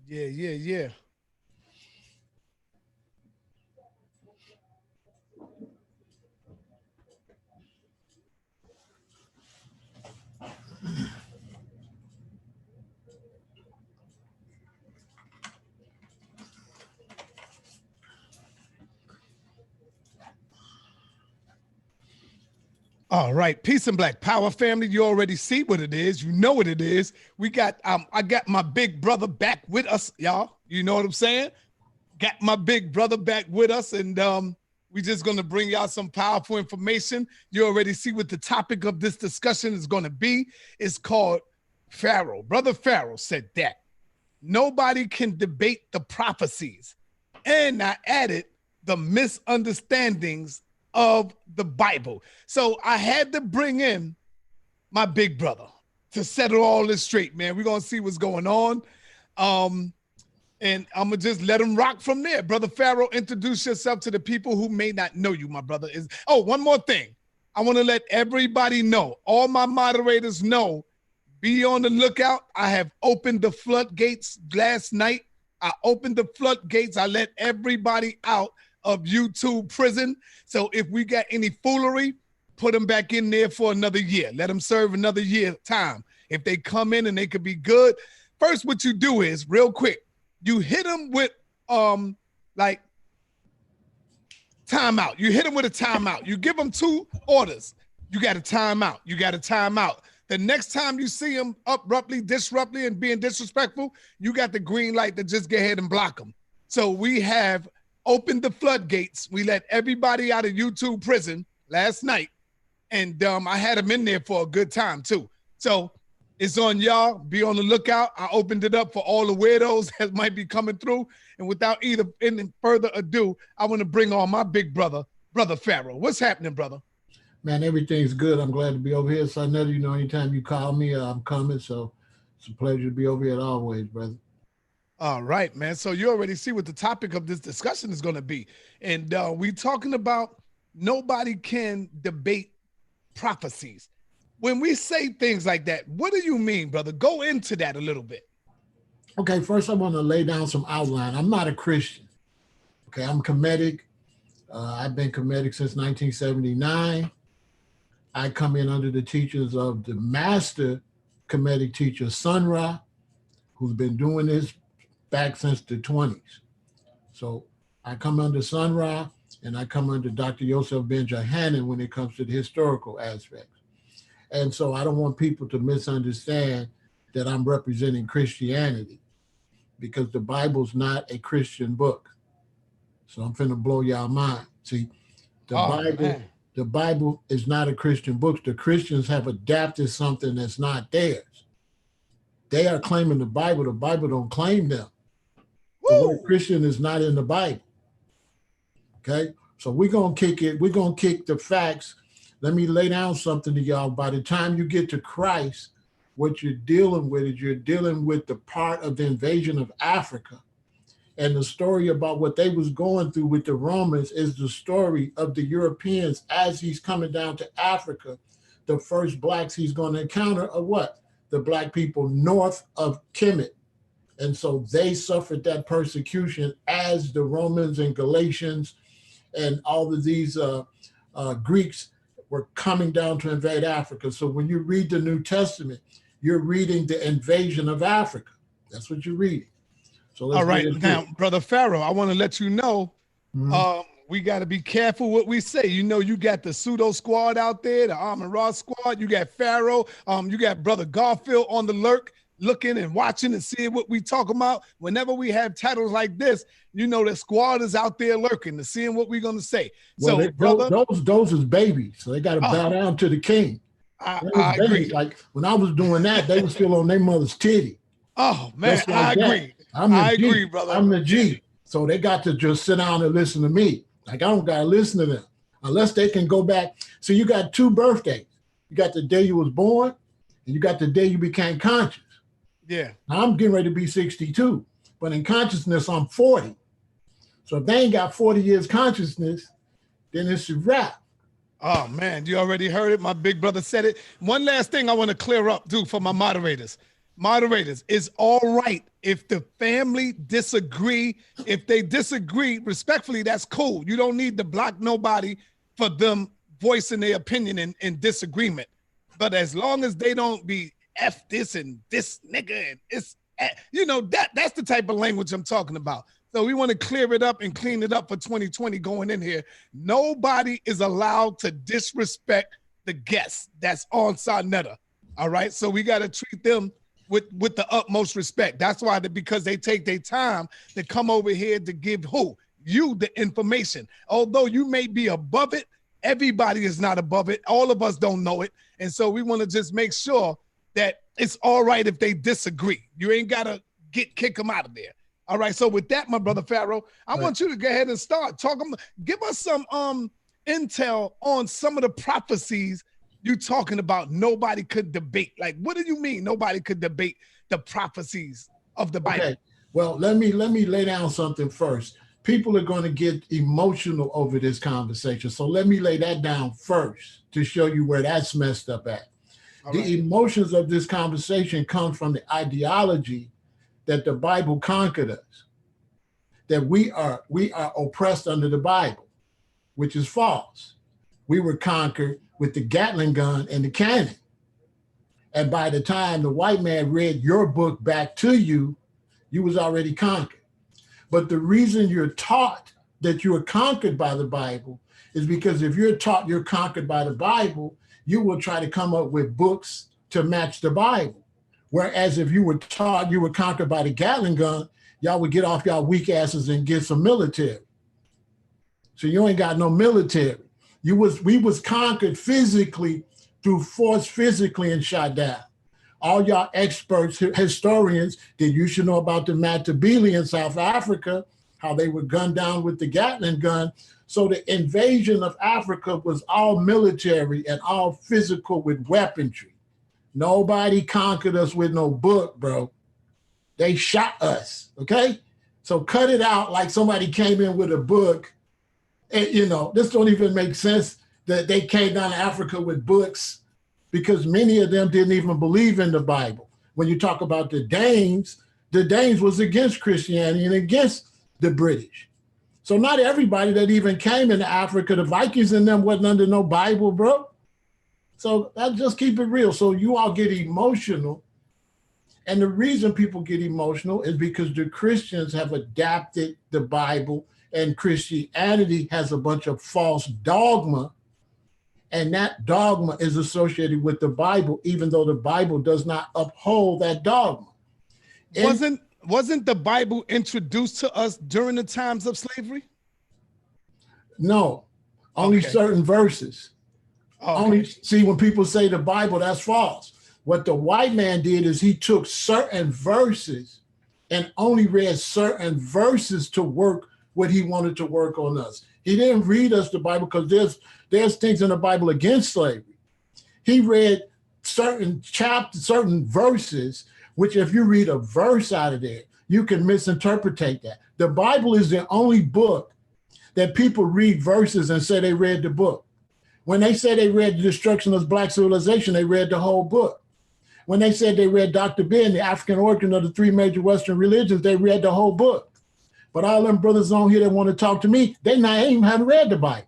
Yeah. All right, peace and black power family. You already see what it is. You know what it is. We got I got my big brother back with us, y'all. You know what I'm saying? Got my big brother back with us, and we just gonna bring y'all some powerful information. You already see what the topic of this discussion is gonna be. It's called Pharaoh. Brother Pharaoh said that nobody can debate the prophecies, and I added the misunderstandings of the Bible. So I had to bring in my big brother to settle all this straight, man. We're gonna see what's going on. And I'm gonna just let him rock from there. Brother Pharaoh, introduce yourself to the people who may not know you, my brother. One more thing. I want to let everybody know, all my moderators know, be on the lookout. I have opened the floodgates last night. I opened the floodgates. I let everybody out of YouTube prison. So if we got any foolery, put them back in there for another year. Let them serve another year time. If they come in and they could be good, first what you do is, real quick, you hit them with like timeout. You hit them with a timeout. You give them 2 orders. You got a timeout. You got a timeout. The next time you see them abruptly, disruptly, and being disrespectful, you got the green light to just go ahead and block them. So we have opened the floodgates. We let everybody out of YouTube prison last night, and I had them in there for a good time too. So it's on y'all. Be on the lookout. I opened it up for all the weirdos that might be coming through. And without any further ado, I want to bring on my big brother, Brother Pharaoh. What's happening, brother? Man, everything's good. I'm glad to be over here. So I know, you know, anytime you call me, I'm coming. So it's a pleasure to be over here always, brother. All right, man. So you already see what the topic of this discussion is going to be. And we're talking about nobody can debate prophecies. When we say things like that, what do you mean, brother? Go into that a little bit. Okay, first I want to lay down some outline. I'm not a Christian. Okay, I'm Kemetic. I've been Kemetic since 1979. I come in under the teachers of the master Kemetic teacher, Sun Ra, who's been doing this back since the 20s. So I come under Sun Ra, and I come under Dr. Yosef Ben Johanan when it comes to the historical aspects. And so I don't want people to misunderstand that I'm representing Christianity, because the Bible's not a Christian book. So I'm finna blow y'all mind. See, the Bible is not a Christian book. The Christians have adapted something that's not theirs. They are claiming the Bible don't claim them. The word Christian is not in the Bible. Okay, so we're gonna kick it. We're gonna kick the facts. Let me lay down something to y'all. By the time you get to Christ, what you're dealing with is you're dealing with the part of the invasion of Africa. And the story about what they was going through with the Romans is the story of the Europeans as he's coming down to Africa. The first blacks he's going to encounter are what? The black people north of Kemet. And so they suffered that persecution as the Romans and Galatians and all of these Greeks were coming down to invade Africa. So when you read the New Testament, you're reading the invasion of Africa. That's what you're reading. So all right, now, Brother Pharaoh, I want to let you know, we got to be careful what we say. You know, you got the pseudo squad out there, the MR.Pharaoh squad. You got Pharaoh. You got Brother Garfield on the lurk, looking and watching and seeing what we talk about. Whenever we have titles like this, you know, the squad is out there lurking to seeing what we're going to say. Well, so, brother, those is babies, so they got to bow down to the king. I agree. Like when I was doing that, they were still on their mother's titty. Oh man, like I agree. I agree, brother. I'm the G. So they got to just sit down and listen to me. Like I don't got to listen to them unless they can go back. So you got 2 birthdays. You got the day you was born and you got the day you became conscious. Yeah. Now, I'm getting ready to be 62, but in consciousness, I'm 40. So if they ain't got 40 years consciousness, then it's a wrap. Oh man, you already heard it. My big brother said it. One last thing I want to clear up, too, for my moderators. Moderators, it's all right if the family disagree. If they disagree respectfully, that's cool. You don't need to block nobody for them voicing their opinion in disagreement. But as long as they don't be F this and this nigga and it's, that's the type of language I'm talking about. So we want to clear it up and clean it up for 2020 going in here. Nobody is allowed to disrespect the guests that's on Sarnetta. All right. So we got to treat them with the utmost respect. That's why, because they take their time to come over here to give you the information. Although you may be above it, everybody is not above it. All of us don't know it. And so we want to just make sure that it's all right if they disagree. You ain't got to kick them out of there. All right. So with that, my brother Pharaoh, I want you to go ahead and start talking. Give us some intel on some of the prophecies you talking about nobody could debate. Like, what do you mean nobody could debate the prophecies of the Bible? Okay. Well, let me lay down something first. People are going to get emotional over this conversation. So let me lay that down first to show you where that's messed up at. The emotions of this conversation come from the ideology that the Bible conquered us, that we are oppressed under the Bible, which is false. We were conquered with the Gatling gun and the cannon. And by the time the white man read your book back to you, you was already conquered. But the reason you're taught that you are conquered by the Bible is because if you're taught you're conquered by the Bible, you will try to come up with books to match the Bible. Whereas if you were taught you were conquered by the Gatling gun, y'all would get off y'all weak asses and get some military. So you ain't got no military. We was conquered physically through force physically and shot down. All y'all experts, historians, that you should know about the Matabele in South Africa, how they were gunned down with the Gatling gun. So the invasion of Africa was all military and all physical with weaponry. Nobody conquered us with no book, bro. They shot us, okay? So cut it out like somebody came in with a book. And, this don't even make sense that they came down to Africa with books, because many of them didn't even believe in the Bible. When you talk about the Danes was against Christianity and against the British. So not everybody that even came into Africa, the Vikings and them wasn't under no Bible, bro. So just keep it real. So you all get emotional. And the reason people get emotional is because the Christians have adapted the Bible, and Christianity has a bunch of false dogma. And that dogma is associated with the Bible, even though the Bible does not uphold that dogma. Wasn't the Bible introduced to us during the times of slavery? No, only certain verses. Okay. See, when people say the Bible, that's false. What the white man did is he took certain verses and only read certain verses to work what he wanted to work on us. He didn't read us the Bible because there's things in the Bible against slavery. He read certain chapters, certain verses, which if you read a verse out of there, you can misinterpret that. The Bible is the only book that people read verses and say they read the book. When they say they read The Destruction of Black Civilization, they read the whole book. When they said they read Dr. Ben, The African Origin of the Three Major Western Religions, they read the whole book. But all them brothers on here that want to talk to me, they even haven't read the Bible.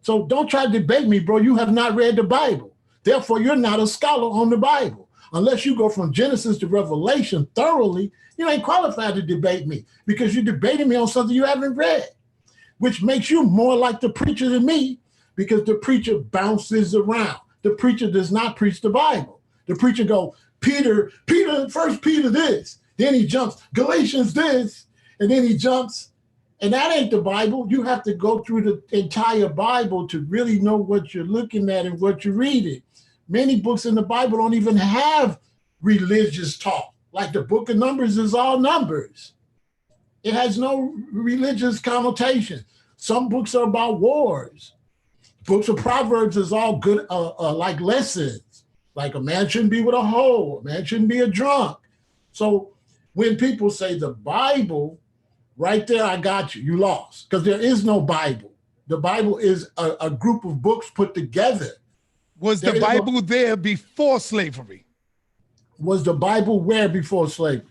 So don't try to debate me, bro. You have not read the Bible. Therefore, you're not a scholar on the Bible. Unless you go from Genesis to Revelation thoroughly, you ain't qualified to debate me because you're debating me on something you haven't read, which makes you more like the preacher than me, because the preacher bounces around. The preacher does not preach the Bible. The preacher go, Peter, First Peter this. Then he jumps, Galatians this. And then he jumps. And that ain't the Bible. You have to go through the entire Bible to really know what you're looking at and what you're reading. Many books in the Bible don't even have religious talk. Like the book of Numbers is all numbers. It has no religious connotation. Some books are about wars. Books of Proverbs is all good, like lessons. Like a man shouldn't be with a hoe, a man shouldn't be a drunk. So when people say the Bible, right there, I got you. You lost, because there is no Bible. The Bible is a group of books put together. Was the Bible there before slavery? Was the Bible where before slavery?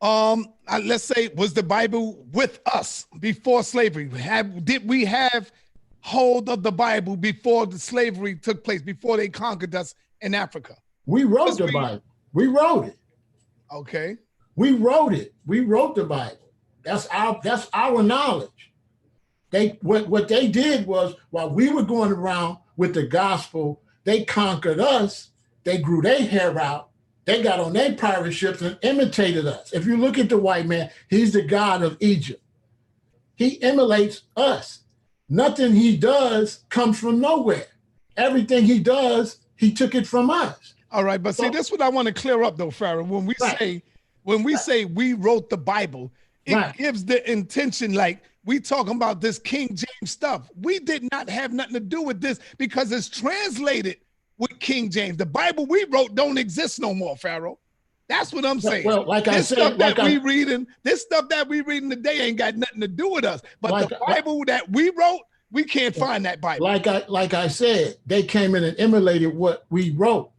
Let's say, was the Bible with us before slavery? Did we have hold of the Bible before the slavery took place, before they conquered us in Africa? We wrote the Bible. We wrote it. Okay. We wrote it. We wrote the Bible. That's our knowledge. What they did was, while we were going around with the gospel, they conquered us. They grew their hair out. They got on their pirate ships and imitated us. If you look at the white man, he's the god of Egypt. He emulates us. Nothing he does comes from nowhere. Everything he does, he took it from us. All right, but see, this is what I want to clear up though, Pharaoh. When we say we wrote the Bible, it gives the intention like we talking about this King James stuff. We did not have nothing to do with this because it's translated with King James. The Bible we wrote don't exist no more, Pharaoh. That's what I'm saying. Well, like I said, this stuff that we reading today ain't got nothing to do with us. But the Bible that we wrote, we can't find that Bible. Like I said, they came in and emulated what we wrote.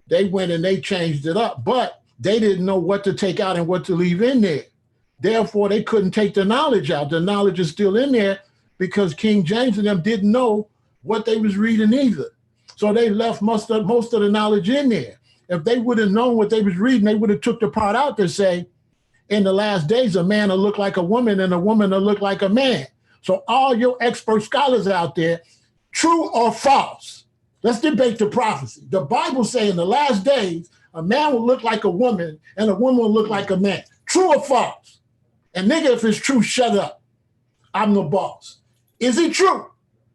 They went and they changed it up, but they didn't know what to take out and what to leave in there. Therefore, they couldn't take the knowledge out. The knowledge is still in there because King James and them didn't know what they was reading either. So they left most of the knowledge in there. If they would have known what they was reading, they would have took the part out to say, in the last days, a man will look like a woman and a woman will look like a man. So all your expert scholars out there, true or false? Let's debate the prophecy. The Bible says in the last days, a man will look like a woman and a woman will look like a man. True or false? And nigga, if it's true, shut up. I'm the boss. Is it true?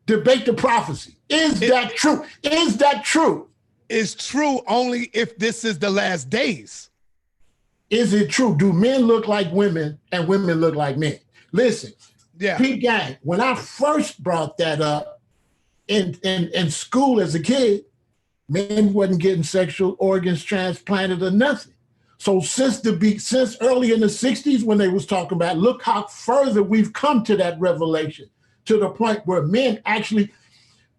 Debate the prophecy. Is that true? Is that true? It's true only if this is the last days. Is it true? Do men look like women and women look like men? Listen, Pete Gang, when I first brought that up in school as a kid, men wasn't getting sexual organs transplanted or nothing. So since early in the 60s when they was talking about, look how further we've come to that revelation, to the point where men actually,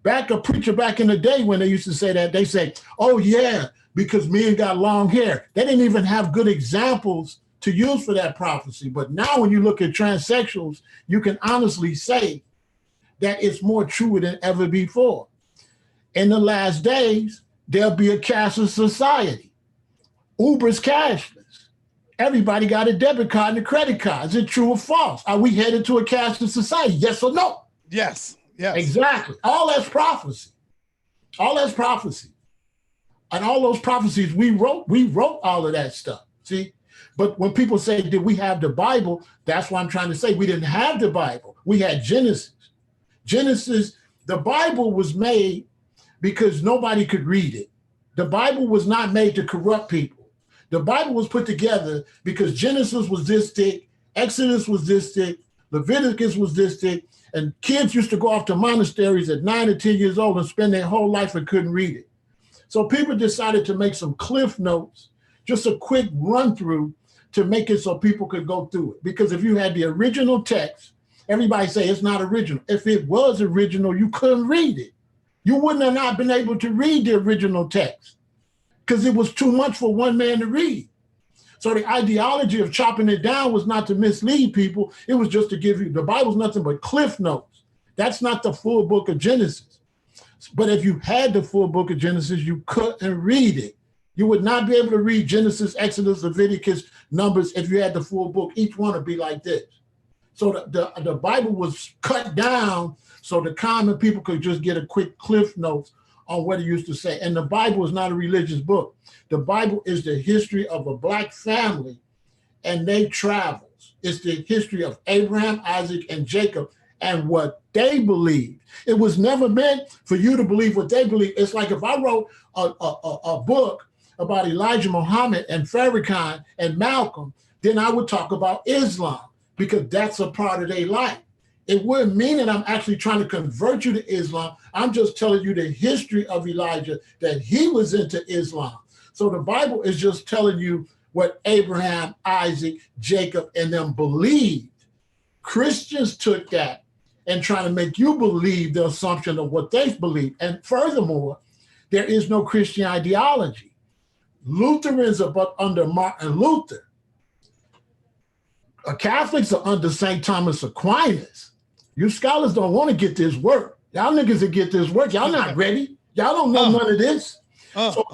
a preacher back in the day when they used to say that, they say, oh yeah, because men got long hair. They didn't even have good examples to use for that prophecy. But now when you look at transsexuals, you can honestly say that it's more true than ever before. In the last days, there'll be a cashless society. Uber's cashless. Everybody got a debit card and a credit card. Is it true or false? Are we headed to a cashless society? Yes or no? Yes. Yes. Exactly. All that's prophecy. All that's prophecy. And all those prophecies we wrote all of that stuff. See? But when people say, did we have the Bible? That's what I'm trying to say. We didn't have the Bible. We had Genesis. The Bible was made because nobody could read it. The Bible was not made to corrupt people. The Bible was put together because Genesis was this thick, Exodus was this thick, Leviticus was this thick, and kids used to go off to monasteries at 9 or 10 years old and spend their whole life and couldn't read it. So people decided to make some cliff notes, just a quick run through to make it so people could go through it. Because if you had the original text, everybody say it's not original. If it was original, you couldn't read it. You wouldn't have not been able to read the original text because it was too much for one man to read. So the ideology of chopping it down was not to mislead people. It was just to give you, the Bible's nothing but cliff notes. That's not the full book of Genesis. But if you had the full book of Genesis, you couldn't read it. You would not be able to read Genesis, Exodus, Leviticus, Numbers if you had the full book. Each one would be like this. So the Bible was cut down so the common people could just get a quick cliff notes on what it used to say. And the Bible is not a religious book. The Bible is the history of a Black family and their travels. It's the history of Abraham, Isaac, and Jacob and what they believed. It was never meant for you to believe what they believe. It's like if I wrote a book about Elijah Muhammad and Farrakhan and Malcolm, then I would talk about Islam because that's a part of their life. It wouldn't mean that I'm actually trying to convert you to Islam. I'm just telling you the history of Elijah, that he was into Islam. So the Bible is just telling you what Abraham, Isaac, Jacob, and them believed. Christians took that and trying to make you believe the assumption of what they believe. And furthermore, there is no Christian ideology. Lutherans are but under Martin Luther. Catholics are under St. Thomas Aquinas. You scholars don't want to get this work. Y'all niggas that get this work, y'all not ready. Y'all don't know none of this. So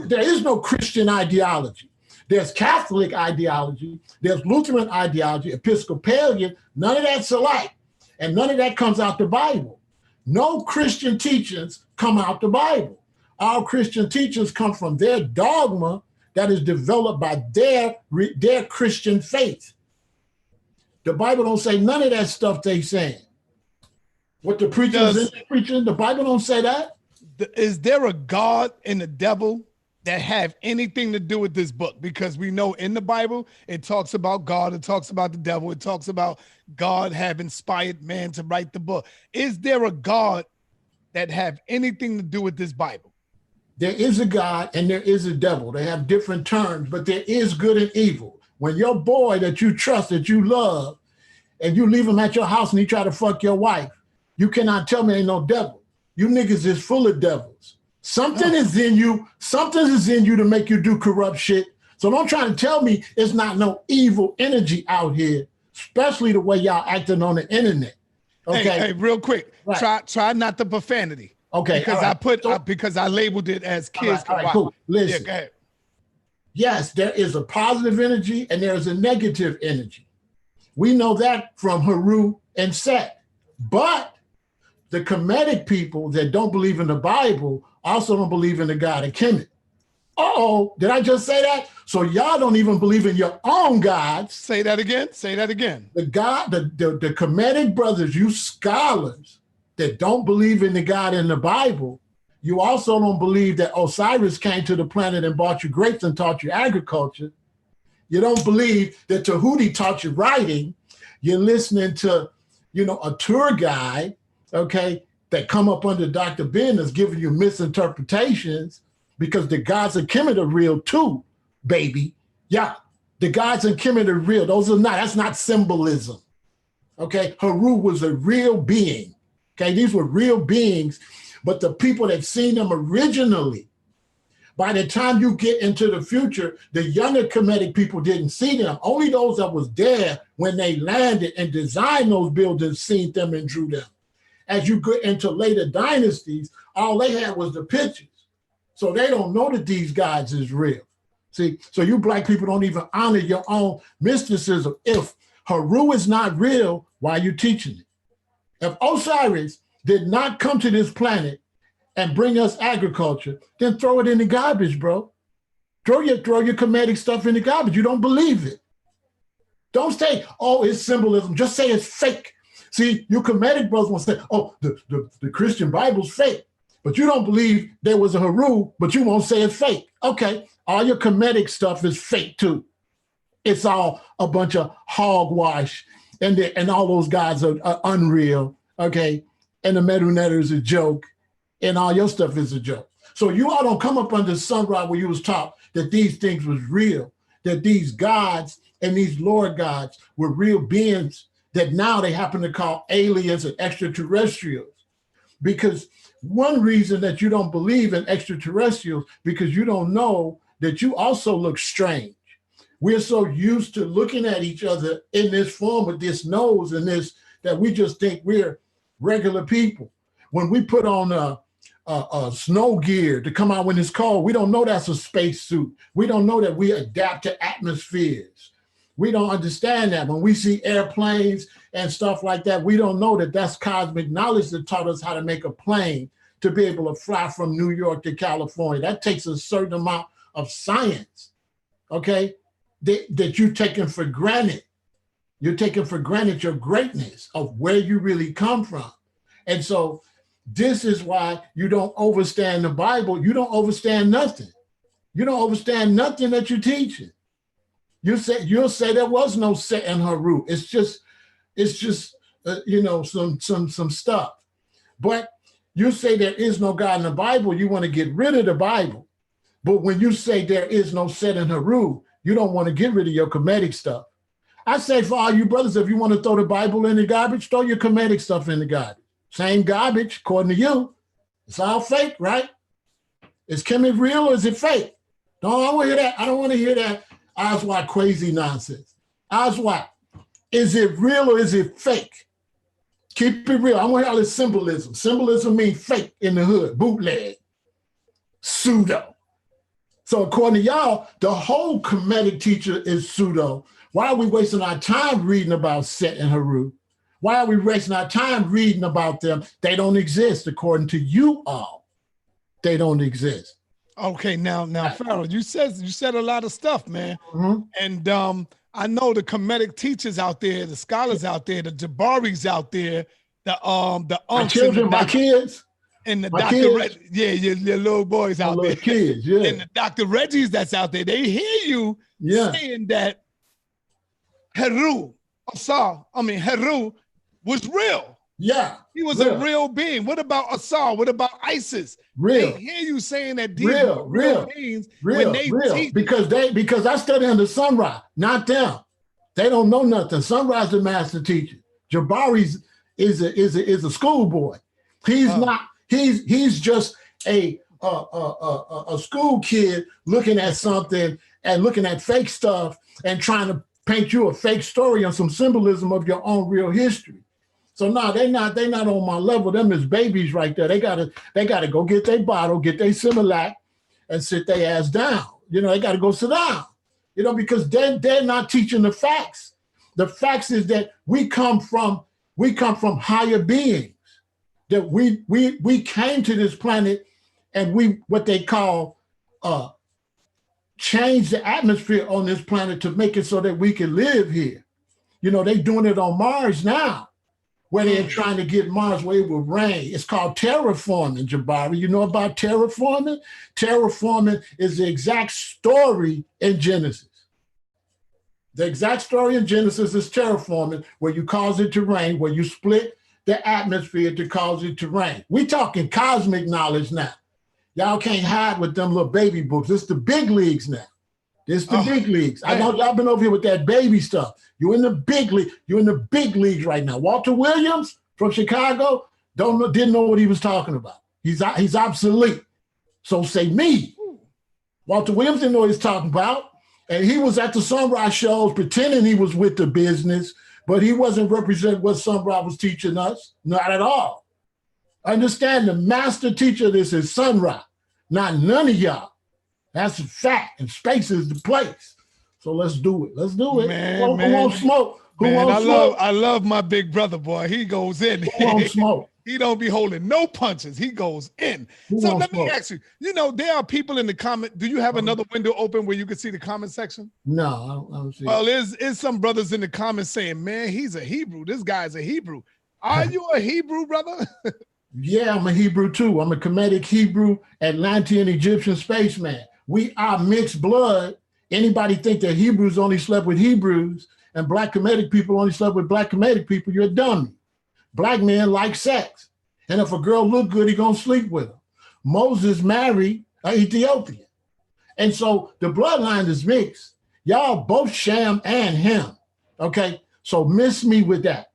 there is no Christian ideology. There's Catholic ideology. There's Lutheran ideology, Episcopalian. None of that's alike. And none of that comes out the Bible. No Christian teachings come out the Bible. All Christian teachings come from their dogma that is developed by their Christian faith. The Bible don't say none of that stuff they saying. What the preachers is preaching, the Bible don't say that. Is there a God and the devil that have anything to do with this book? Because we know in the Bible, it talks about God, it talks about the devil, it talks about God have inspired man to write the book. Is there a God that have anything to do with this Bible? There is a God and there is a devil. They have different terms, but there is good and evil. When your boy that you trust, that you love, and you leave him at your house and he try to fuck your wife, you cannot tell me ain't no devil. You niggas is full of devils. Something is in you. Something is in you to make you do corrupt shit. So don't try to tell me it's not no evil energy out here, especially the way y'all acting on the internet. Okay. Hey, real quick. Right. Try not the profanity. Okay. Because because I labeled it as kids. All right, cool. Listen. Yeah, go ahead. Yes, there is a positive energy and there is a negative energy. We know that from Haru and Set. But the Kemetic people that don't believe in the Bible also don't believe in the God of Kemet. Uh-oh, did I just say that? So y'all don't even believe in your own gods. Say that again. Say that again. The Kemetic brothers, you scholars that don't believe in the God in the Bible, you also don't believe that Osiris came to the planet and bought you grapes and taught you agriculture. You don't believe that Tahuti taught you writing. You're listening to, a tour guide, okay, that come up under Dr. Ben that's giving you misinterpretations because the gods of Kemet are real too, baby. Yeah, the gods in Kemet are real. That's not symbolism. Okay, Haru was a real being. Okay, these were real beings, but the people that seen them originally, by the time you get into the future, the younger Kemetic people didn't see them. Only those that was there when they landed and designed those buildings seen them and drew them. As you get into later dynasties, all they had was the pictures. So they don't know that these gods is real. See, so you black people don't even honor your own mysticism. If Haru is not real, why are you teaching it? If Osiris did not come to this planet and bring us agriculture, then throw it in the garbage, bro. Throw your Kemetic stuff in the garbage. You don't believe it. Don't say, oh, it's symbolism. Just say it's fake. See, you Kemetic brothers will say, oh, the Christian Bible's fake. But you don't believe there was a Haru, but you won't say it's fake. Okay, all your Kemetic stuff is fake too. It's all a bunch of hogwash, and all those guys are unreal, okay? And the Medunetter is a joke, and all your stuff is a joke. So you all don't come up under Sunrise where you was taught that these things was real, that these gods and these Lord gods were real beings that now they happen to call aliens and extraterrestrials. Because one reason that you don't believe in extraterrestrials, because you don't know that you also look strange. We're so used to looking at each other in this form with this nose and this, that we just think we're regular people. When we put on a snow gear to come out when it's cold, we don't know that's a spacesuit. We don't know that we adapt to atmospheres. We don't understand that. When we see airplanes and stuff like that, we don't know that that's cosmic knowledge that taught us how to make a plane to be able to fly from New York to California. That takes a certain amount of science, okay, that you're taking for granted. You're taking for granted your greatness of where you really come from. And so this is why you don't overstand the Bible. You don't overstand nothing. You don't overstand nothing that you're teaching. You'll say there was no Set in Haru. It's just some stuff. But you say there is no God in the Bible. You want to get rid of the Bible. But when you say there is no Set in Haru, You don't want to get rid of your Kemetic stuff. I say for all you brothers, if you want to throw the Bible in the garbage, throw your Kemetic stuff in the garbage. Same garbage, according to you. It's all fake, right? Is Kemet real or is it fake? No, I don't want to hear that. I don't want to hear that Oswald crazy nonsense. Oswald, is it real or is it fake? Keep it real. I want to hear all this symbolism. Symbolism means fake in the hood, bootleg, pseudo. So according to y'all, the whole Kemetic teacher is pseudo. Why are we wasting our time reading about Set and Heru? Why are we wasting our time reading about them? They don't exist according to you all. They don't exist. Okay, now, Pharaoh, you said a lot of stuff, man. Mm-hmm. And I know the Kemetic teachers out there, the scholars out there, the Jabaris out there, the my children, my kids, and the Dr. Your little boys out there, kids, yeah, and the Dr. Reggies that's out there. They hear you saying that Heru was real. Yeah. He was a real being. What about Asar? What about ISIS? Real. They hear you saying that these real beings real teach. Because I study under Sunrise, not them. They don't know nothing. Sunrise the master teacher. Jabari is a schoolboy. He's not. He's just a school kid looking at something and looking at fake stuff and trying to paint you a fake story on some symbolism of your own real history. So no, they're not on my level. Them is babies right there. They gotta go get their bottle, get their Similac, and sit their ass down. You know, they gotta go sit down. You know, because they're not teaching the facts. The facts is that we come from higher beings. That we came to this planet and we what they call change the atmosphere on this planet to make it so that we can live here. You know, they doing it on Mars now, where they're trying to get Mars where it will rain. It's called terraforming, Jabari. You know about terraforming? Terraforming is the exact story in Genesis. The exact story in Genesis is terraforming, where you cause it to rain, where you split the atmosphere to cause it to rain. We talking cosmic knowledge now. Y'all can't hide with them little baby books. It's the big leagues now. It's the big leagues. I know y'all been over here with that baby stuff. You're in the big league. You're in the big leagues right now. Walter Williams from Chicago didn't know what he was talking about. He's obsolete. So say me. Walter Williams didn't know what he's talking about. And he was at the Sunrise shows pretending he was with the business, but he wasn't representing what Sunrise was teaching us. Not at all. Understand the master teacher of this is Sunrise, not none of y'all. That's a fact, and space is the place. So let's do it. Let's do it. Man, who won't smoke? I love my big brother, boy. He goes in. Who won't smoke? He don't be holding no punches. He goes in. So let me ask you, you know, there are people in the comment. Do you have another window open where you can see the comment section? No, I don't see Well, there's some brothers in the comments saying, man, he's a Hebrew. This guy's a Hebrew. Are you a Hebrew, brother? Yeah, I'm a Hebrew too. I'm a Kemetic Hebrew, Atlantean Egyptian spaceman. We are mixed blood. Anybody think that Hebrews only slept with Hebrews and Black Kemetic people only slept with Black Kemetic people, you're a dummy. Black men like sex. And if a girl look good, he gonna sleep with her. Moses married an Ethiopian. And so the bloodline is mixed. Y'all both Shem and him, okay? So miss me with that.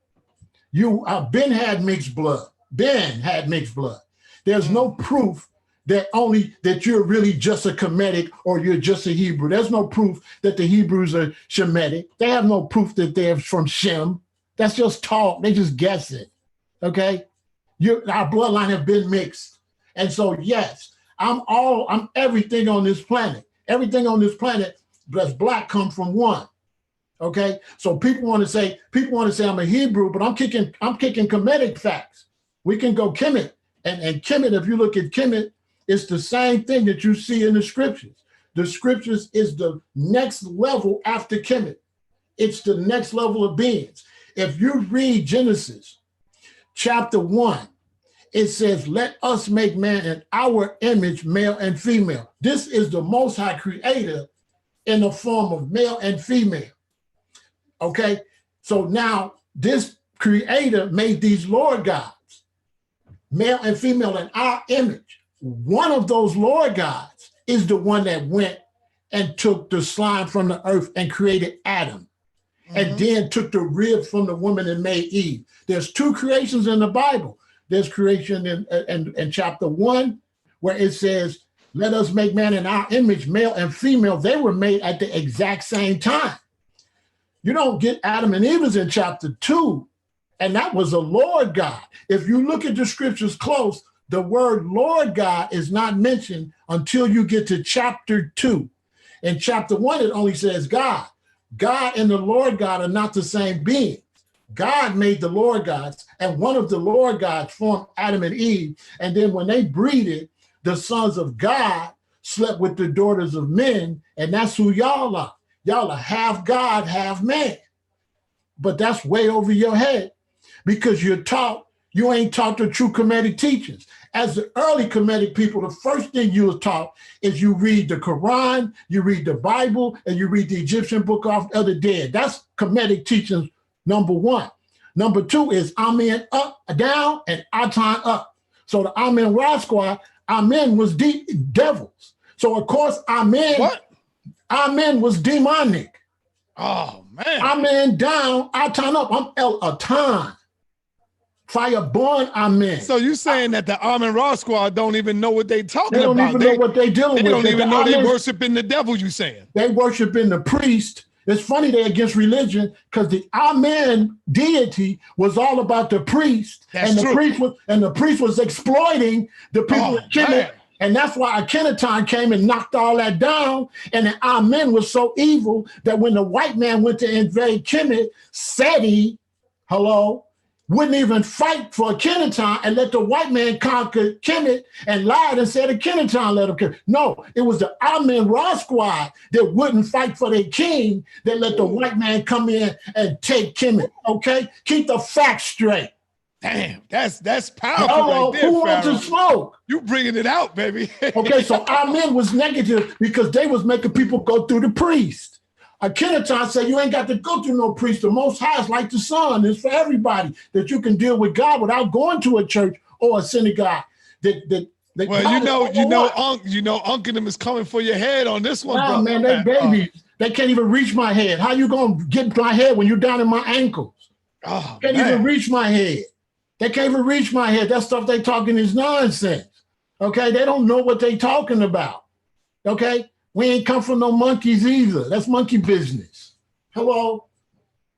Ben had mixed blood. Ben had mixed blood. There's no proof that you're really just a Kemetic or you're just a Hebrew. There's no proof that the Hebrews are Shemitic. They have no proof that they're from Shem. That's just talk. They just guess it. Okay? Our bloodline have been mixed. And so, yes, I'm everything on this planet. Everything on this planet that's Black come from one. Okay? So people want to say I'm a Hebrew, but I'm kicking Kemetic facts. We can go Kemet. And Kemet, if you look at Kemet, it's the same thing that you see in the scriptures. The scriptures is the next level after Kemet. It's the next level of beings. If you read Genesis chapter 1, it says, let us make man in our image, male and female. This is the Most High Creator in the form of male and female. Okay? So now this Creator made these Lord gods, male and female in our image. One of those Lord gods is the one that went and took the slime from the earth and created Adam. And then took the rib from the woman and made Eve. There's two creations in the Bible. There's creation in chapter 1, where it says, let us make man in our image, male and female. They were made at the exact same time. You don't get Adam and Eve is in chapter 2, and that was the Lord God. If you look at the scriptures close, the word Lord God is not mentioned until you get to chapter 2. In chapter 1, it only says God. God and the Lord God are not the same being. God made the Lord gods, and one of the Lord gods formed Adam and Eve. And then when they breeded, the sons of God slept with the daughters of men, and that's who y'all are. Y'all are half God, half man. But that's way over your head because you ain't taught the true Kemetic teachings. As the early Kemetic people, the first thing you was taught is you read the Quran, you read the Bible, and you read the Egyptian book of the dead. That's Kemetic teachings, number 1. Number 2 is Amen up, down, and Atan up. So the Amen Ra Squad, Amen was devils. So of course, Amen was demonic. Oh, man. Amen down, Atan up. I'm El Atan. Fireborn, Amen. So you saying that the Amen-Ra squad don't even know what they talking about? They don't even know what they dealing with. They don't even know they worshiping the devil, you saying? They worshiping the priest. It's funny they're against religion because the Amen deity was all about the priest. That's true. The priest was exploiting the people in Kemet. And that's why Akhenaton came and knocked all that down. And the Amen was so evil that when the white man went to invade Kemet, Seti, wouldn't even fight for Akhenaton and let the white man conquer Kemet and lied and said Akhenaton let him kill. No, it was the Amen-Ra squad that wouldn't fight for their king that let the white man come in and take Kemet, okay? Keep the facts straight. Damn, that's powerful right there, who wants to smoke? You bringing it out, baby. Okay, so Amen was negative because they was making people go through the priest. Akhenaton said, you ain't got to go through no priest. The Most High is like the sun. It's for everybody that you can deal with God without going to a church or a synagogue. Well, Unc and them is coming for your head on this one, bro. Man, they babies. They can't even reach my head. How you gonna get my head when you're down in my ankles? Oh, can't even reach my head. They can't even reach my head. That stuff they talking is nonsense. Okay, they don't know what they talking about. Okay. We ain't come from no monkeys either. That's monkey business. Hello?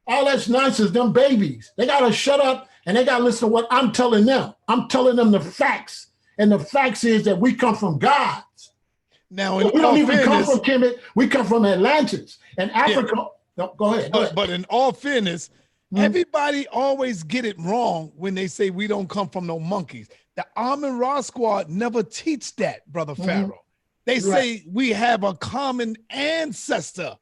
All that's nonsense, them babies. They got to shut up and they got to listen to what I'm telling them. I'm telling them the facts. And the facts is that we come from gods. Now, we don't even come from Kemet. We come from Atlantis. And Africa. Yeah. No, go ahead. But in all fairness, everybody always get it wrong when they say we don't come from no monkeys. The Amen-Ra squad never teach that, Brother Pharaoh. They say we have a common ancestor,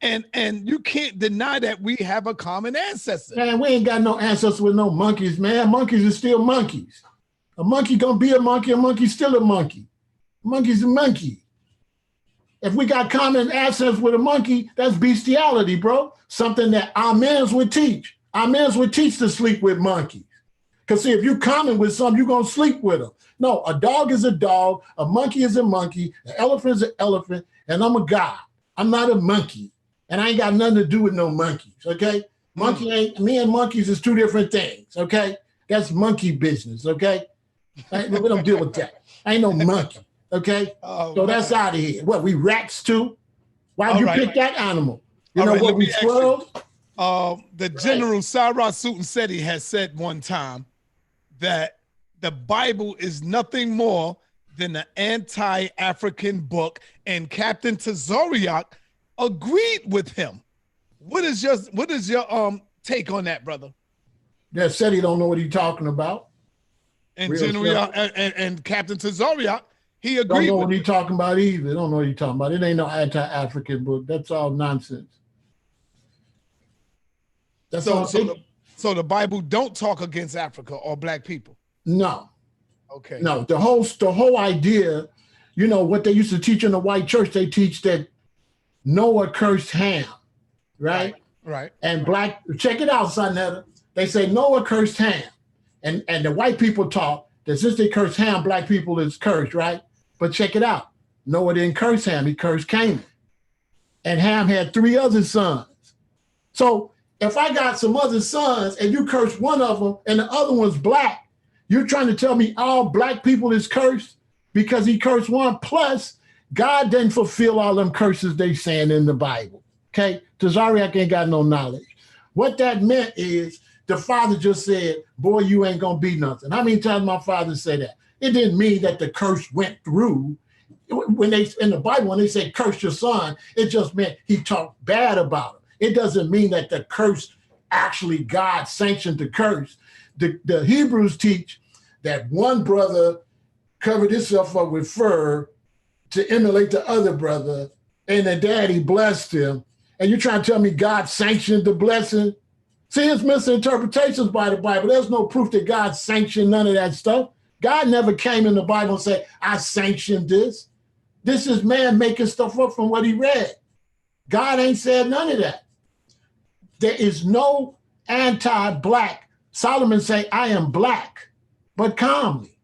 and you can't deny that we have a common ancestor. Man, we ain't got no ancestors with no monkeys, man. Monkeys are still monkeys. A monkey gonna be a monkey's still a monkey. A monkey's a monkey. If we got common ancestors with a monkey, that's bestiality, bro. Something that our mans would teach. Our mans would teach to sleep with monkeys. Because see, if you common with some, you're gonna sleep with them. No, a dog is a dog, a monkey is a monkey, an elephant is an elephant, and I'm a god. I'm not a monkey, and I ain't got nothing to do with no monkeys, okay? Me and monkeys is two different things, okay? That's monkey business, okay? We don't deal with that. I ain't no monkey, okay? So that's out of here. What, we rats too? Why'd you pick that animal? You know what, we squirrels? The General Sarah Sutan Seti has said one time that the Bible is nothing more than an anti-African book, and Captain Tazoriak agreed with him. What is your take on that, brother? That said he don't know what he's talking about. And General and Captain Tazoriak, he agreed. Don't know what he's talking about either. Don't know what he's talking about. It ain't no anti-African book. That's all nonsense. So the Bible don't talk against Africa or black people. No. Okay. No, the whole idea, you know, what they used to teach in the white church, they teach that Noah cursed Ham, right? Right. And black, check it out, Sonetta. They say Noah cursed Ham. And the white people taught that since they cursed Ham, black people is cursed, right? But check it out. Noah didn't curse Ham, he cursed Canaan. and Ham had 3 other sons. So if I got some other sons and you curse one of them and the other one's black, you're trying to tell me all black people is cursed because he cursed one? Plus, God didn't fulfill all them curses they saying in the Bible. Okay? Tazariak ain't got no knowledge. What that meant is the father just said, boy, you ain't gonna be nothing. How many times my father said that? It didn't mean that the curse went through. When they in the Bible, when they say curse your son, it just meant he talked bad about him. It doesn't mean that the curse actually God sanctioned the curse. The Hebrews teach that one brother covered himself up with fur to emulate the other brother, and the daddy blessed him. And you're trying to tell me God sanctioned the blessing? See, it's misinterpretations by the Bible. There's no proof that God sanctioned none of that stuff. God never came in the Bible and said, I sanctioned this. This is man making stuff up from what he read. God ain't said none of that. There is no anti-black. Solomon say, I am black, but calmly.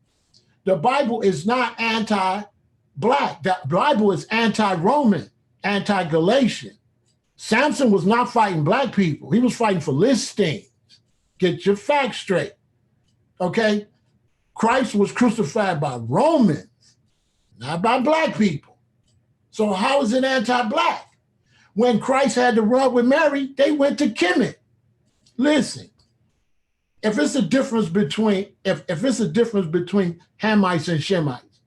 The Bible is not anti-black. The Bible is anti-Roman, anti-Galatian. Samson was not fighting black people. He was fighting Philistines. Get your facts straight, okay? Christ was crucified by Romans, not by black people. So how is it anti-black? When Christ had to run with Mary, they went to Kemet. Listen, if it's a difference between Hamites and Shemites,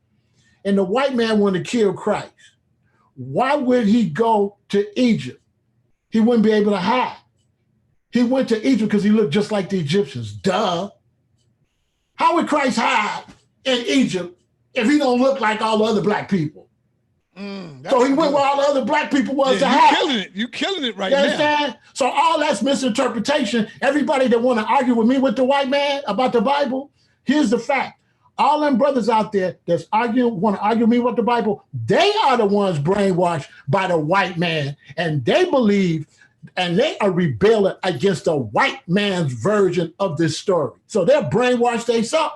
and the white man wanted to kill Christ, why would he go to Egypt? He wouldn't be able to hide. He went to Egypt because he looked just like the Egyptians. Duh. How would Christ hide in Egypt if he don't look like all the other black people? So he went where all the other black people was to hide. You killing it right you now. Understand? So all that's misinterpretation. Everybody that want to argue with me with the white man about the Bible, here's the fact. All them brothers out there that's want to argue with me with the Bible, they are the ones brainwashed by the white man. And they believe and they are rebelling against the white man's version of this story. So they're brainwashed themselves.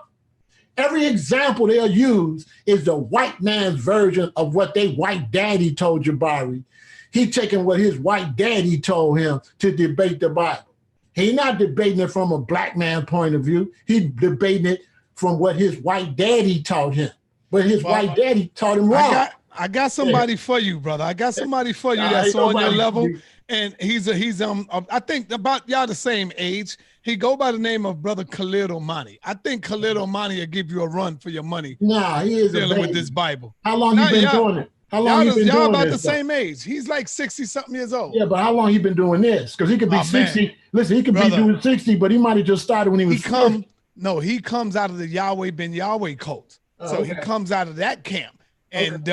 Every example they'll use is the white man's version of what they white daddy told Jabari. He taking what his white daddy told him to debate the Bible. He not debating it from a black man point of view. He debating it from what his white daddy taught him. But his white daddy taught him wrong. I got somebody for you, brother. I got somebody for you that's on your level. And he's I think about y'all the same age. He go by the name of Brother Khalid Omani. I think Khalid Omani will give you a run for your money. Nah, he is dealing with this Bible. How long you been doing it? How long you been doing this? Y'all about the same age. He's like 60-something years old. Yeah, but how long he been doing this? Because he could be 60. Man. Listen, he could be doing 60, but he might have just started when he was 50. No, he comes out of the Yahweh ben Yahweh cult. So he comes out of that camp. And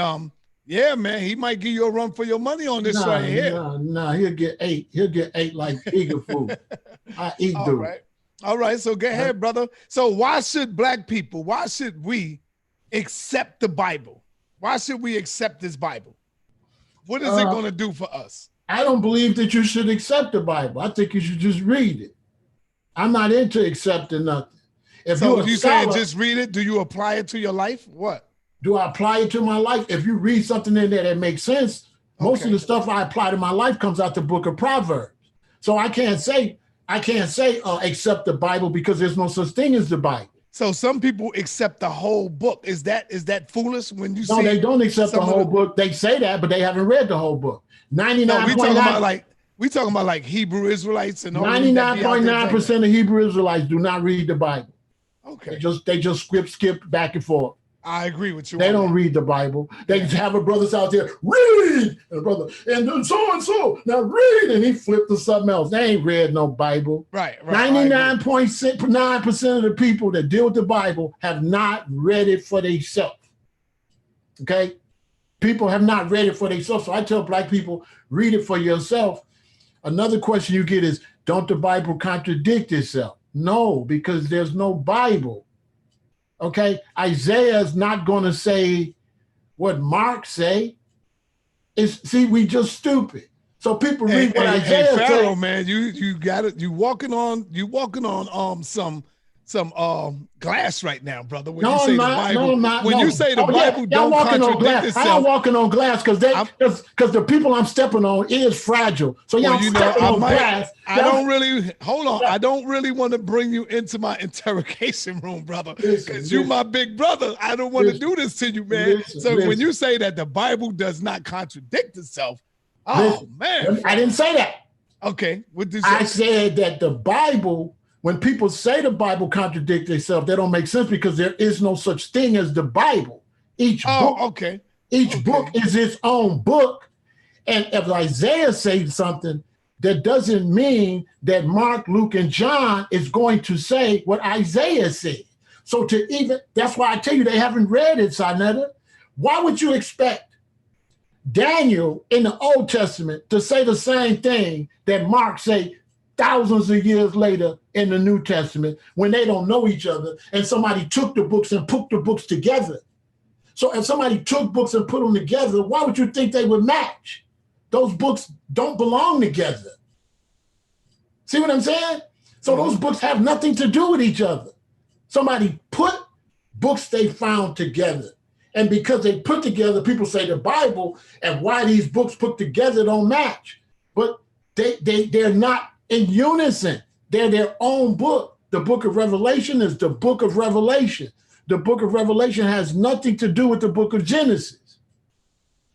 yeah, man, he might give you a run for your money on this right here. Nah, he'll get 8. He'll get 8 like eager food. I eat dude. All right, so go ahead, brother. So why should we accept the Bible? Why should we accept this Bible? What is it going to do for us? I don't believe that you should accept the Bible. I think you should just read it. I'm not into accepting nothing. If you saying just read it, do you apply it to your life? What? Do I apply it to my life? If you read something in there that makes sense, most of the stuff I apply to my life comes out the book of Proverbs. So I can't say accept the Bible because there's no such thing as the Bible. So some people accept the whole book. Is that foolish when you say? No, they don't accept the whole book. They say that, but they haven't read the whole book. 99.9. We talking about like Hebrew Israelites and all. 99.9% of Hebrew Israelites do not read the Bible. Okay. They just skip back and forth. I agree with you. They don't read the Bible. They just have a brothers out there, read, and a brother, and so, now read, and he flipped to something else. They ain't read no Bible. Right. 99.9% of the people that deal with the Bible have not read it for themselves. Okay? People have not read it for themselves. So I tell black people, read it for yourself. Another question you get is, don't the Bible contradict itself? No, because there's no Bible. Okay, Isaiah is not going to say what Mark say. We just stupid. So people read what Isaiah Pharaoh, say. man, you got it. You walking on some glass right now, brother. When No, you say I'm the not. Bible, No, I'm not. when No. you say the Bible y'all don't walking on contradict glass. I am itself, walking on glass because the people I'm stepping on is fragile. So well, y'all you know, stepping on glass. I don't really hold on. I don't really want to bring you into my interrogation room, brother, because you my big brother. I don't want to do this to you, man. So when you say that the Bible does not contradict itself, man, I didn't say that. Okay, what did you say? I said that the Bible, when people say the Bible contradicts itself, that don't make sense because there is no such thing as the Bible. Each book is its own book. And if Isaiah says something, that doesn't mean that Mark, Luke, and John is going to say what Isaiah said. So that's why I tell you they haven't read it, Sarnetta. Why would you expect Daniel in the Old Testament to say the same thing that Mark say thousands of years later in the New Testament when they don't know each other and somebody took the books and put the books together? So if somebody took books and put them together, why would you think they would match? Those books don't belong together. See what I'm saying? So those books have nothing to do with each other. Somebody put books they found together. And because they put together, people say the Bible and why these books put together don't match. But they're not in unison. They're their own book. The book of Revelation is the book of Revelation. The book of Revelation has nothing to do with the book of Genesis.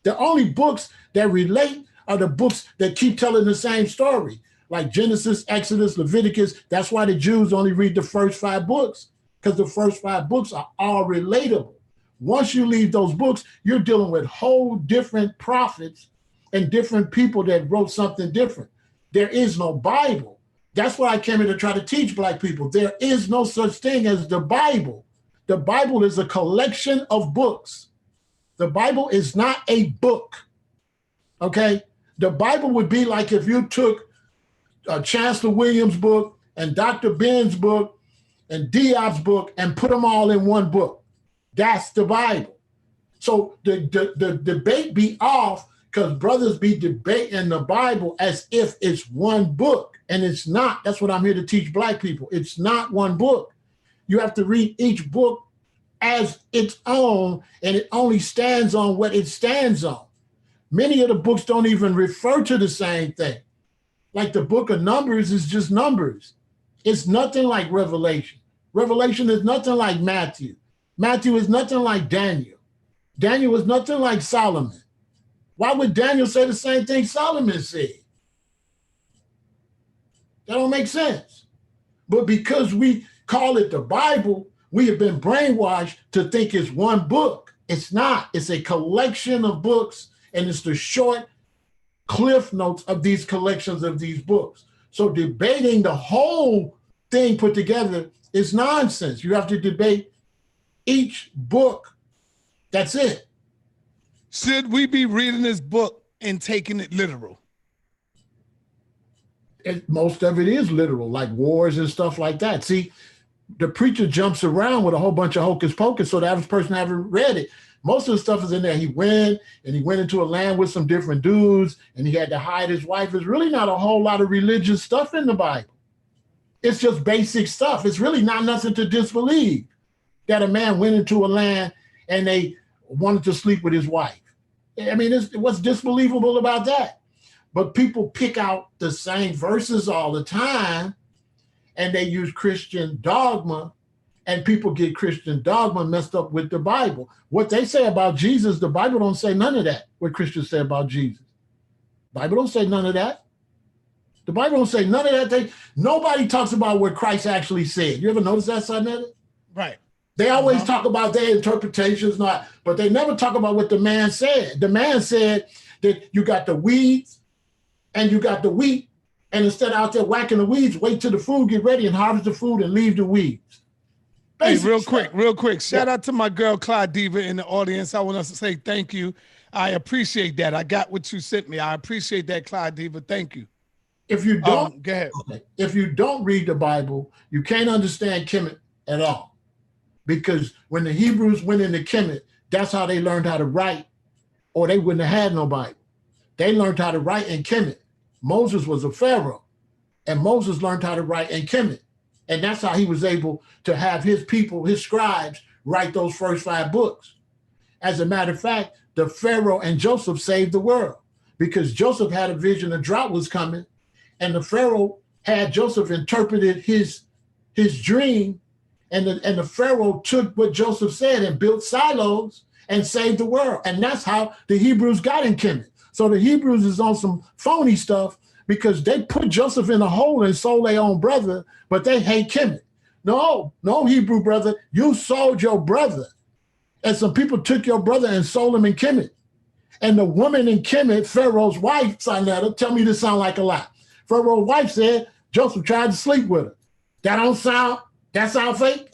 The only books that relate are the books that keep telling the same story, like Genesis, Exodus, Leviticus. That's why the Jews only read the first 5 books, because the first 5 books are all relatable. Once you leave those books, you're dealing with whole different prophets and different people that wrote something different. There is no Bible. That's why I came here to try to teach Black people. There is no such thing as the Bible. The Bible is a collection of books. The Bible is not a book, okay? The Bible would be like if you took Chancellor Williams' book and Dr. Ben's book and Diop's book and put them all in one book. That's the Bible. So the debate be off because brothers be debating the Bible as if it's one book, and it's not. That's what I'm here to teach Black people. It's not one book. You have to read each book as its own, and it only stands on what it stands on. Many of the books don't even refer to the same thing. Like the book of Numbers is just Numbers. It's nothing like Revelation. Revelation is nothing like Matthew. Matthew is nothing like Daniel. Daniel is nothing like Solomon. Why would Daniel say the same thing Solomon said? That don't make sense. But because we call it the Bible, we have been brainwashed to think it's one book. It's not. It's a collection of books, and it's the short cliff notes of these collections of these books. So debating the whole thing put together is nonsense. You have to debate each book. That's it. Should we be reading this book and taking it literal? Most of it is literal, like wars and stuff like that. See, the preacher jumps around with a whole bunch of hocus pocus, so the average person haven't read it. Most of the stuff is in there. He went into a land with some different dudes, and he had to hide his wife. There's really not a whole lot of religious stuff in the Bible. It's just basic stuff. It's really not nothing to disbelieve that a man went into a land and they wanted to sleep with his wife. I mean, what's disbelievable about that? But people pick out the same verses all the time, and they use Christian dogma, and people get Christian dogma messed up with the Bible. What they say about Jesus, the Bible don't say none of that, what Christians say about Jesus. The Bible don't say none of that. The Bible don't say none of that. Nobody talks about what Christ actually said. You ever notice that, Sarnetta? Right. They always talk about their interpretations, but they never talk about what the man said. The man said that you got the weeds and you got the wheat, and instead of out there whacking the weeds, wait till the food get ready and harvest the food and leave the weeds. Hey, real quick. Shout out to my girl Clyde Diva in the audience. I want to say thank you. I appreciate that. I got what you sent me. I appreciate that, Clyde Diva. Thank you. If you don't, go ahead. If you don't read the Bible, you can't understand Kemet at all. Because when the Hebrews went into Kemet, that's how they learned how to write, or they wouldn't have had no Bible. They learned how to write in Kemet. Moses was a Pharaoh, and Moses learned how to write in Kemet. And that's how he was able to have his people, his scribes, write those first 5 books. As a matter of fact, the Pharaoh and Joseph saved the world because Joseph had a vision a drought was coming, and the Pharaoh had Joseph interpreted his dream, and the Pharaoh took what Joseph said and built silos and saved the world. And that's how the Hebrews got in Kemet. So the Hebrews is on some phony stuff because they put Joseph in a hole and sold their own brother, but they hate Kemet. No, Hebrew brother, you sold your brother. And some people took your brother and sold him in Kemet. And the woman in Kemet, Pharaoh's wife, Sinetta, tell me this sound like a lie. Pharaoh's wife said Joseph tried to sleep with her. That sound fake?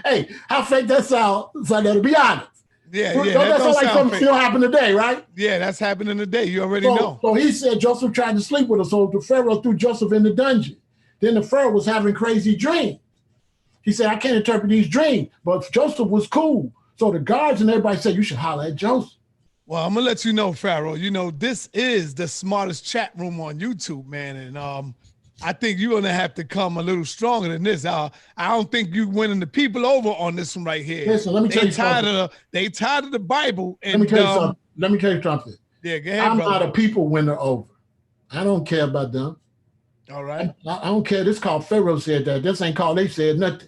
Hey, how fake that sound, Sinetta? Be honest. Yeah, Don't that that don't sound like sound something fake. still happened today, right? Yeah, that's happening today. You already know. So he said Joseph tried to sleep with her. So the Pharaoh threw Joseph in the dungeon. Then the Pharaoh was having crazy dreams. He said, I can't interpret these dreams. But Joseph was cool. So the guards and everybody said, you should holler at Joseph. Well, I'm gonna let you know, Pharaoh. You know, this is the smartest chat room on YouTube, man. And I think you're gonna have to come a little stronger than this. I don't think you winning the people over on this one right here. Listen, let me tell you something. They tired of the Bible. And let me tell you something. Yeah, go ahead, I'm brother. not a people winner over. I don't care about them. All right. I don't care. This called Pharaoh said that. This ain't called they said nothing.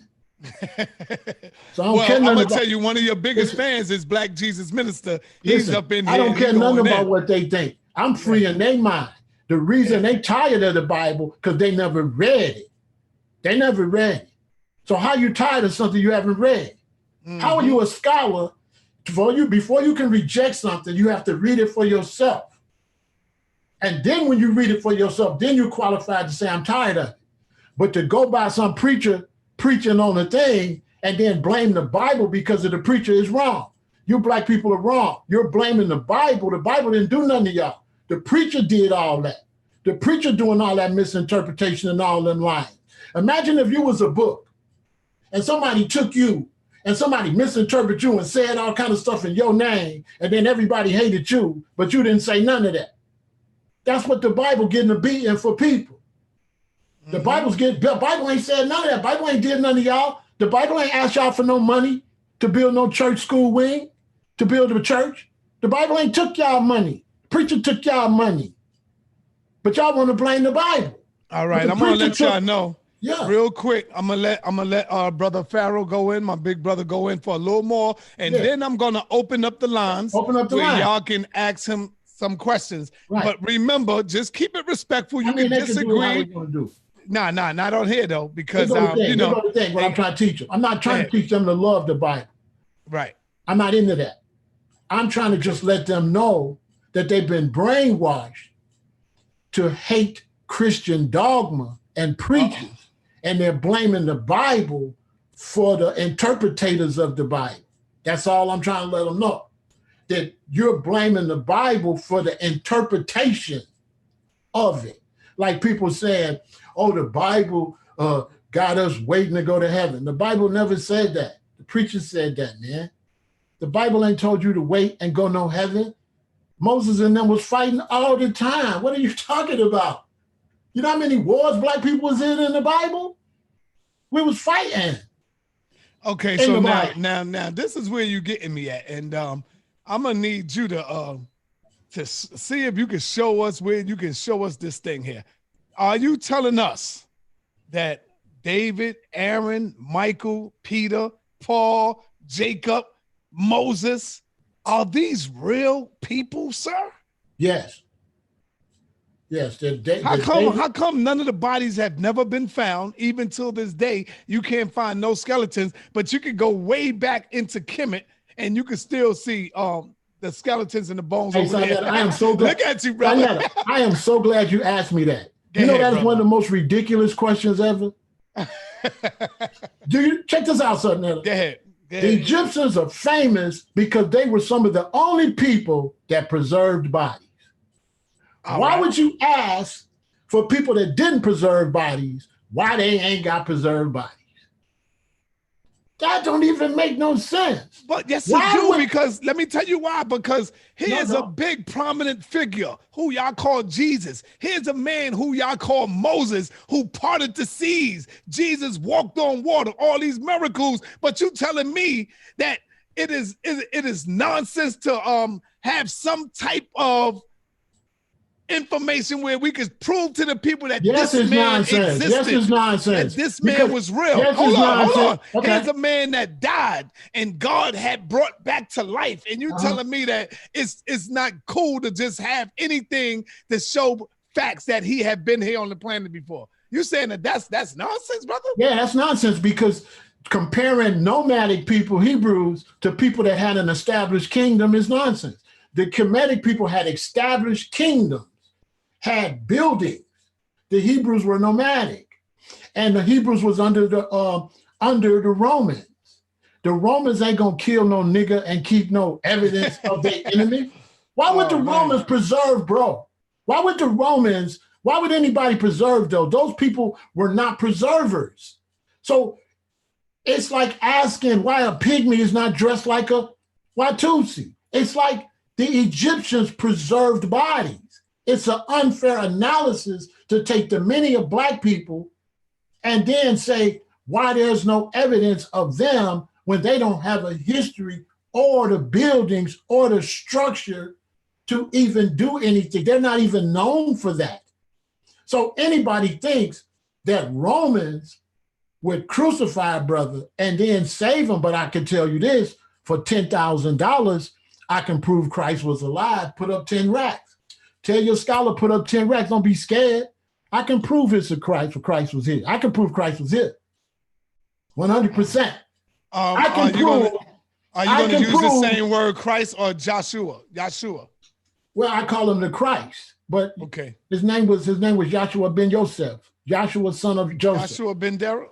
So I don't care I'm nothing gonna about, tell you, one of your biggest fans is Black Jesus Minister. He's listen, up in here. I don't care nothing about what they think. I'm free in their mind. The reason they tired of the Bible because they never read it. They never read it. So how you tired of something you haven't read? Mm-hmm. How are you a scholar? Before you can reject something, you have to read it for yourself. And then when you read it for yourself, then you're qualified to say, I'm tired of it. But to go by some preacher preaching on a thing and then blame the Bible because of the preacher is wrong. You black people are wrong. You're blaming the Bible. The Bible didn't do nothing to y'all. The preacher did all that. The preacher doing all that misinterpretation and all them lying. Imagine if you was a book and somebody took you and somebody misinterpreted you and said all kind of stuff in your name, and then everybody hated you, but you didn't say none of that. That's what the Bible getting a beating for people. The Bible ain't said none of that. Bible ain't did none of y'all. The Bible ain't asked y'all for no money to build no church school wing, to build a church. The Bible ain't took y'all money. Preacher took y'all money. But y'all want to blame the Bible. All right, I'm gonna let y'all know. Yeah. Real quick, I'm gonna let our brother Pharaoh go in, my big brother go in for a little more, and then I'm gonna open up the lines. Where y'all can ask him some questions. Right. But remember, just keep it respectful. You can disagree. Nah, not on here though, because you know the thing, what I'm trying to teach them. I'm not trying to teach them to love the Bible. Right. I'm not into that. I'm trying to just let them know that they've been brainwashed to hate Christian dogma and preachers, and they're blaming the Bible for the interpreters of the Bible. That's all I'm trying to let them know. That you're blaming the Bible for the interpretation of it. Like people saying, oh, the Bible got us waiting to go to heaven. The Bible never said that. The preacher said that, man. The Bible ain't told you to wait and go no heaven. Moses and them was fighting all the time. What are you talking about? You know how many wars black people was in the Bible? We was fighting. Okay, so now this is where you're getting me at. And I'm gonna need you to see if you can show us where you can show us this thing here. Are you telling us that David, Aaron, Michael, Peter, Paul, Jacob, Moses, are these real people, sir? Yes. Yes. How come none of the bodies have never been found? Even till this day, you can't find no skeletons, but you can go way back into Kemet and you can still see the skeletons and the bones over there. I am so glad. Look at you, brother. I am so glad you asked me that. That is one of the most ridiculous questions ever. Do you check this out, Sutton? Go ahead. The Egyptians are famous because they were some of the only people that preserved bodies. Why would you ask for people that didn't preserve bodies why they ain't got preserved bodies? That don't even make no sense. But yes, it do, because let me tell you why. Because here's a big prominent figure who y'all call Jesus. Here's a man who y'all call Moses, who parted the seas. Jesus walked on water, all these miracles. But you telling me that it is nonsense to have some type of information where we could prove to the people that this man existed. Yes, it's nonsense. That this man was real. Yes, hold on. Okay. Here's a man that died and God had brought back to life. And you telling me that it's not cool to just have anything to show facts that he had been here on the planet before. You saying that that's nonsense, brother? Yeah, that's nonsense, because comparing nomadic people, Hebrews, to people that had an established kingdom is nonsense. The Kemetic people had established kingdoms, had buildings. The Hebrews were nomadic, and the Hebrews was under the Romans. The Romans ain't gonna kill no nigga and keep no evidence of their enemy. Why would the Romans preserve, bro? Why would anybody preserve though? Those people were not preservers. So it's like asking why a pygmy is not dressed like a Watusi. It's like the Egyptians preserved bodies. It's an unfair analysis to take the many of Black people and then say why there's no evidence of them when they don't have a history or the buildings or the structure to even do anything. They're not even known for that. So anybody thinks that Romans would crucify a brother and then save him, but I can tell you this, for $10,000, I can prove Christ was alive, put up 10 racks. Tell your scholar, put up 10 racks, don't be scared. I can prove it's a Christ, for Christ was here. I can prove Christ was here, 100%. I can prove. Are you going to use the same word, Christ or Joshua? Well, I call him the Christ, but okay. His name was Joshua ben Yosef, Joshua son of Joseph. Joshua ben Dara?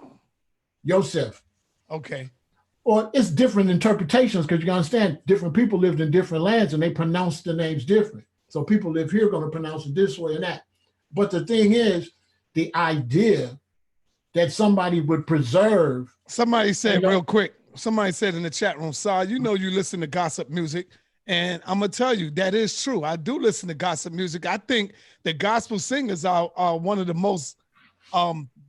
Yosef. Okay. Or it's different interpretations, because you understand different people lived in different lands and they pronounced the names different. So people live here are going to pronounce it this way and that. But the thing is, the idea that somebody would preserve. Somebody said real quick, somebody said in the chat room, Sar, you know you listen to gossip music. And I'm going to tell you, that is true. I do listen to gossip music. I think the gospel singers are one of the most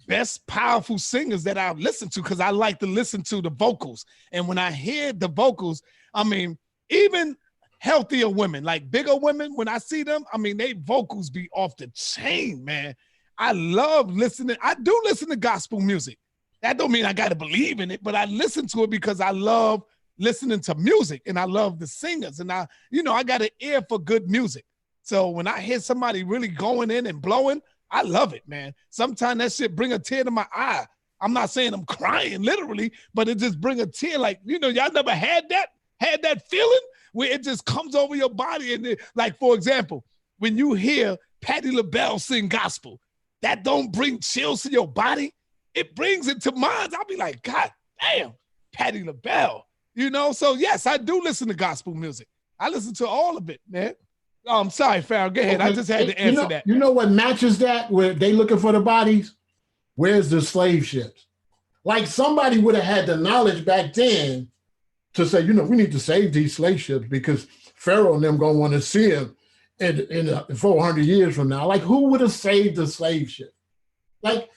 best powerful singers that I've listened to, because I like to listen to the vocals. And when I hear the vocals, I mean, even healthier women, like bigger women, when I see them, I mean, they vocals be off the chain, man. I love listening. I do listen to gospel music. That don't mean I got to believe in it, but I listen to it because I love listening to music and I love the singers. And I got an ear for good music. So when I hear somebody really going in and blowing, I love it, man. Sometimes that shit bring a tear to my eye. I'm not saying I'm crying literally, but it just bring a tear. Like, y'all never had that feeling where it just comes over your body. And like, for example, when you hear Patti LaBelle sing gospel, that don't bring chills to your body. It brings it to mine. I'll be like, God damn, Patti LaBelle. So yes, I do listen to gospel music. I listen to all of it, man. I'm sorry, Pharaoh, go ahead. Okay. I just had to answer that. You know what matches that, where they looking for the bodies? Where's the slave ships? Like, somebody would have had the knowledge back then to say, we need to save these slave ships because Pharaoh and them going to want to see them in 400 years from now. Like, who would have saved the slave ship? Like,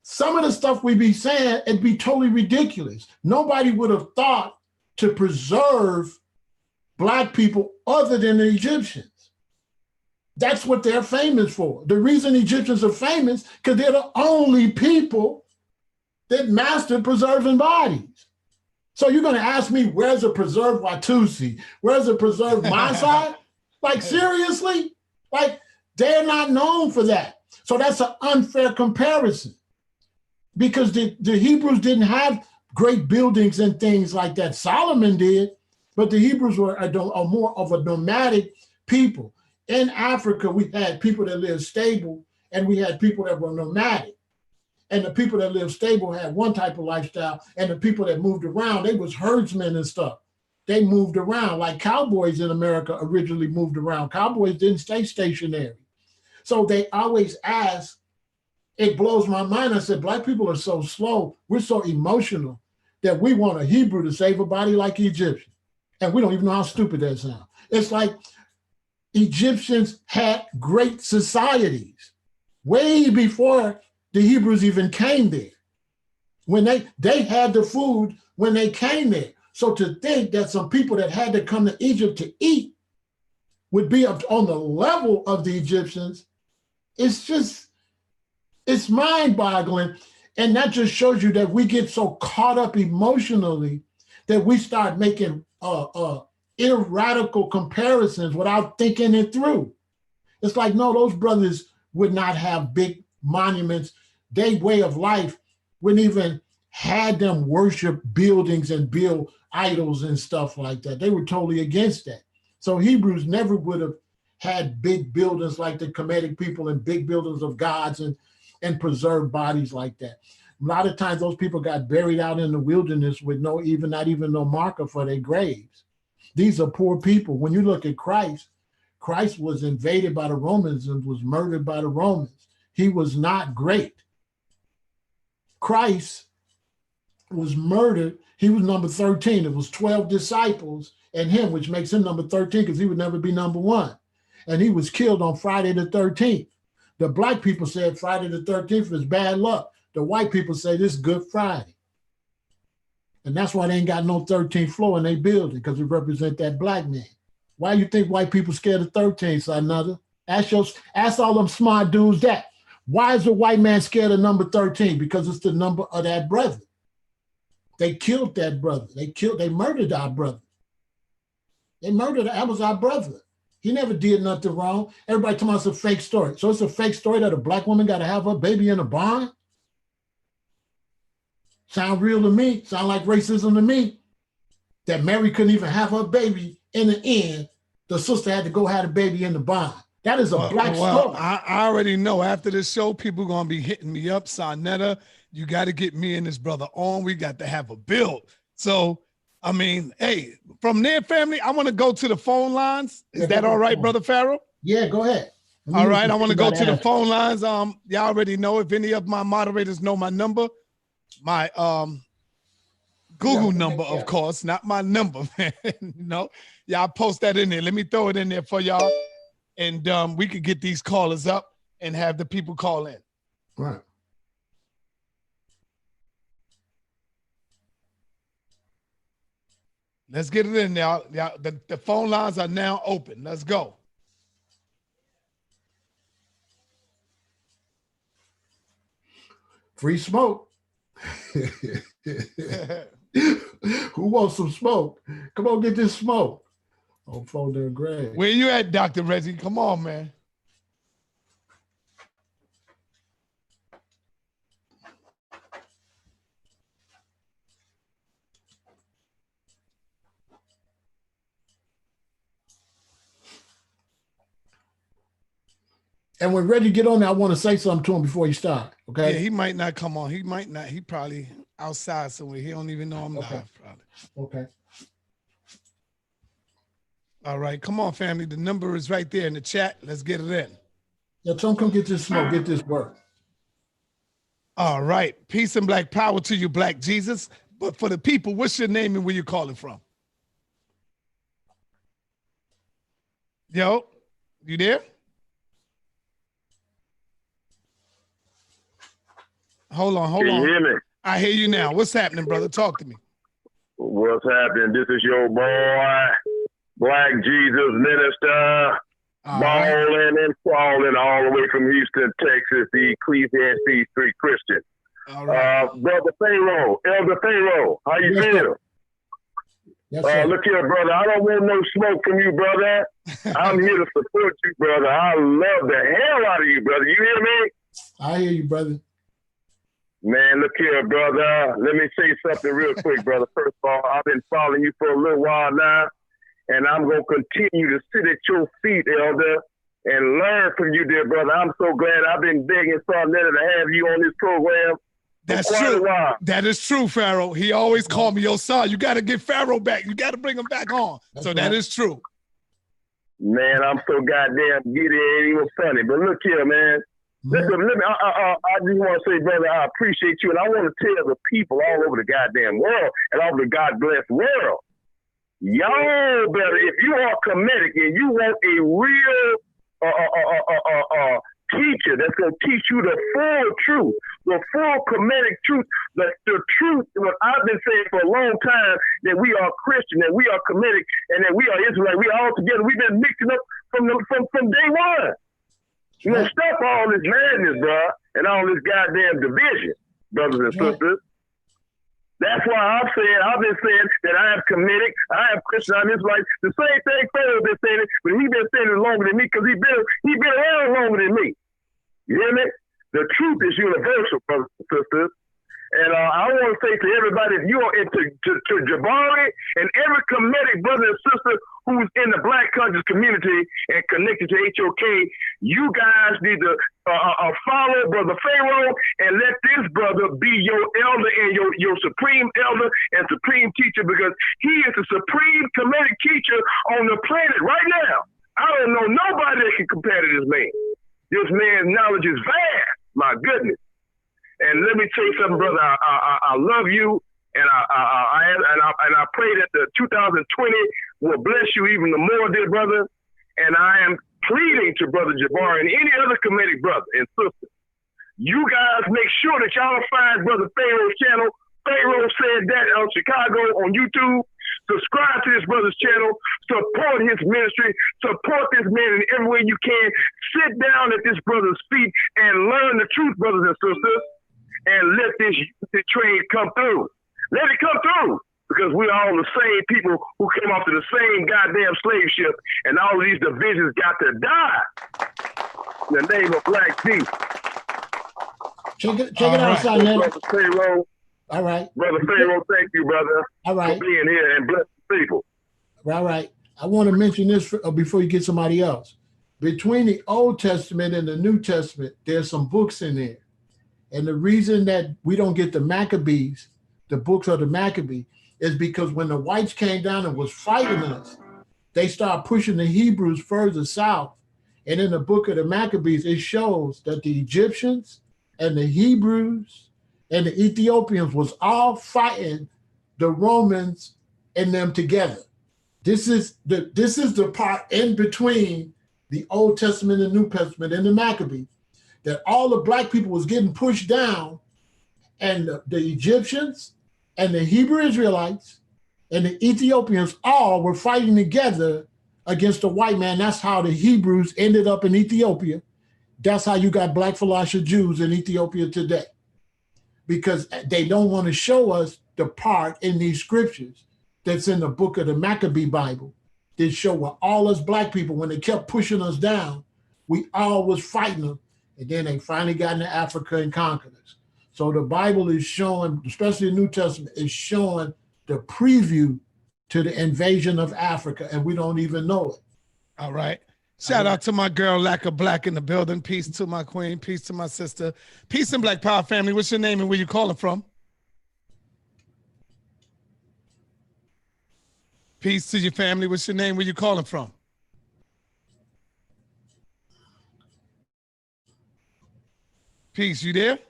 some of the stuff we be saying, it'd be totally ridiculous. Nobody would have thought to preserve Black people other than the Egyptians. That's what they're famous for. The reason Egyptians are famous, because they're the only people that mastered preserving bodies. So you're going to ask me, where's a preserved Watusi? Where's a preserved Maasai? Like, seriously? Like, they're not known for that. So that's an unfair comparison, because the Hebrews didn't have great buildings and things like that. Solomon did, but the Hebrews were more of a nomadic people. In Africa, we had people that lived stable and we had people that were nomadic. And the people that lived stable had one type of lifestyle, and the people that moved around, they was herdsmen and stuff. They moved around like cowboys in America originally moved around. Cowboys didn't stay stationary. So they always ask, it blows my mind. I said, Black people are so slow. We're so emotional. that we want a Hebrew to save a body like Egyptian. And we don't even know how stupid that sounds. It's like Egyptians had great societies way before the Hebrews even came there. When they had the food when they came there. So to think that some people that had to come to Egypt to eat would be up on the level of the Egyptians, it's mind-boggling. And that just shows you that we get so caught up emotionally that we start making irradical comparisons without thinking it through. It's like, no, those brothers would not have big monuments. Their way of life wouldn't even had them worship buildings and build idols and stuff like that. They were totally against that. So Hebrews never would have had big buildings like the Kemetic people and big buildings of gods and preserved bodies like that. A lot of times those people got buried out in the wilderness with not even no marker for their graves. These are poor people. When you look at Christ, Christ was invaded by the Romans and was murdered by the Romans. He was not great. Christ was murdered. He was number 13. It was 12 disciples and him, which makes him number 13 because he would never be number 1. And he was killed on Friday the 13th. The black people said Friday the 13th is bad luck. The white people say this is Good Friday. And that's why they ain't got no 13th floor in their building, because it represents that black man. Why you think white people scared of 13, son, another? Ask all them smart dudes that. Why is a white man scared of number 13? Because it's the number of that brother. They killed that brother. They murdered our brother. That was our brother. He never did nothing wrong. Everybody talking about it's a fake story. So it's a fake story that a black woman got to have her baby in a barn? Sound real to me. Sound like racism to me. That Mary couldn't even have her baby in the end. The sister had to go have the baby in the barn. That is a black story. I already know after this show, people going to be hitting me up. Sonetta, you got to get me and this brother on. We got to have a build. So, I mean, hey, from there, family, I want to go to the phone lines. Is that all right, Brother Pharaoh? Yeah, go ahead. All right, I want to go to the phone lines. Y'all already know, if any of my moderators know my number, my Google number, of course, not my number, man. Y'all post that in there. Let me throw it in there for y'all. And we could get these callers up and have the people call in. Right. Let's get it in now. The phone lines are now open. Let's go. Free smoke. Who wants some smoke? Come on, get this smoke. Oh, phone there, Greg. Where you at, Dr. Reggie? Come on, man. And when Reggie get on there, I want to say something to him before you start. Okay. Yeah, he might not come on. He might not. He probably outside somewhere. He don't even know I'm live, probably. Okay. All right, come on, family. The number is right there in the chat. Let's get it in. Yeah, tell him come get this smoke, get this work. All right. Peace and black power to you, Black Jesus. But for the people, what's your name and where you calling from? Yo, you there? Hold on. Can you hear me? I hear you now. What's happening, brother? Talk to me. What's happening? This is your boy, Black Jesus Minister, balling and falling all the way from Houston, Texas, the Ecclesiastes Street Christian. All right. Brother Pharaoh, Elder Pharaoh, how you feel? Yes, look here, brother. I don't want no smoke from you, brother. I'm here to support you, brother. I love the hell out of you, brother. You hear me? I hear you, brother. Man, look here, brother. Let me say something real quick, brother. First of all, I've been following you for a little while now, and I'm going to continue to sit at your feet, Elder, and learn from you, dear brother. I'm so glad. I've been begging Sonetta to have you on this program. That's true. That is true, Pharaoh. He always called me your son. You got to get Pharaoh back. You got to bring him back on. That is true. Man, I'm so goddamn giddy. It ain't even funny. But look here, man. Listen, I just want to say, brother, I appreciate you, and I want to tell the people all over the goddamn world and all over the God-blessed world, y'all better, if you are Kemetic and you want a real teacher that's going to teach you the full truth, the full Kemetic truth, the truth, what I've been saying for a long time, that we are Christian, that we are Kemetic, and that we are Israelite, we are all together. We've been mixing up from day one. You know, stop all this madness, bro, and all this goddamn division, brothers and sisters. That's why I've been saying that I am Kemetic, I am Christian, I'm Israelite. The same thing Pharaoh been saying it, but he been saying it longer than me because he been around longer than me. You hear me? The truth is universal, brothers and sisters. And I want to say to everybody, if you are into Jabari and every Kemetic brother and sister who's in the Black conscious community and connected to HOK, you guys need to follow Brother Pharaoh and let this brother be your elder and your supreme elder and supreme teacher, because he is the supreme Kemetic teacher on the planet right now. I don't know nobody that can compare to this man. This man's knowledge is vast. My goodness. And let me tell you something, brother. I love you, and I pray that the 2020 will bless you even the more, dear brother. And I am pleading to Brother Jabbar and any other Kemetic brother and sister, you guys make sure that y'all find Brother Pharaoh's channel. Pharaoh Said That on Chicago on YouTube. Subscribe to this brother's channel. Support his ministry. Support this man in every way you can. Sit down at this brother's feet and learn the truth, brothers and sisters. And let this trade come through. Let it come through. Because we're all the same people who came off to the same goddamn slave ship, and all of these divisions got to die in the name of Black Jesus. Check it out, son. Brother Pharaoh. All right. Brother Pharaoh, thank you, brother, all right, for being here and bless the people. All right. I want to mention this before you get somebody else. Between the Old Testament and the New Testament, there's some books in there. And the reason that we don't get the Maccabees, the books of the Maccabee, is because when the whites came down and was fighting us, they started pushing the Hebrews further south. And in the book of the Maccabees, it shows that the Egyptians and the Hebrews and the Ethiopians was all fighting the Romans and them together. This is the part in between the Old Testament and New Testament and the Maccabees, that all the Black people was getting pushed down, and the Egyptians and the Hebrew Israelites and the Ethiopians all were fighting together against the white man. That's how the Hebrews ended up in Ethiopia. That's how you got Black Falasha Jews in Ethiopia today, because they don't want to show us the part in these scriptures that's in the book of the Maccabee Bible that show where all us Black people, when they kept pushing us down, we all was fighting them. And then they finally got into Africa and conquered us. So the Bible is showing, especially the New Testament, is showing the preview to the invasion of Africa, and we don't even know it. All right. Shout out to my girl, Lacka Black, in the building. Peace to my queen. Peace to my sister. Peace and Black Power family. What's your name and where you calling from? Peace to your family. What's your name? Where you calling from? Peace, you there?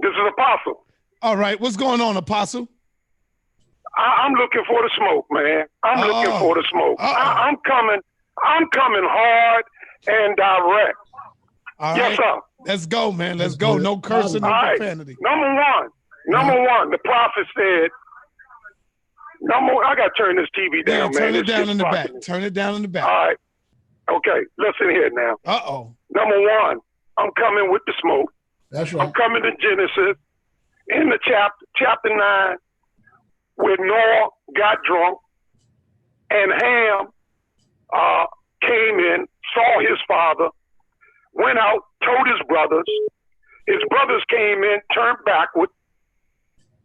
This is Apostle. All right, what's going on, Apostle? I'm looking for the smoke, man. I'm looking for the smoke. I'm coming hard and direct. All yes, right. sir. Let's go, man. Let's go. No cursing, no profanity. Number one, the prophet said, I got to turn this TV down, man. Turn it down in the back. Turn it down in the back. All right. Okay, listen here now. Uh-oh. Number one, I'm coming with the smoke. That's right. I'm coming to Genesis in the chapter 9, where Noah got drunk and Ham came in, saw his father, went out, told his brothers. His brothers came in, turned backward,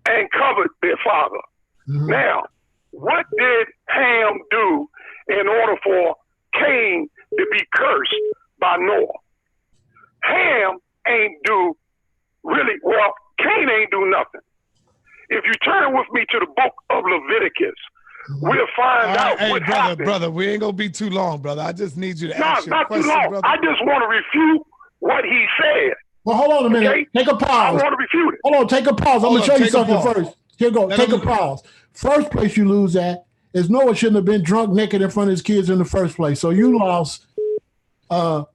and covered their father. Mm-hmm. Now, what did Ham do in order for Cain to be cursed by Noah? Ham ain't do really, well, Cain ain't do nothing. If you turn with me to the book of Leviticus, we'll find out what happened. Brother, we ain't gonna be too long, brother. I just need you to ask your question, brother. I just want to refute what he said. Well, hold on a minute. Okay? Take a I pause. want to refute it. Hold on, take a pause. I'm Hold going to on, show you take a something pause. first. Here you go. Let Take him- a pause. First place you lose at is Noah shouldn't have been drunk naked in front of his kids in the first place. So you lost. I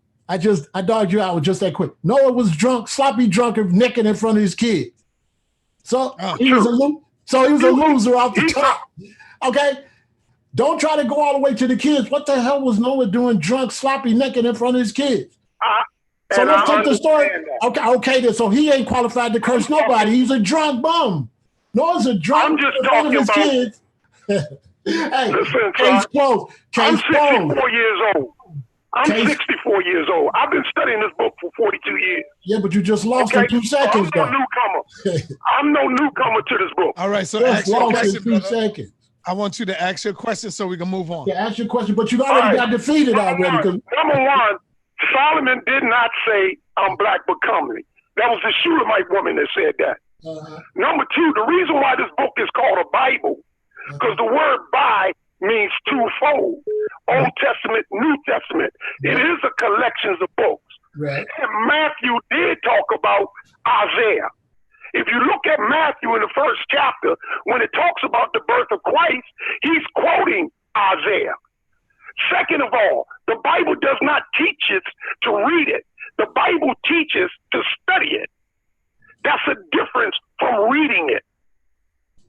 dogged you out with just that quick. Noah was drunk, sloppy drunk, and naked in front of his kids. So he was a loser off the top. Okay? Don't try to go all the way to the kids. What the hell was Noah doing drunk, sloppy, naked in front of his kids? So let's take the story. Okay, then. So he ain't qualified to curse nobody. He's a drunk bum. Noah's a drunk I'm just in front of his talking kids. Hey, Listen, case son, closed. I'm Case closed. 64 years old. I'm 64 years old. I've been studying this book for 42 years. Yeah, but you just lost in 2 seconds, so I'm no newcomer. I'm no newcomer to this book. All right, so Just ask your lost question, in 2 brother. seconds. I want you to ask your question so we can move on. Yeah, ask your question, but you already got defeated already. Number one, Solomon did not say, I'm black but comely. That was the Shulamite woman that said that. Number two, the reason why this book is called a Bible, because the word by means twofold. Old Testament, New Testament. It is a collection of books. Right. And Matthew did talk about Isaiah. If you look at Matthew in the first chapter, when it talks about the birth of Christ, he's quoting Isaiah. Second of all, the Bible does not teach us to read it. The Bible teaches to study it. That's a difference from reading it.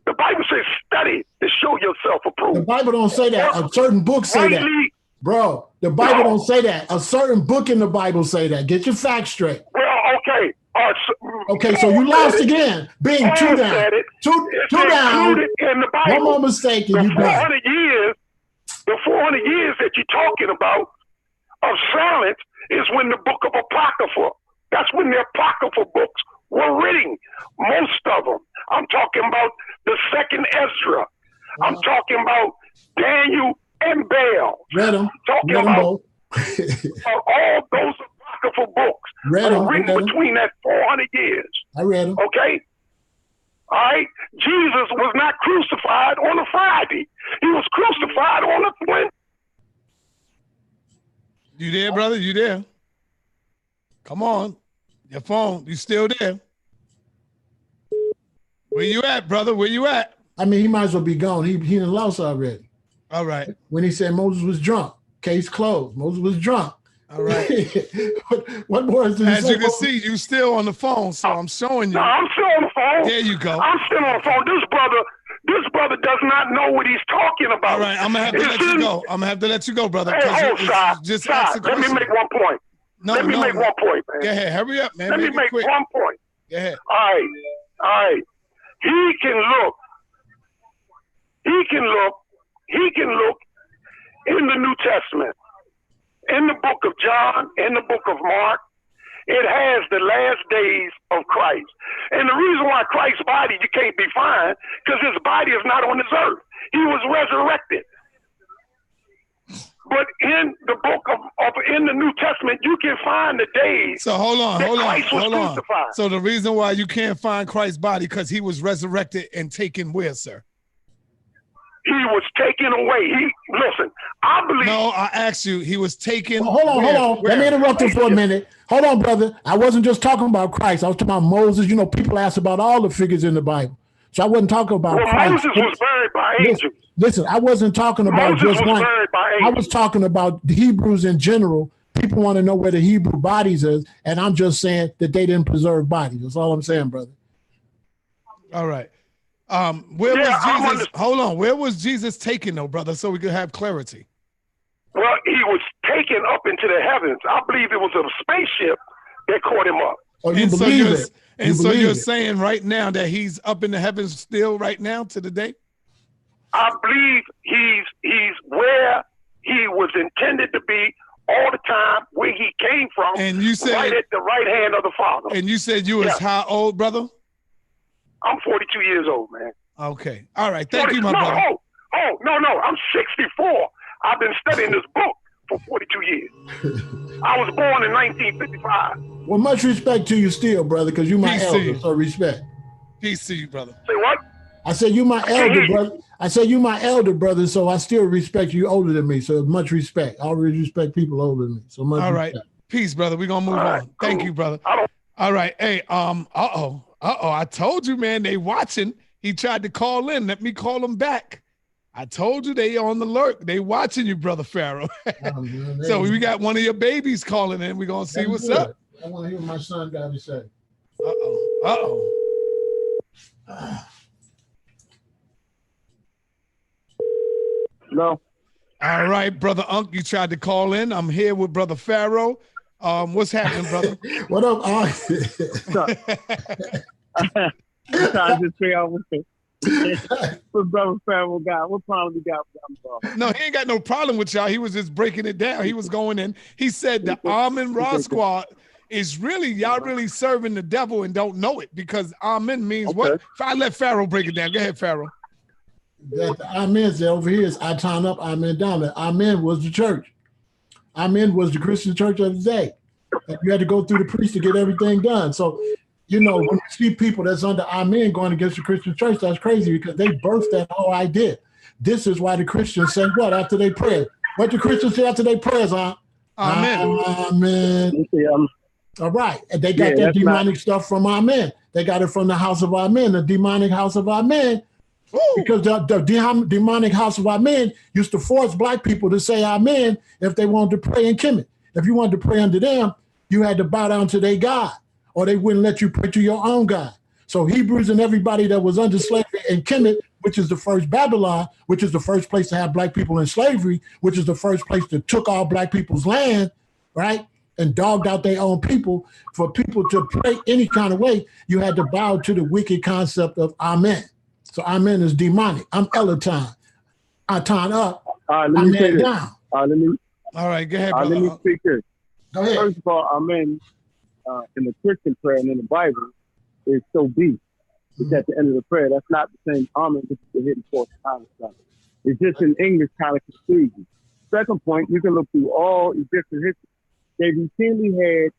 The Bible says study to show yourself approved. The Bible don't say that. A certain book say that. Bro, the Bible don't say that. A certain book in the Bible say that. Get your facts straight. Well, okay. Okay, so you lost again. Being two down. Two down. In the Bible. One more mistake and you done. The 400 years that you're talking about of silence is when the book of Apocrypha. That's when the Apocrypha books were written. Most of them. I'm talking about the second Ezra. I'm talking about Daniel and Baal. Read them. Talking Read about all those Apocrypha books read them. written between that 400 years. I read them. Okay? All right? Jesus was not crucified on a Friday. He was crucified on a Wednesday. You there, brother? You there? Come on. Your phone. You still there? Where you at, brother? Where you at? I mean, he might as well be gone. He done lost already. All right. When he said Moses was drunk, case closed. Moses was drunk. All right. what more is this? As you can see, you still on the phone, so I'm showing you. No, I'm still on the phone. There you go. I'm still on the phone. This brother does not know what he's talking about. All right, I'm gonna have to let you go. I'm gonna have to let you go, brother. Hey, just let me make one point. Let me make one point, man. Go ahead, hurry up, man. Let me make one point. Go ahead. All right. He can look in the New Testament, in the book of John, in the book of Mark. It has the last days of Christ. And the reason why Christ's body you can't define, because his body is not on this earth. He was resurrected. But in the book in the New Testament, you can find the days. So hold on. Crucified. So the reason why you can't find Christ's body, because he was resurrected and taken where, sir? He was taken away. Listen, I believe. No, I asked you, he was taken. Well, hold on. Let me interrupt you for a minute. Hold on, brother. I wasn't just talking about Christ. I was talking about Moses. You know, people ask about all the figures in the Bible. So I wasn't talking about Christ. Moses was buried by angels. Listen, I wasn't talking about just one. I was talking about the Hebrews in general. People want to know where the Hebrew bodies is, and I'm just saying that they didn't preserve bodies. That's all I'm saying, brother. All right. Where was Jesus? Hold on. Where was Jesus taken, though, brother, so we could have clarity? Well, he was taken up into the heavens. I believe it was a spaceship that caught him up. Oh, you believe it? And so you're saying right now that he's up in the heavens still right now to the day? I believe he's where he was intended to be all the time, where he came from, and you said, right at the right hand of the Father. And you said you was how old, brother? I'm 42 years old, man. Okay. All right. Thank you, my brother. No. I'm 64. I've been studying this book for 42 years. I was born in 1955. Well, much respect to you still, brother, because you my elder, so respect. Peace to you, brother. Say what? I said you my elder, brother. I said you my elder, brother, so I still respect you older than me. So much respect. I always respect people older than me. So much respect. Peace, brother. We're gonna move right, on. Thank cool. you, brother. I don't. All right. Hey, I told you, man, they watching. He tried to call in. Let me call him back. I told you they on the lurk. They watching you, brother Pharaoh. Oh, man, So we got one of your babies calling in. We're gonna see what's up. I want to hear what my son got to say. No. All right, brother Unc, you tried to call in. I'm here with brother Pharaoh. What's happening, brother? What up, Unc? I'm trying to figure out what brother Pharaoh got. What problem he got with them? No, he ain't got no problem with y'all. He was just breaking it down. He was going in. He said the Amen Ra Squad is really, y'all really serving the devil and don't know it, because Amen means what? If I let Pharaoh break it down. Go ahead, Pharaoh. That the Amen over here is I turn up, Amen down. The Amen was the church. Amen was the Christian church of the day. And you had to go through the priest to get everything done. So, you know, when you see people that's under Amen going against the Christian church, that's crazy, because they birthed that whole idea. This is why the Christians say what after they pray? What the Christians say after they prayers, huh? Amen. Amen. All right. And they got that demonic stuff from Amen. They got it from the house of Amen, the demonic house of Amen. Because the demonic house of Amen used to force black people to say Amen if they wanted to pray in Kemet. If you wanted to pray under them, you had to bow down to their God, or they wouldn't let you pray to your own God. So Hebrews and everybody that was under slavery in Kemet, which is the first Babylon, which is the first place to have black people in slavery, which is the first place that took all black people's land, right? And dogged out their own people. For people to pray any kind of way, you had to bow to the wicked concept of Amen. So Amen is demonic. I'm Elaton. I turn up. Let me say this. Down. All right, go ahead, brother. Let me speak this. Go ahead. First of all, Amen in the Christian prayer and in the Bible is so deep. It's at the end of the prayer. That's not the same Amen that you can hit in 4 times. It's just in English kind of confusing. Second point, you can look through all Egyptian history. They routinely had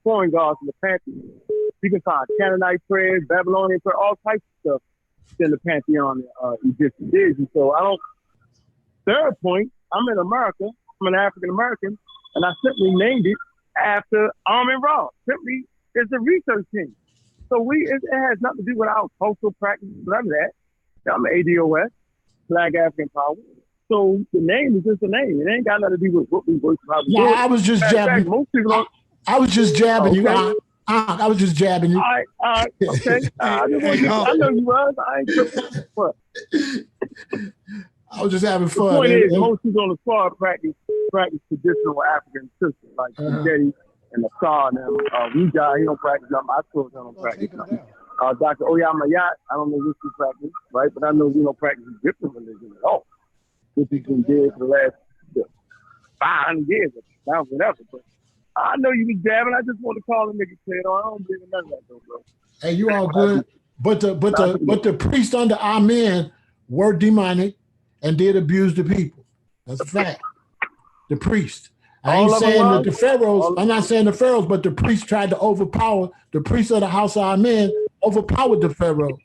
foreign gods in the pantheon. You can find Canaanite prayers, Babylonian prayers, all types of stuff in the pantheon Egyptian deities. So I don't. Third point, I'm in America. I'm an African American, and I simply named it after Amen-Ra. Simply, it's a research team. So it has nothing to do with our cultural practice, none of that. I'm an ADOS, Black African Power. So the name is just a name. It ain't got nothing to do with what we work for. Yeah, I was just jabbing. Most people don't. I was just jabbing you. I was just jabbing you. All right, okay. I know you was. I ain't tripping. What? I was just having fun. The point is, most people on the squad practice traditional African systems like spaghetti and the saw and them. Rija, he don't practice them. I told him don't practice them. Dr. Oyamayat, I don't know what you practice, right? But I know we don't practice Egyptian religion at all. Which has been dead for the last 500 years, now whatever. But I know you was jabbing. I just want to call a nigga say it. I don't believe in none of that though, bro. Hey, you all good. But the priests under Amen were demonic and did abuse the people. That's a fact. The priest. I ain't saying that the pharaohs, I'm not saying the pharaohs, but the priests tried to overpower, the priests of the house of Amen overpowered the pharaohs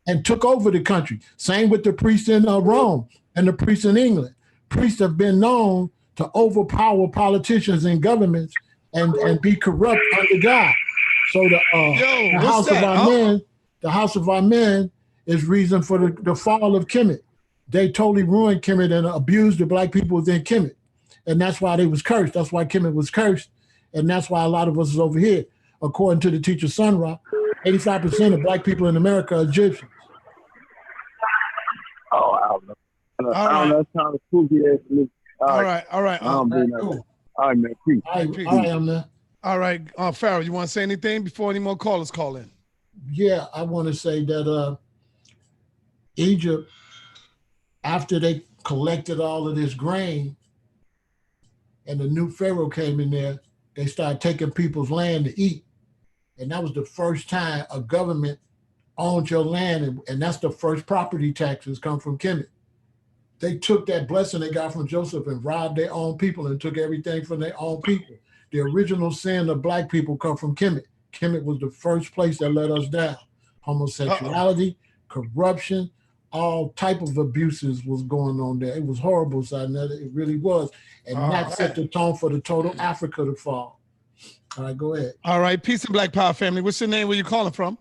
and took over the country. Same with the priests in Rome and the priests in England. Priests have been known to overpower politicians and governments and be corrupt under God. So the house of Amen is reason for the fall of Kemet. They totally ruined Kemet and abused the black people within Kemet. And that's why they was cursed. That's why Kemet was cursed. And that's why a lot of us is over here. According to the teacher Sun Ra, 85% of black people in America are Egyptians. Oh, I don't know. I don't know. It's kind of spooky ass to me. All right. I don't believe nothing. All right, man. Peace. All right, man. All right, Pharaoh, you want to say anything before any more callers call in? Yeah, I want to say that Egypt, after they collected all of this grain and the new Pharaoh came in there, they started taking people's land to eat. And that was the first time a government owned your land, and that's the first property taxes come from Kemet. They took that blessing they got from Joseph and robbed their own people and took everything from their own people. The original sin of black people come from Kemet. Kemet was the first place that let us down. Homosexuality, corruption, all type of abuses was going on there. It was horrible, Sarnetta. It really was. And that set the tone for the total Africa to fall. All right, go ahead. All right, peace and Black Power family. What's your name? Where you calling from?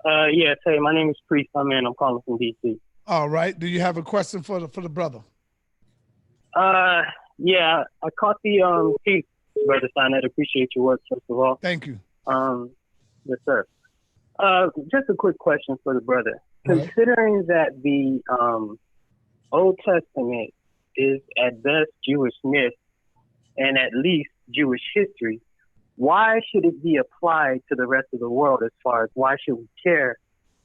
Yes, hey, my name is Priest. I'm calling from DC. All right. Do you have a question for the brother? Yeah, I caught the piece, Brother Sarnetta. Appreciate your work, first of all. Thank you. Yes, sir. Just a quick question for the brother. Right. Considering that the Old Testament is at best Jewish myth and at least Jewish history, why should it be applied to the rest of the world as far as why should we care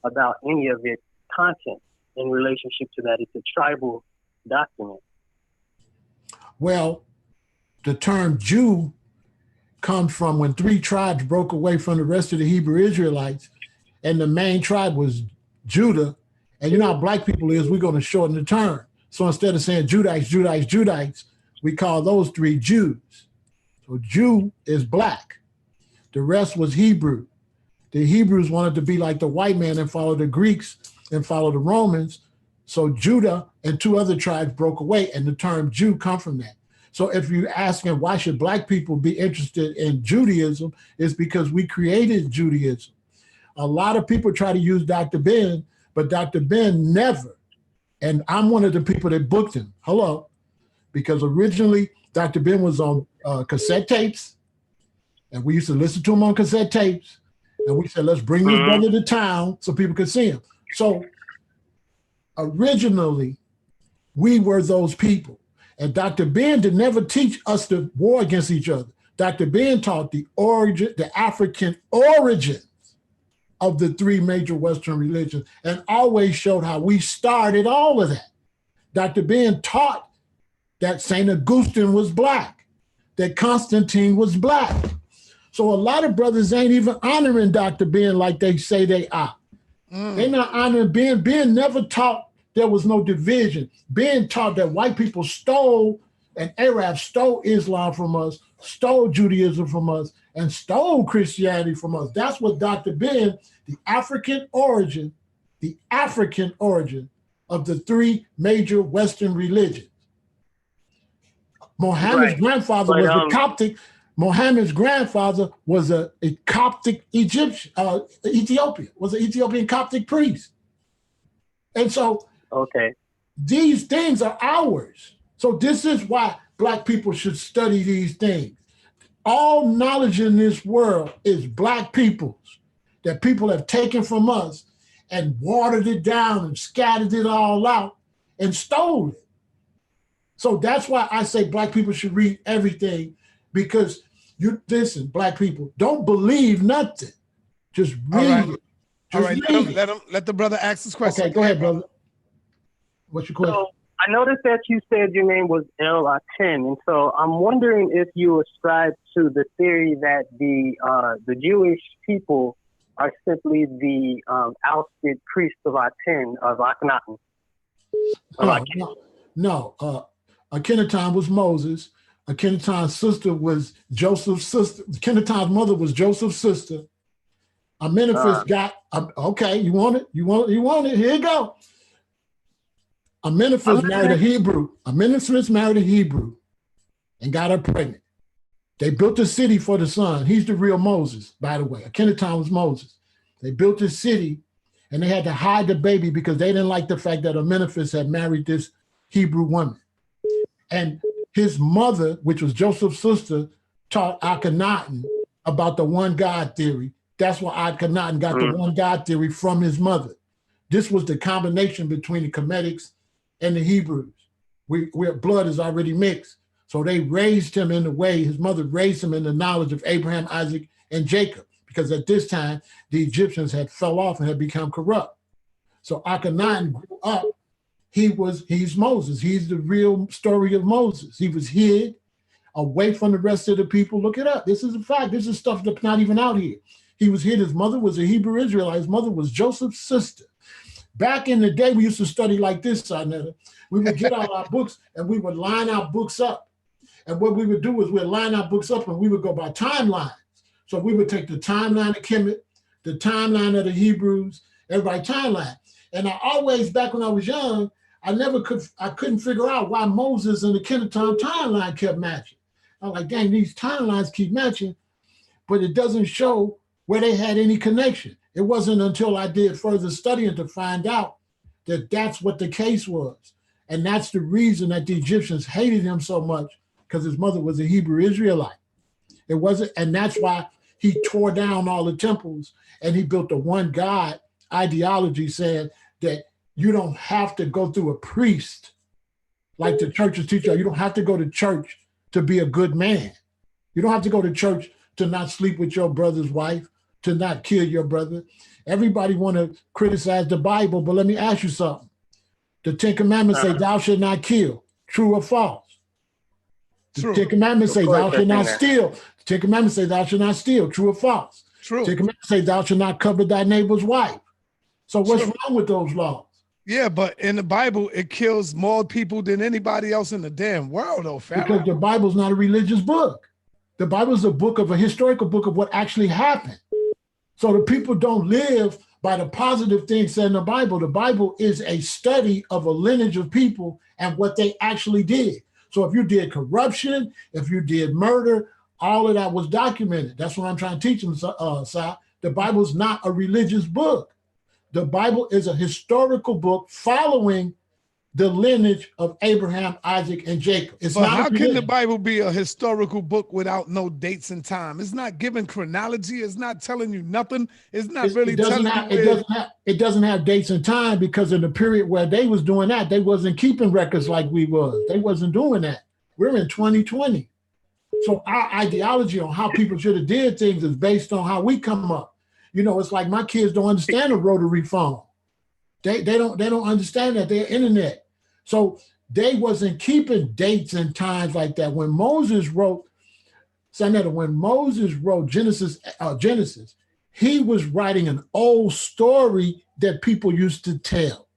about any of its content in relationship to that? It's a tribal document. Well, the term Jew comes from when 3 tribes broke away from the rest of the Hebrew Israelites, and the main tribe was Judah. And you know how black people is, we're going to shorten the term. So instead of saying Judites, we call those 3 Jews. So Jew is black. The rest was Hebrew. The Hebrews wanted to be like the white man and follow the Greeks and follow the Romans. So Judah and 2 other tribes broke away, and the term Jew come from that. So if you're asking why should black people be interested in Judaism, it's because we created Judaism. A lot of people try to use Dr. Ben, but Dr. Ben never, and I'm one of the people that booked him. Hello. Because originally Dr. Ben was on cassette tapes, and we used to listen to him on cassette tapes, and we said, let's bring this brother to town so people could see him. So originally, we were those people. And Dr. Ben did never teach us to war against each other. Dr. Ben taught the African origins of the 3 major Western religions, and always showed how we started all of that. Dr. Ben taught that St. Augustine was black, that Constantine was black. So a lot of brothers ain't even honoring Dr. Ben like they say they are. They're not honoring Ben. Ben never taught there was no division. Ben taught that white people stole, and Arabs stole Islam from us, stole Judaism from us, and stole Christianity from us. That's what Dr. Ben, the African origin of the 3 major Western religions. Muhammad's grandfather was a Coptic. Muhammad's grandfather was a Coptic Egyptian, Ethiopian, was an Ethiopian Coptic priest. And so these things are ours. So this is why black people should study these things. All knowledge in this world is black people's, that people have taken from us and watered it down and scattered it all out and stole it. So that's why I say black people should read everything, because you listen, black people, don't believe nothing. Just read it. All right, let the brother ask his question. Okay, go ahead, brother. What's your question? So I noticed that you said your name was El Aten, and so I'm wondering if you ascribe to the theory that the Jewish people are simply the ousted priests of Aten, of Akhenaten. No. Akhenaten was Moses. Akhenaten's sister was Joseph's sister. Akhenaten's mother was Joseph's sister. Amenephis got, okay, you want it? You want it? Here you go. Amenephis married a Hebrew. Amenephis married a Hebrew and got her pregnant. They built a city for the son. He's the real Moses, by the way. Akhenaten was Moses. They built a city, and they had to hide the baby because they didn't like the fact that Amenephis had married this Hebrew woman. And his mother, which was Joseph's sister, taught Akhenaten about the one God theory. That's why Akhenaten got the one God theory from his mother. This was the combination between the Kemetics and the Hebrews. Where blood is already mixed. So they raised him in the way, his mother raised him in the knowledge of Abraham, Isaac, and Jacob, because at this time, the Egyptians had fell off and had become corrupt. So Akhenaten grew up, he's Moses. He's the real story of Moses. He was hid away from the rest of the people. Look it up. This is a fact. This is stuff that's not even out here. He was hid. His mother was a Hebrew Israelite. His mother was Joseph's sister. Back in the day, we used to study like this, Sarnetta. We would get out our books and we would line our books up. And what we would do is we'd line our books up and we would go by timelines. So we would take the timeline of Kemet, the timeline of the Hebrews, everybody timeline. And I always, back when I was young, I couldn't figure out why Moses and the Kenneton timeline kept matching. I'm like, dang, these timelines keep matching, but it doesn't show where they had any connection. It wasn't until I did further studying to find out that that's what the case was. And that's the reason that the Egyptians hated him so much, because his mother was a Hebrew Israelite. It wasn't, and that's why he tore down all the temples and he built the one God ideology, saying that you don't have to go through a priest like the churches teach you. You don't have to go to church to be a good man. You don't have to go to church to not sleep with your brother's wife, to not kill your brother. Everybody want to criticize the Bible, but let me ask you something. The Ten Commandments say thou shalt not kill. True or false? True. The Ten Commandments say thou shalt not steal. The Ten Commandments say thou shalt not steal. True or false? True. The Ten Commandments say thou shalt not covet thy neighbor's wife. So what's wrong with those laws? Yeah, but in the Bible, it kills more people than anybody else in the damn world, though, Pharaoh. Because the Bible's not a religious book. The Bible is a historical book of what actually happened. So the people don't live by the positive things said in the Bible. The Bible is a study of a lineage of people and what they actually did. So if you did corruption, if you did murder, all of that was documented. That's what I'm trying to teach them, Si. The Bible is not a religious book. The Bible is a historical book following the lineage of Abraham, Isaac, and Jacob. It's but not how can the Bible be a historical book without no dates and time? It's not giving chronology. It's not telling you nothing. It's not really telling you. It doesn't have dates and time, because in the period where they was doing that, they wasn't keeping records like we was. They wasn't doing that. We're in 2020. So our ideology on how people should have did things is based on how we come up. You know, it's like my kids don't understand a rotary phone. They don't understand that. They're internet. So they wasn't keeping dates and times like that. When Moses wrote Genesis, he was writing an old story that people used to tell.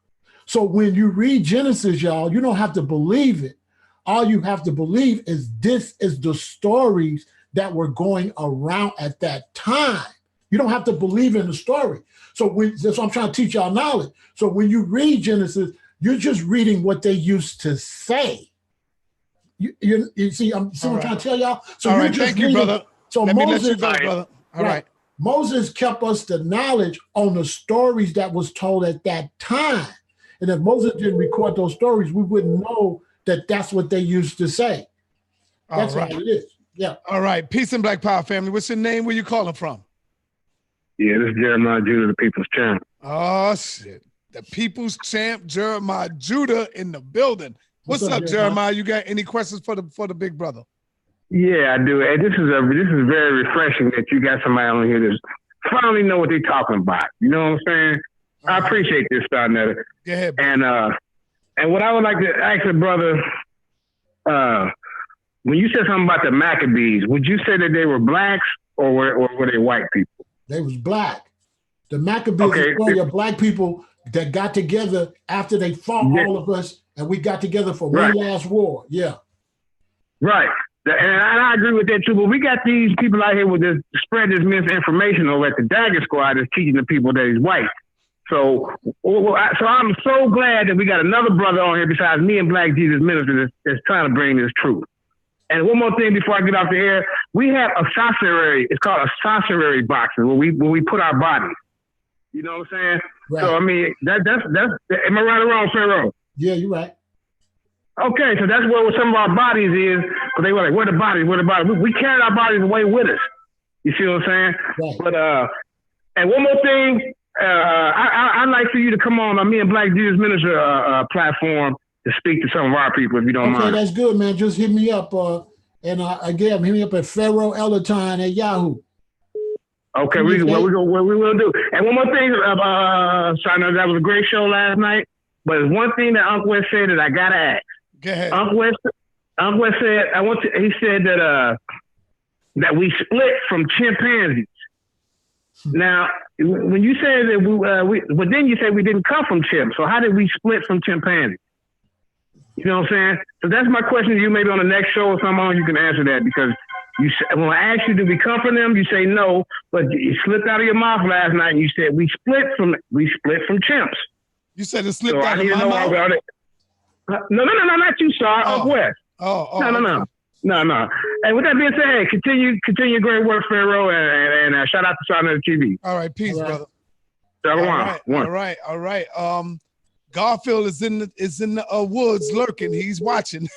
So when you read Genesis, y'all, you don't have to believe it. All you have to believe is this is the stories that were going around at that time. You don't have to believe in the story. So that's what I'm trying to teach y'all knowledge. So when you read Genesis, you're just reading what they used to say. You see, what I'm trying to tell y'all? So all right, thank you, brother. So let Moses, me let you go, brother. All right. Moses kept us the knowledge on the stories that was told at that time. And if Moses didn't record those stories, we wouldn't know that that's what they used to say. That's all it is. Yeah. All right. Peace and Black Power family. What's your name? Where you calling from? Yeah, this is Jeremiah Judah, the People's Champ. Oh, shit. The People's Champ, Jeremiah Judah in the building. What's up, Jeremiah? You got any questions for the big brother? Yeah, I do. And this is very refreshing that you got somebody on here that finally know what they're talking about. You know what I'm saying? I appreciate this, Starnetta. Go ahead, brother. And what I would like to ask the brother, when you said something about the Maccabees, would you say that they were blacks or were they white people? They was black. The Maccabees is a story of black people that got together after they fought all of us, and we got together for one last war. Yeah. Right. And I agree with that too, but we got these people out here with this spread this misinformation over at the Dagger Squad that's teaching the people that he's white. So I'm so glad that we got another brother on here besides me and Black Jesus Minister that's trying to bring this truth. And one more thing before I get off the air, we have a sanctuary. It's called a sanctuary boxing where we put our bodies. You know what I'm saying? Right. So I mean that's am I right or wrong, Pharaoh? Yeah, you're right. Okay, so that's where some of our bodies is, because they were like, where the bodies? We carried our bodies away with us. You see what I'm saying? Right. But and one more thing, I'd like for you to come on me and Black Jesus Minister platform to speak to some of our people, if you don't mind. Okay, that's good, man. Just hit me up, and again, hit me up at Pharaoh Elatine at Yahoo. Okay, we will do. And one more thing, Shana, that was a great show last night. But there's one thing that Uncle West said that I gotta ask. Go ahead. Uncle West said he said that we split from chimpanzees. Now, when you say that but then you say we didn't come from chimps. So how did we split from chimpanzees? You know what I'm saying? So that's my question to you. Maybe on the next show or something, you can answer that, because when I asked you, did we come from them? You say no, but you slipped out of your mouth last night and you said we split from chimps. You said it slipped So I out of need to my know mouth? about it. No, not you, Star. Up west. Okay. No. And with that being said, hey, continue great work, Pharaoh, and shout out to Sean on the TV. All right, peace, brother. All right. Garfield is in the woods lurking. He's watching.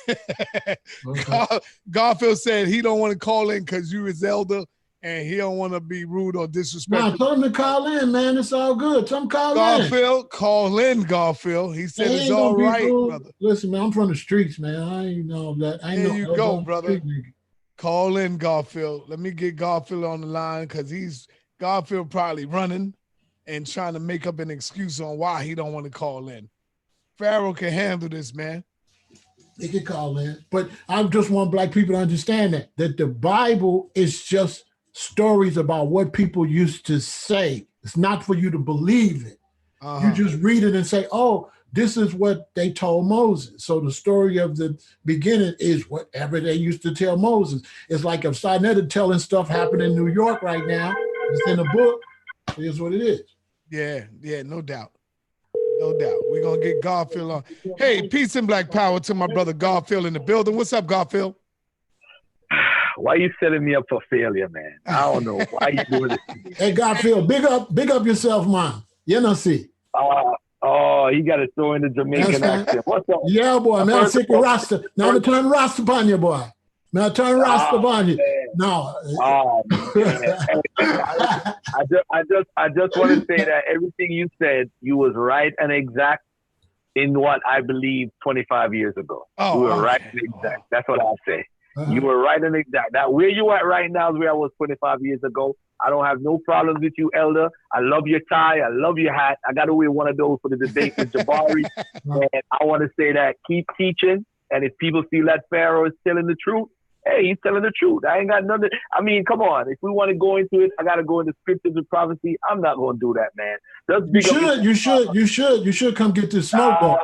Okay. Garfield said he don't want to call in because you his elder and he don't want to be rude or disrespectful. Nah, tell him to call in, man. It's all good. Tell him call Garfield, call in, Garfield. He said it's all right, brother. Listen, man, I'm from the streets, man. I ain't know that. There you go, brother. Call in, Garfield. Let me get Garfield on the line because Garfield probably running and trying to make up an excuse on why he don't want to call in. Pharaoh can handle this, man. He can call in. But I just want black people to understand that the Bible is just stories about what people used to say. It's not for you to believe it. You just read it and say, oh, this is what they told Moses. So the story of the beginning is whatever they used to tell Moses. It's like if Sinetta telling stuff happening in New York right now, it's in a book, here's what it is. Yeah, no doubt. No doubt. We're going to get Garfield on. Hey, peace and black power to my brother Garfield in the building. What's up, Garfield? Why you setting me up for failure, man? I don't know. Why you doing this? Hey, Garfield, big up yourself, man. You know, see. Oh, he got to throw in the Jamaican accent. What's up? Yeah, boy. Man, I'm sick of Rasta. Now I'm turn Rasta upon you, boy. Now turn Rasta upon you. No. Oh, man. I just want to say that everything you said, you was right and exact in what I believe 25 years ago. You were right and exact. That's what I'll say. You were right and exact. Now, where you at right now is where I was 25 years ago. I don't have no problems with you, Elder. I love your tie. I love your hat. I got to wear one of those for the debate with Jabari. And I want to say that keep teaching. And if people feel that Pharaoh is telling the truth, hey, he's telling the truth. I ain't got nothing. I mean, come on. If we want to go into it, I got to go into scriptures and prophecy. I'm not going to do that, man. You should come get this smoke, though.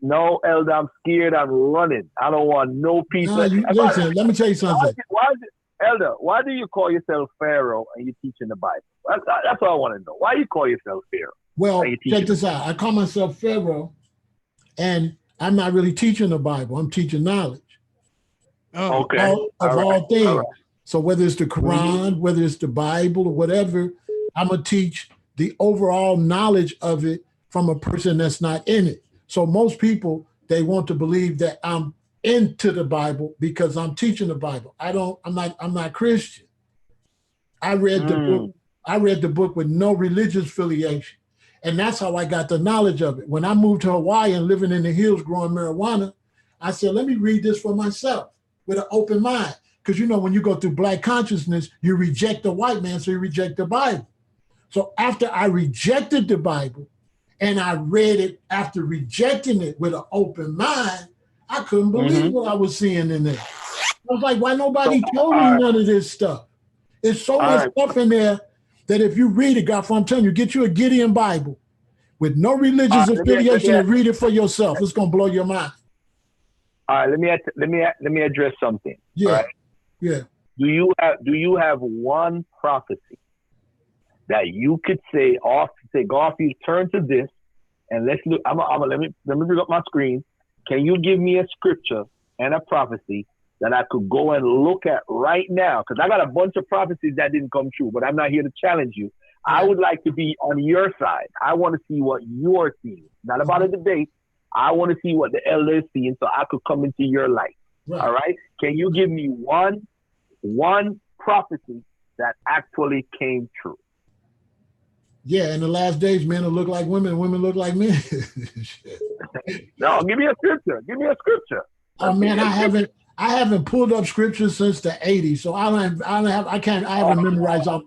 No, Elder, I'm scared. I'm running. I don't want no peace. Listen, let me tell you something. Elder, why do you call yourself Pharaoh and you're teaching the Bible? That's what I want to know. Why you call yourself Pharaoh? Well, check this out. I call myself Pharaoh, and I'm not really teaching the Bible. I'm teaching knowledge. Okay. All things. Right. So whether it's the Quran, whether it's the Bible or whatever, I'm going to teach the overall knowledge of it from a person that's not in it. So most people, they want to believe that I'm into the Bible because I'm teaching the Bible. I'm not Christian. I read the book with no religious affiliation. And that's how I got the knowledge of it. When I moved to Hawaii and living in the hills growing marijuana, I said, let me read this for myself with an open mind. Because when you go through black consciousness, you reject the white man, so you reject the Bible. So after I rejected the Bible and I read it after rejecting it with an open mind, I couldn't believe what I was seeing in there. I was like, why nobody told me none of this stuff? There's so much stuff in there that if you read it, God, I'm telling you, get you a Gideon Bible with no religious affiliation and read it for yourself. It's gonna blow your mind. All right, let me address something. Yeah, right? yeah. Do you have one prophecy that you could say Garfield, turn to this and let's look. Let me bring up my screen. Can you give me a scripture and a prophecy that I could go and look at right now? Because I got a bunch of prophecies that didn't come true, but I'm not here to challenge you. Yeah. I would like to be on your side. I want to see what you're seeing. Not about a debate. I want to see what the elder is seeing so I could come into your life. Right. All right? Can you give me one prophecy that actually came true? Yeah, in the last days, men will look like women, women look like men. No, give me a scripture. Oh man, I haven't pulled up scriptures since the 80s, so I haven't memorized all.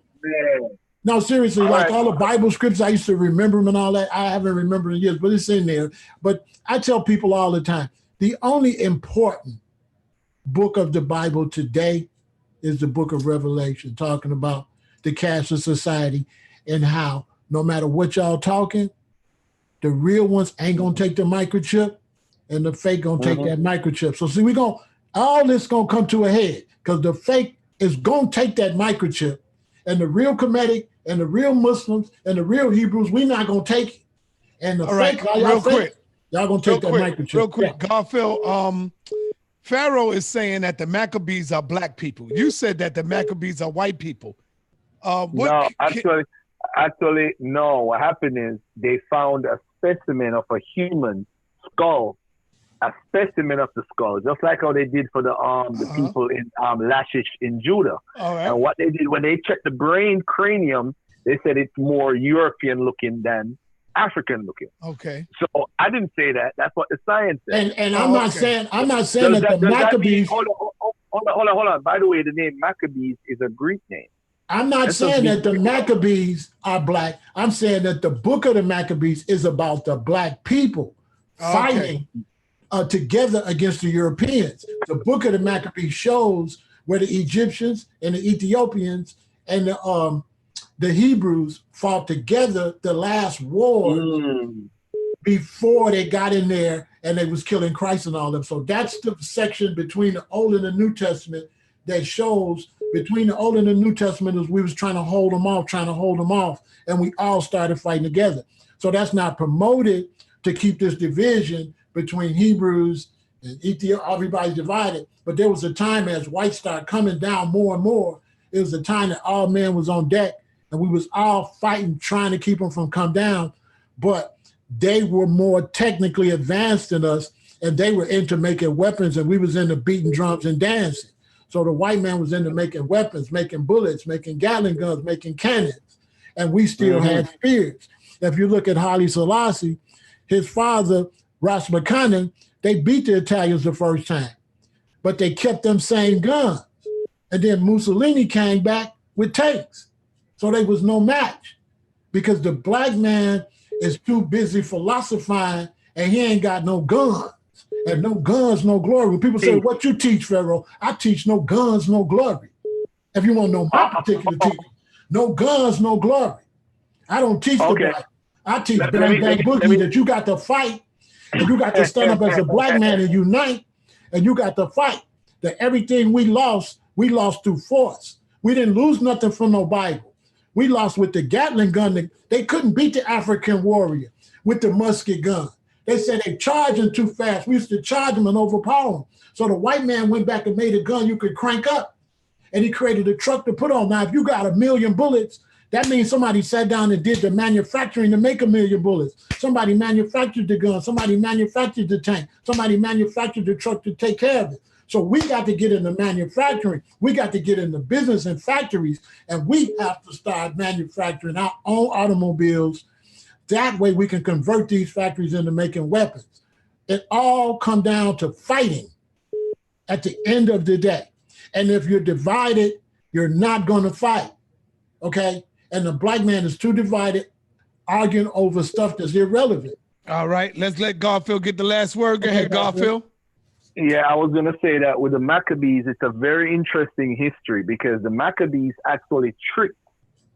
No, seriously, all the Bible scripts, I used to remember them and all that. I haven't remembered in years, but it's in there. But I tell people all the time, the only important book of the Bible today is the book of Revelation, talking about the caste of society and how no matter what y'all talking, the real ones ain't gonna take the microchip and the fake gonna take that microchip. So see, all this gonna come to a head because the fake is gonna take that microchip and the real Kemetic and the real Muslims and the real Hebrews, we not gonna take it. And the All right, fake, real quick. Y'all gonna take that microchip. Real quick, Yeah. Garfield, Pharaoh is saying that the Maccabees are black people. You said that the Maccabees are white people. No, actually, no. What happened is they found a specimen of a human skull, a specimen of the skull, just like how they did for the people in Lachish in Judah. All right. And what they did when they checked the brain cranium, they said it's more European looking than African looking. Okay. So I didn't say that. That's what the science said. And I'm not saying that the Maccabees. Hold on. By the way, the name Maccabees is a Greek name. I'm not saying that the Maccabees are black. I'm saying that the book of the Maccabees is about the black people fighting together against the Europeans. The book of the Maccabees shows where the Egyptians and the Ethiopians and the Hebrews fought together the last war before they got in there and they was killing Christ and all them. So that's the section between the Old and the New Testament that shows between the Old and the New Testament is we was trying to hold them off, and we all started fighting together. So that's not promoted to keep this division between Hebrews and Ethiopia. Everybody's divided. But there was a time as whites started coming down more and more, it was a time that all men was on deck and we was all fighting, trying to keep them from come down. But they were more technically advanced than us, and they were into making weapons, and we was into beating drums and dancing. So the white man was into making weapons, making bullets, making Gatling guns, making cannons, and we still had spears. If you look at Haile Selassie, his father, Ras McCunnan, they beat the Italians the first time, but they kept them same guns. And then Mussolini came back with tanks. So there was no match because the black man is too busy philosophizing and he ain't got no guns. And no guns, no glory. When people say, what you teach, Pharaoh? I teach no guns, no glory. If you want to know my particular teaching, no guns, no glory. I don't teach the black. I teach bang, bang, boogie that you got to fight and you got to stand up as a black man and unite and you got to fight. That everything we lost through force. We didn't lose nothing from no Bible. We lost with the Gatling gun. They couldn't beat the African warrior with the musket gun. They said they charging too fast. We used to charge them and overpower them. So the white man went back and made a gun you could crank up. And he created a truck to put on. Now, if you got 1 million bullets, that means somebody sat down and did the manufacturing to make 1 million bullets. Somebody manufactured the gun. Somebody manufactured the tank. Somebody manufactured the truck to take care of it. So we got to get into manufacturing. We got to get into business and factories. And we have to start manufacturing our own automobiles. That way we can convert these factories into making weapons. It all comes down to fighting at the end of the day. And if you're divided, you're not going to fight, okay? And the black man is too divided, arguing over stuff that's irrelevant. All right, let's let Garfield get the last word. Go ahead, Garfield. Yeah, I was going to say that with the Maccabees, it's a very interesting history because the Maccabees actually tricked.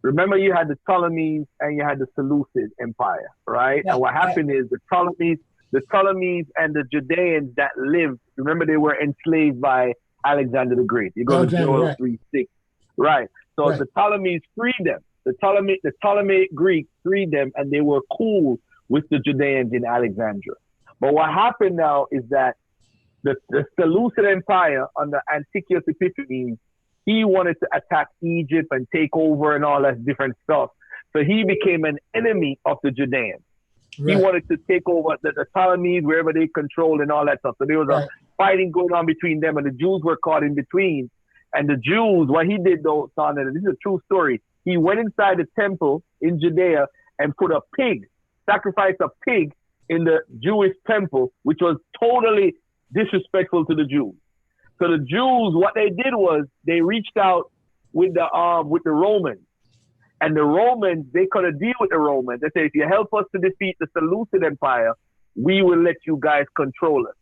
Remember, you had the Ptolemies and you had the Seleucid Empire, right? Yeah, and what happened is the Ptolemies and the Judeans that lived, remember they were enslaved by Alexander the Great. You go to Joel 3:6, right? So the Ptolemies freed them. The Ptolemaic Greeks freed them, and they were cool with the Judeans in Alexandria. But what happened now is that the Seleucid Empire under Antiochus Epiphanes, he wanted to attack Egypt and take over and all that different stuff. So he became an enemy of the Judeans. Right. He wanted to take over the Ptolemies, wherever they controlled and all that stuff. So there was a fighting going on between them, and the Jews were caught in between. And the Jews, what he did though, son, and this is a true story, he went inside the temple in Judea and put a pig, sacrificed a pig in the Jewish temple, which was totally disrespectful to the Jews. So the Jews, what they did was they reached out with the Romans, and the Romans, they couldn't deal with the Romans. They said, if you help us to defeat the Seleucid Empire, we will let you guys control us.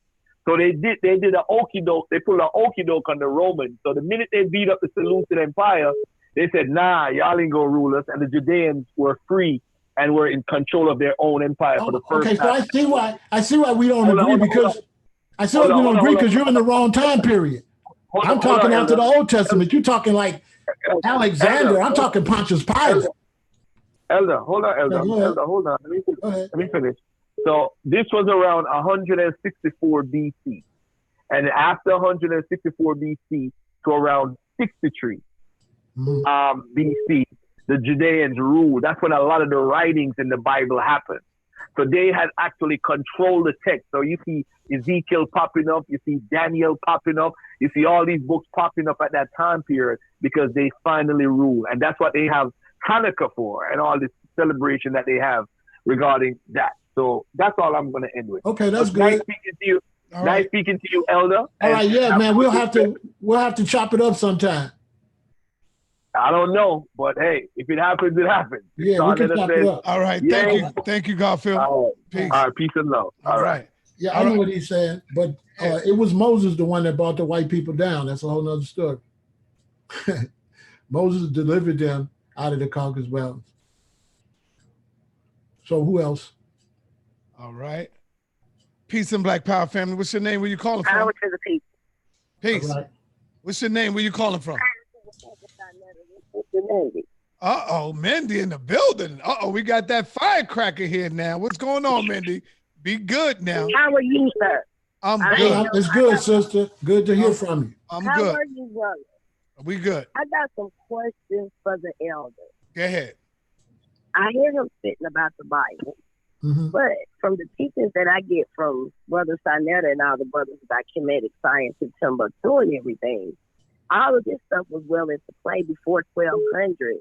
So they did an okie doke. They put an okie doke on the Romans. So the minute they beat up the Seleucid Empire, they said, nah, y'all ain't gonna rule us. And the Judeans were free and were in control of their own empire for the first time. Okay, so I see why we don't agree because you're in the wrong time period. I'm talking after the Old Testament. You're talking like Alexander. I'm talking Pontius Pilate. Elder, hold on, Elder. Yeah, go ahead. Elder, hold on. Go ahead. Let me finish. So this was around 164 BC. And after 164 BC to around 63 BC, the Judeans ruled. That's when a lot of the writings in the Bible happened. So they had actually controlled the text. So you see Ezekiel popping up, you see Daniel popping up, you see all these books popping up at that time period because they finally rule. And that's what they have Hanukkah for and all this celebration that they have regarding that. So that's all I'm going to end with. Okay, that's good. Nice speaking to you. All Nice right. speaking to you, Elder. All right, yeah, man. We'll have to chop it up sometime. I don't know, but hey, if it happens, it happens. Yeah, we can chop it up. All right, thank you, Garfield. Peace. All right, peace and love. All right. Yeah, I know what he's saying, but it was Moses the one that brought the white people down. That's a whole nother story. Moses delivered them out of the Caucasus Mountains. So who else? All right. Peace and Black Power family. What's your name? Where you calling from? Power to the people. Peace. Right. What's your name? Where you calling from? Uh-oh, Mindy in the building. Uh-oh, we got that firecracker here now. What's going on, Mindy? Be good now. How are you, sir? I'm good. It's good, sister. Good to hear from you. I'm How good. are you, brother? We good. I got some questions for the elder. Go ahead. I hear him spitting about the Bible, Mm-hmm. but from the teachings that I get from Brother Sinetta and all the brothers about kinetic science and Timbuktu and everything, all of this stuff was well into play before 1200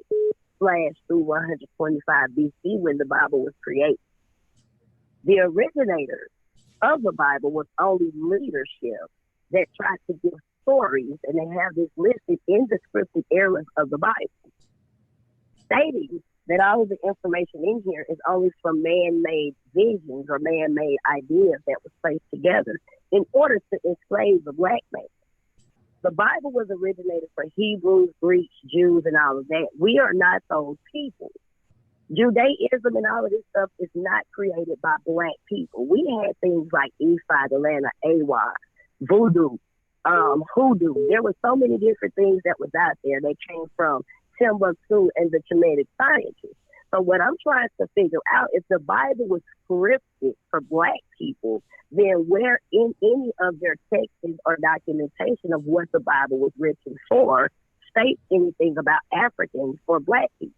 through 125 BC when the Bible was created. The originators of the Bible was only leadership that tried to give stories, and they have this listed in the scripted areas of the Bible, stating that all of the information in here is only from man-made visions or man-made ideas that was placed together in order to enslave the black man. The Bible was originated for Hebrews, Greeks, Jews, and all of that. We are not those people. Judaism and all of this stuff is not created by black people. We had things like Ephod, Atlanta, Awa, voodoo, hoodoo. There were so many different things that was out there that came from Timbuktu and the Kemetic scientists. So what I'm trying to figure out, if the Bible was scripted for black people, then where in any of their texts or documentation of what the Bible was written for states anything about Africans or black people?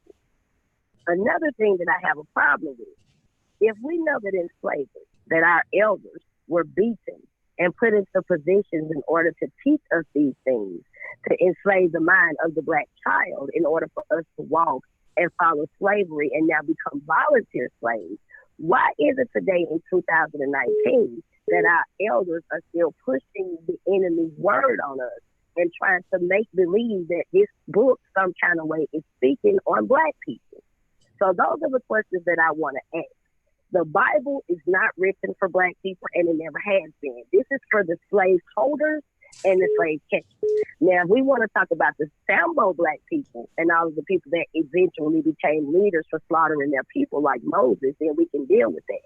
Another thing that I have a problem with, if we know that in slavery that our elders were beaten and put into positions in order to teach us these things, to enslave the mind of the black child in order for us to walk and follow slavery and now become volunteer slaves, why is it today in 2019 that our elders are still pushing the enemy's word on us and trying to make believe that this book some kind of way is speaking on black people? So those are the questions that I want to ask. The Bible is not written for black people, and it never has been. This is for the slave holders and the slave catchers. Now, if we want to talk about the Sambo black people and all of the people that eventually became leaders for slaughtering their people like Moses, then we can deal with that.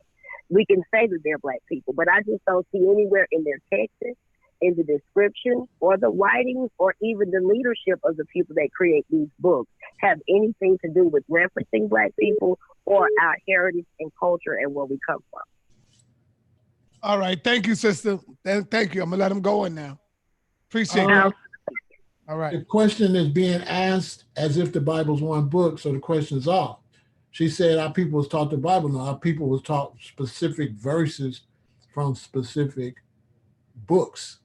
We can say that they're black people, but I just don't see anywhere in their texts, in the description, or the writings, or even the leadership of the people that create these books have anything to do with referencing black people or our heritage and culture and where we come from. All right. Thank you, sister. Thank you. I'm going to let him go in now. Appreciate it. All right. The question is being asked as if the Bible's one book, so the question is off. She said our people was taught the Bible. No, our people was taught specific verses from specific books.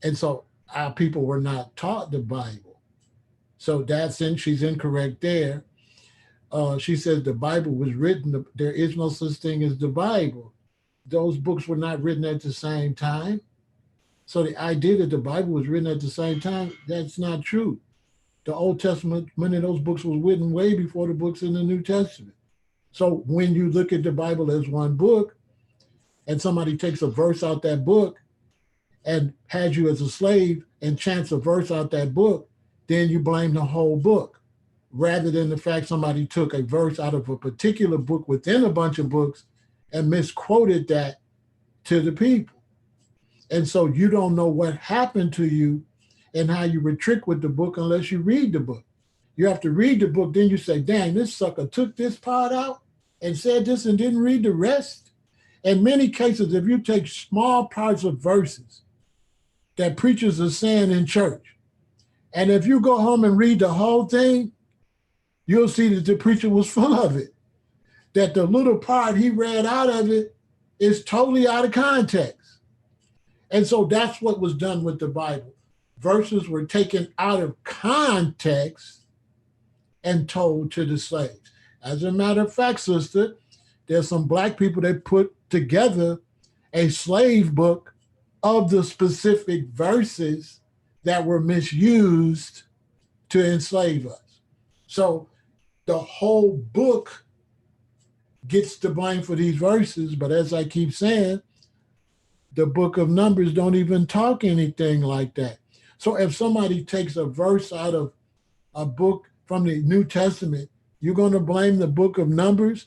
And so our people were not taught the Bible. So she's incorrect there. She says the Bible was written, there is no such thing as the Bible. Those books were not written at the same time. So the idea that the Bible was written at the same time, that's not true. The Old Testament, many of those books was written way before the books in the New Testament. So when you look at the Bible as one book and somebody takes a verse out that book and has you as a slave and chants a verse out that book, then you blame the whole book, rather than the fact somebody took a verse out of a particular book within a bunch of books and misquoted that to the people. And so you don't know what happened to you and how you were tricked with the book unless you read the book. You have to read the book, then you say, dang, this sucker took this part out and said this and didn't read the rest. In many cases, if you take small parts of verses that preachers are saying in church, and if you go home and read the whole thing, you'll see that the preacher was full of it. That the little part he read out of it is totally out of context. And so that's what was done with the Bible. Verses were taken out of context and told to the slaves. As a matter of fact, sister, there's some black people that put together a slave book of the specific verses that were misused to enslave us. So the whole book gets the blame for these verses, but as I keep saying, the book of Numbers don't even talk anything like that. So if somebody takes a verse out of a book from the New Testament, you're going to blame the book of Numbers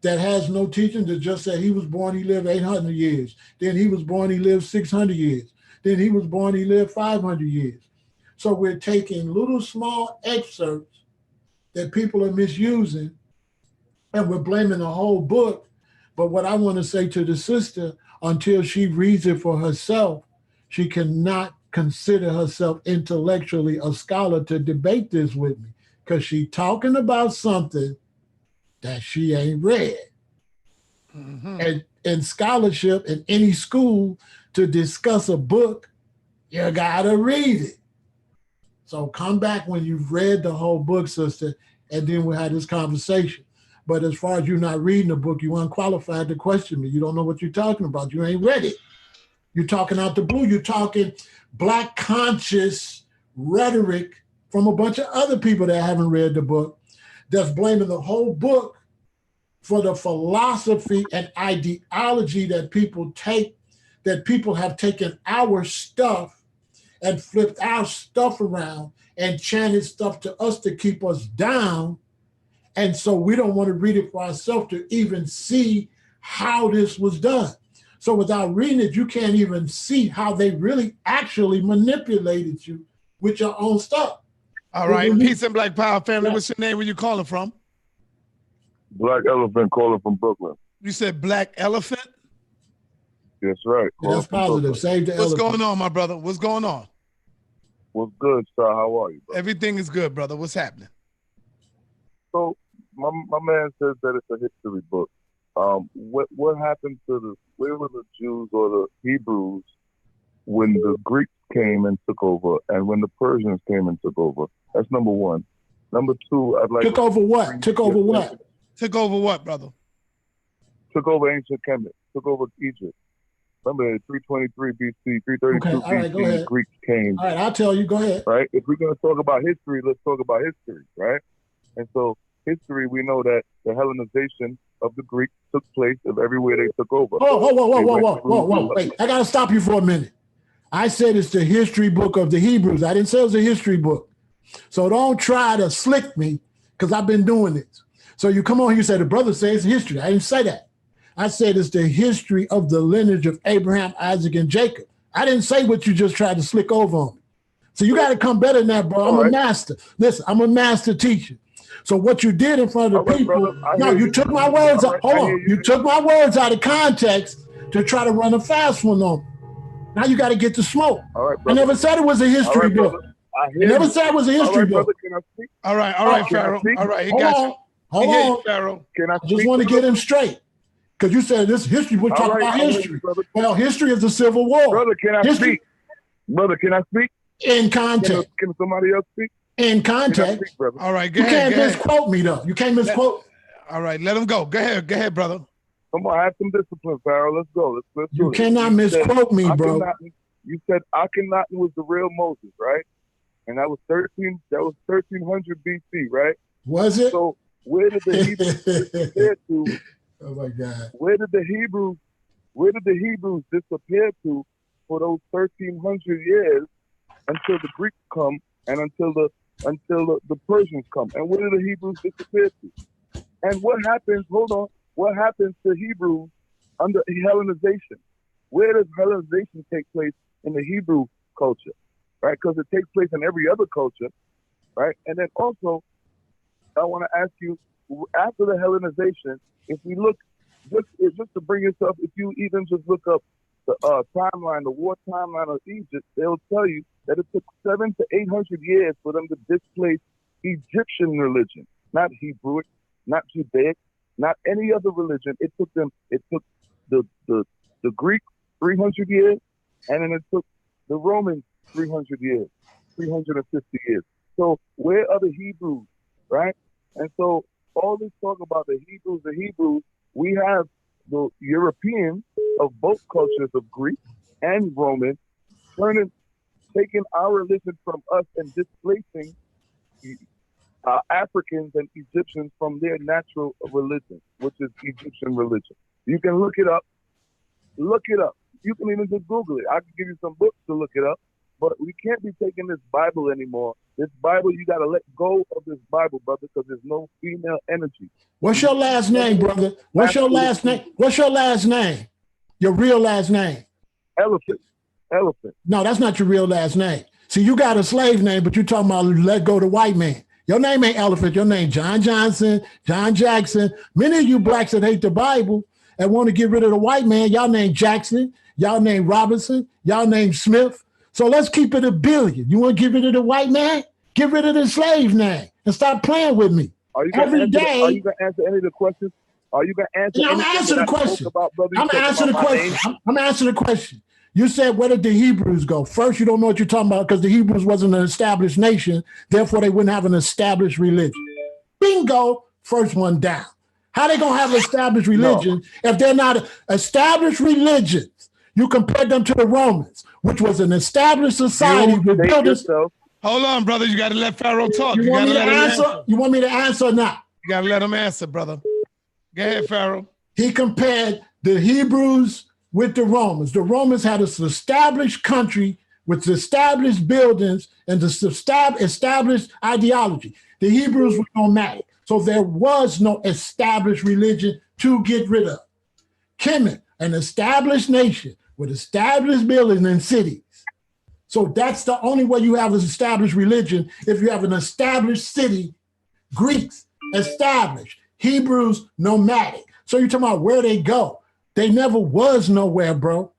that has no teaching, to just say he was born, he lived 800 years. Then he was born, he lived 600 years. Then he was born, he lived 500 years. So we're taking little small excerpts that people are misusing, and we're blaming the whole book. But what I want to say to the sister, until she reads it for herself, she cannot consider herself intellectually a scholar to debate this with me, because she's talking about something that she ain't read. Mm-hmm. And in scholarship, in any school, to discuss a book, you gotta read it. So come back when you've read the whole book, sister, and then we'll have this conversation. But as far as you not reading the book, you unqualified to question me. You don't know what you're talking about. You ain't read it. You're talking out the blue. You're talking black conscious rhetoric from a bunch of other people that haven't read the book, that's blaming the whole book for the philosophy and ideology that people take, that people have taken our stuff and flipped our stuff around and chanted stuff to us to keep us down. And so we don't want to read it for ourselves to even see how this was done. So without reading it, you can't even see how they really actually manipulated you with your own stuff. All right, peace and Black Power family. What's your name? Where you calling from? Black Elephant calling from Brooklyn. You said Black Elephant? That's right. Yeah, that's positive. Save the What's elephant. going on, my brother? What's going on? What's good, sir? How are you, bro? Everything is good, brother. What's happening? So my man says that it's a history book. What happened to where were the Jews or the Hebrews when the Greeks came and took over, and when the Persians came and took over? That's number one. Number two, I'd like took over what? Took over what? Took over what, brother? Took over ancient Kemet. Took over Egypt. Remember, 323 BC, 332 BC, Greeks came. All right, I'll tell you. Go ahead. Right? If we're going to talk about history, let's talk about history, right? And so history, we know that the Hellenization of the Greeks took place of everywhere they took over. Whoa. Wait, I got to stop you for a minute. I said it's the history book of the Hebrews. I didn't say it was a history book. So don't try to slick me, because I've been doing this. So you come on here, you say the brother says history. I didn't say that. I said it's the history of the lineage of Abraham, Isaac, and Jacob. I didn't say what you just tried to slick over on me. So you got to come better than that, bro. I'm a master. Listen, I'm a master teacher. So what you did in front of the people, you took my words out. Hold on. You took my words out of context to try to run a fast one on me. Now you got to get the smoke. All right, I never said it was a history book. I never said it was a history book. All right, Pharaoh. All right, he got you. Hold on. Pharaoh. I just want to get him straight. Because you said this history, we're talking about history. Well, history is the Civil War. Brother, can I speak? Brother, can I speak? In context. Can somebody else speak? In context. All right, you can't misquote me, though. You can't misquote. All right, let him go. Go ahead, brother. Come on, have some discipline, Pharaoh. Let's go. Let's do it. You cannot misquote me, bro. You said Akhenaten was the real Moses, right? And that was 1300 BC, right? Was it? So where did the Hebrews disappear to? Oh my God. Where did the Hebrews disappear to for those 1300 years until the Greeks come and until the Persians come? And where did the Hebrews disappear to? And what happens, what happens to Hebrews under Hellenization? Where does Hellenization take place in the Hebrew culture, right? Because it takes place in every other culture, right? And then also, I want to ask you, after the Hellenization, if we look, just to bring this up, if you even just look up the timeline, the war timeline of Egypt, they'll tell you that it took 700 to 800 years for them to displace Egyptian religion, not Hebrew, not Judaic, not any other religion. It took the Greek 300 years, and then it took the Romans 300 years, 350 years. So where are the Hebrews, right? And so all this talk about the Hebrews, we have the Europeans of both cultures of Greek and Roman taking our religion from us and displacing Africans and Egyptians from their natural religion, which is Egyptian religion. You can look it up. Look it up. You can even just Google it. I can give you some books to look it up. But we can't be taking this Bible anymore. This Bible, you got to let go of this Bible, brother, because there's no female energy. What's your last name, brother? What's your last name? What's your last name? Your real last name? Elephant. No, that's not your real last name. See, you got a slave name, but you're talking about let go the white man. Your name ain't Elephant. Your name John Johnson, John Jackson. Many of you blacks that hate the Bible and want to get rid of the white man, y'all name Jackson, y'all name Robinson, y'all name Smith. So let's keep it a billion. You want to get rid of the white man? Get rid of the slave name and stop playing with me. Are you going to answer any of the questions? Are you going to answer? I'm answering the question. I'm answering the question. You said, where did the Hebrews go? First, you don't know what you're talking about because the Hebrews wasn't an established nation. Therefore, they wouldn't have an established religion. Bingo, first one down. How they going to have an established religion if they're not established religions? You compared them to the Romans, which was an established society with builders. Hold on, brother. You got to let Pharaoh talk. You want me to answer? You want me to answer or not? You got to let him answer, brother. Go ahead, Pharaoh. He compared the Hebrews with the Romans. The Romans had an established country with established buildings and the established ideology. The Hebrews were nomadic. So there was no established religion to get rid of. Kemet, an established nation with established buildings and cities. So that's the only way you have an established religion, if you have an established city. Greeks, established. Hebrews, nomadic. So you're talking about where they go. They never was nowhere, bro.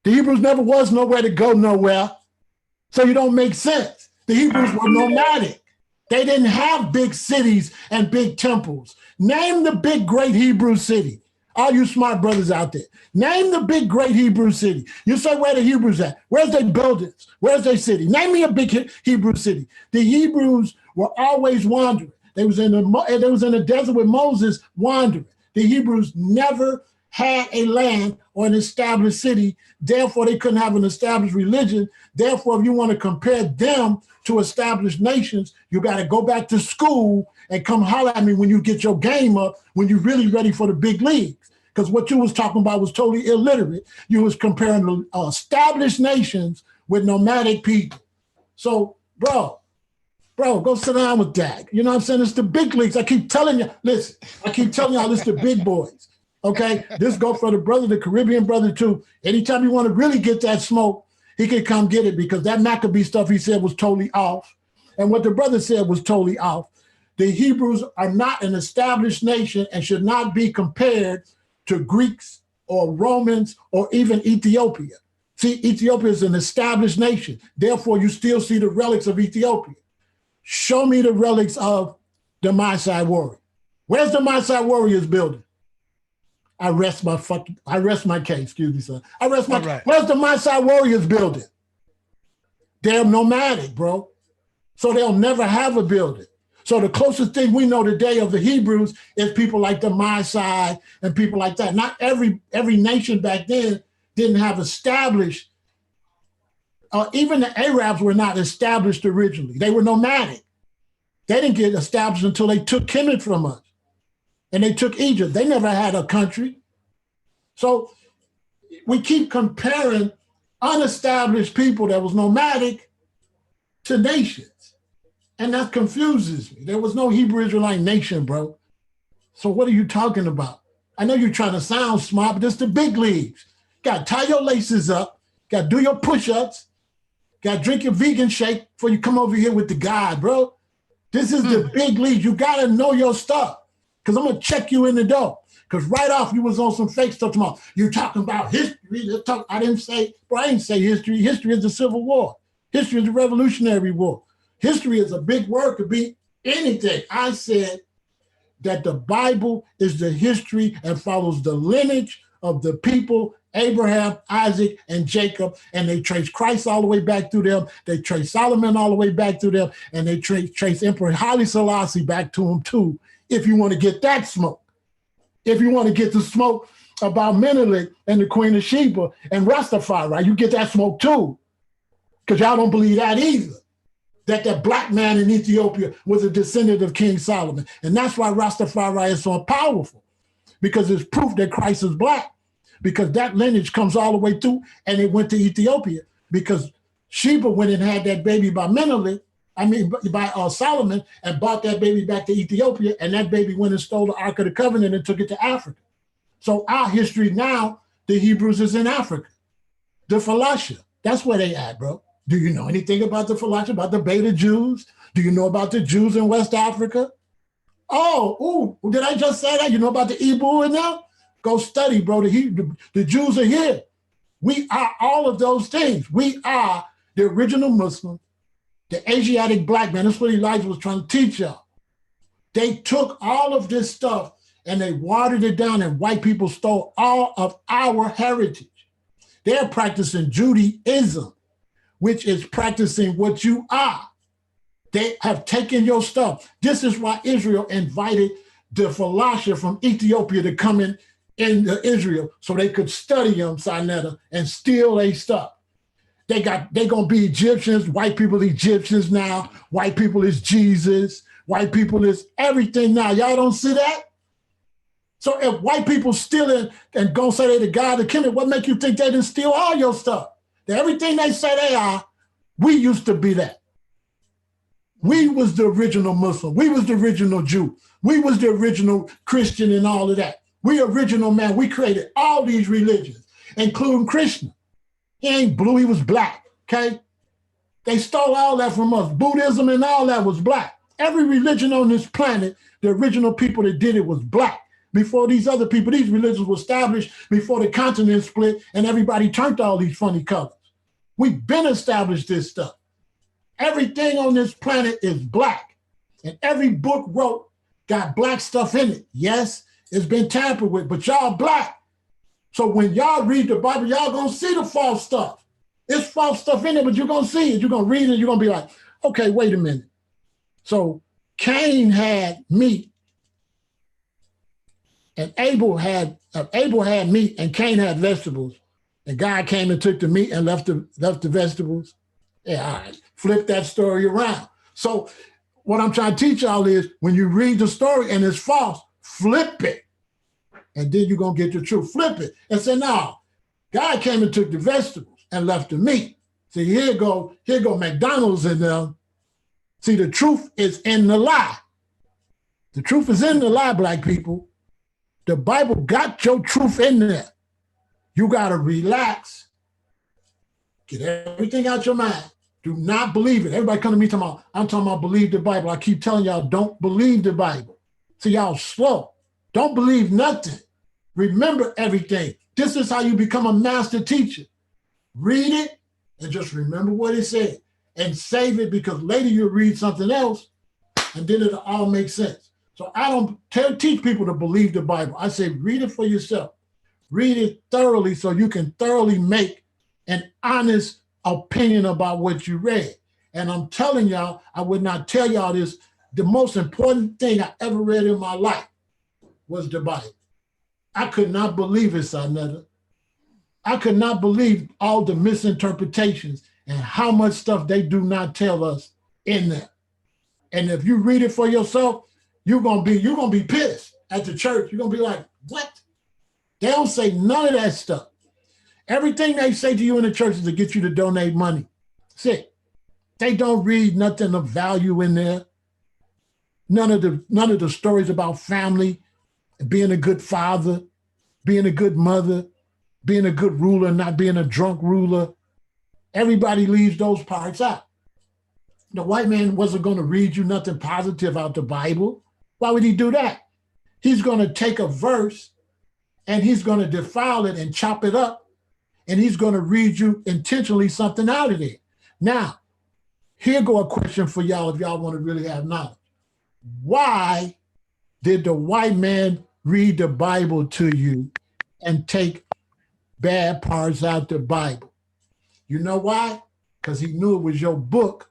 The Hebrews never was nowhere to go nowhere. So you don't make sense. The Hebrews were nomadic. They didn't have big cities and big temples. Name the big, great Hebrew city. All you smart brothers out there. Name the big, great Hebrew city. You say, where the Hebrews at? Where's their buildings? Where's their city? Name me a big Hebrew city. The Hebrews were always wandering. They was in the desert with Moses wandering. The Hebrews never had a land or an established city. Therefore, they couldn't have an established religion. Therefore, if you want to compare them to established nations, you got to go back to school and come holler at me when you get your game up, when you're really ready for the big leagues. Because what you was talking about was totally illiterate. You was comparing established nations with nomadic people. So, bro, go sit down with that. You know what I'm saying? It's the big leagues. I keep telling you, listen, y'all, it's the big boys. Okay? This go for the brother, the Caribbean brother too. Anytime you want to really get that smoke, he can come get it, because that Maccabee stuff he said was totally off. And what the brother said was totally off. The Hebrews are not an established nation and should not be compared to Greeks or Romans or even Ethiopia. See, Ethiopia is an established nation. Therefore, you still see the relics of Ethiopia. Show me the relics of the Maasai warrior. Where's the Maasai warriors building? I rest my case, excuse me, son. Where's the Maasai warriors building? They're nomadic, bro. So they'll never have a building. So the closest thing we know today of the Hebrews is people like the Maasai and people like that. Not every nation back then didn't have established, even the Arabs were not established originally. They were nomadic. They didn't get established until they took Kemet from us. And they took Egypt. They never had a country. So we keep comparing unestablished people that was nomadic to nations. And that confuses me. There was no Hebrew Israelite nation, bro. So what are you talking about? I know you're trying to sound smart, but it's the big leagues. Got to tie your laces up. Got to do your push-ups. Got to drink your vegan shake before you come over here with the God, bro. This is the big league. You got to know your stuff because I'm going to check you in the door. Because right off, you was on some fake stuff tomorrow. You're talking about history. I didn't say history. History is the Civil War. History is the Revolutionary War. History is a big word to be anything. I said that the Bible is the history and follows the lineage of the people, Abraham, Isaac, and Jacob, and they trace Christ all the way back through them. They trace Solomon all the way back through them, and they trace Emperor Haile Selassie back to him too, if you want to get that smoke. If you want to get the smoke about Menelik and the Queen of Sheba and Rastafari, you get that smoke too, because y'all don't believe that either, that black man in Ethiopia was a descendant of King Solomon. And that's why Rastafari is so powerful, because it's proof that Christ is black, because that lineage comes all the way through, and it went to Ethiopia, because Sheba went and had that baby by Solomon, and brought that baby back to Ethiopia, and that baby went and stole the Ark of the Covenant and took it to Africa. So our history now, the Hebrews is in Africa. The Falasha, that's where they at, bro. Do you know anything about the Falasha, about the Beta Jews? Do you know about the Jews in West Africa? Did I just say that? You know about the Ibu and now? Go study, bro. The Jews are here. We are all of those things. We are the original Muslim, the Asiatic black man. That's what Elijah was trying to teach y'all. They took all of this stuff and they watered it down, and white people stole all of our heritage. They're practicing Judaism, which is practicing what you are. They have taken your stuff. This is why Israel invited the Falasha from Ethiopia to come in Israel so they could study them, Sinetta, and steal their stuff. They gonna be Egyptians, white people Egyptians now, white people is Jesus, white people is everything now. Y'all don't see that? So if white people stealing and gonna say they the God of Kemet, what make you think they didn't steal all your stuff? Everything they say they are, we used to be that. We was the original Muslim. We was the original Jew. We was the original Christian and all of that. We original man. We created all these religions, including Krishna. He ain't blue, he was black, okay? They stole all that from us. Buddhism and all that was black. Every religion on this planet, the original people that did it was black. Before these other people, these religions were established before the continent split and everybody turned all these funny colors. We've been established this stuff. Everything on this planet is black. And every book wrote got black stuff in it. Yes, it's been tampered with, but y'all black. So when y'all read the Bible, y'all gonna see the false stuff. It's false stuff in it, but you're gonna see it. You're gonna read it, you're gonna be like, okay, wait a minute. So Cain had meat, and Abel had meat, and Cain had vegetables. And God came and took the meat and left the vegetables. Yeah, all right. Flip that story around. So what I'm trying to teach y'all is when you read the story and it's false, flip it. And then you're going to get the truth. Flip it and say, no, God came and took the vegetables and left the meat. See, here go McDonald's in them. See, the truth is in the lie. The truth is in the lie, black people. The Bible got your truth in there. You got to relax. Get everything out your mind. Do not believe it. Everybody come to me I'm talking about believe the Bible. I keep telling y'all, don't believe the Bible. See, y'all slow. Don't believe nothing. Remember everything. This is how you become a master teacher. Read it and just remember what it said and save it, because later you'll read something else and then it'll all make sense. So I don't teach people to believe the Bible. I say read it for yourself. Read it thoroughly so you can thoroughly make an honest opinion about what you read. And I'm telling y'all, I would not tell y'all this. The most important thing I ever read in my life was the Bible. I could not believe it, Sanetta. I could not believe all the misinterpretations and how much stuff they do not tell us in there. And if you read it for yourself, you're gonna be pissed at the church. You're gonna be like, what? They don't say none of that stuff. Everything they say to you in the church is to get you to donate money. That's it. They don't read nothing of value in there. None of the stories about family, being a good father, being a good mother, being a good ruler, not being a drunk ruler. Everybody leaves those parts out. The white man wasn't going to read you nothing positive out the Bible. Why would he do that? He's going to take a verse and he's going to defile it and chop it up, and he's going to read you intentionally something out of it. Now, here go a question for y'all if y'all want to really have knowledge. Why did the white man read the Bible to you and take bad parts out the Bible? You know why? Because he knew it was your book.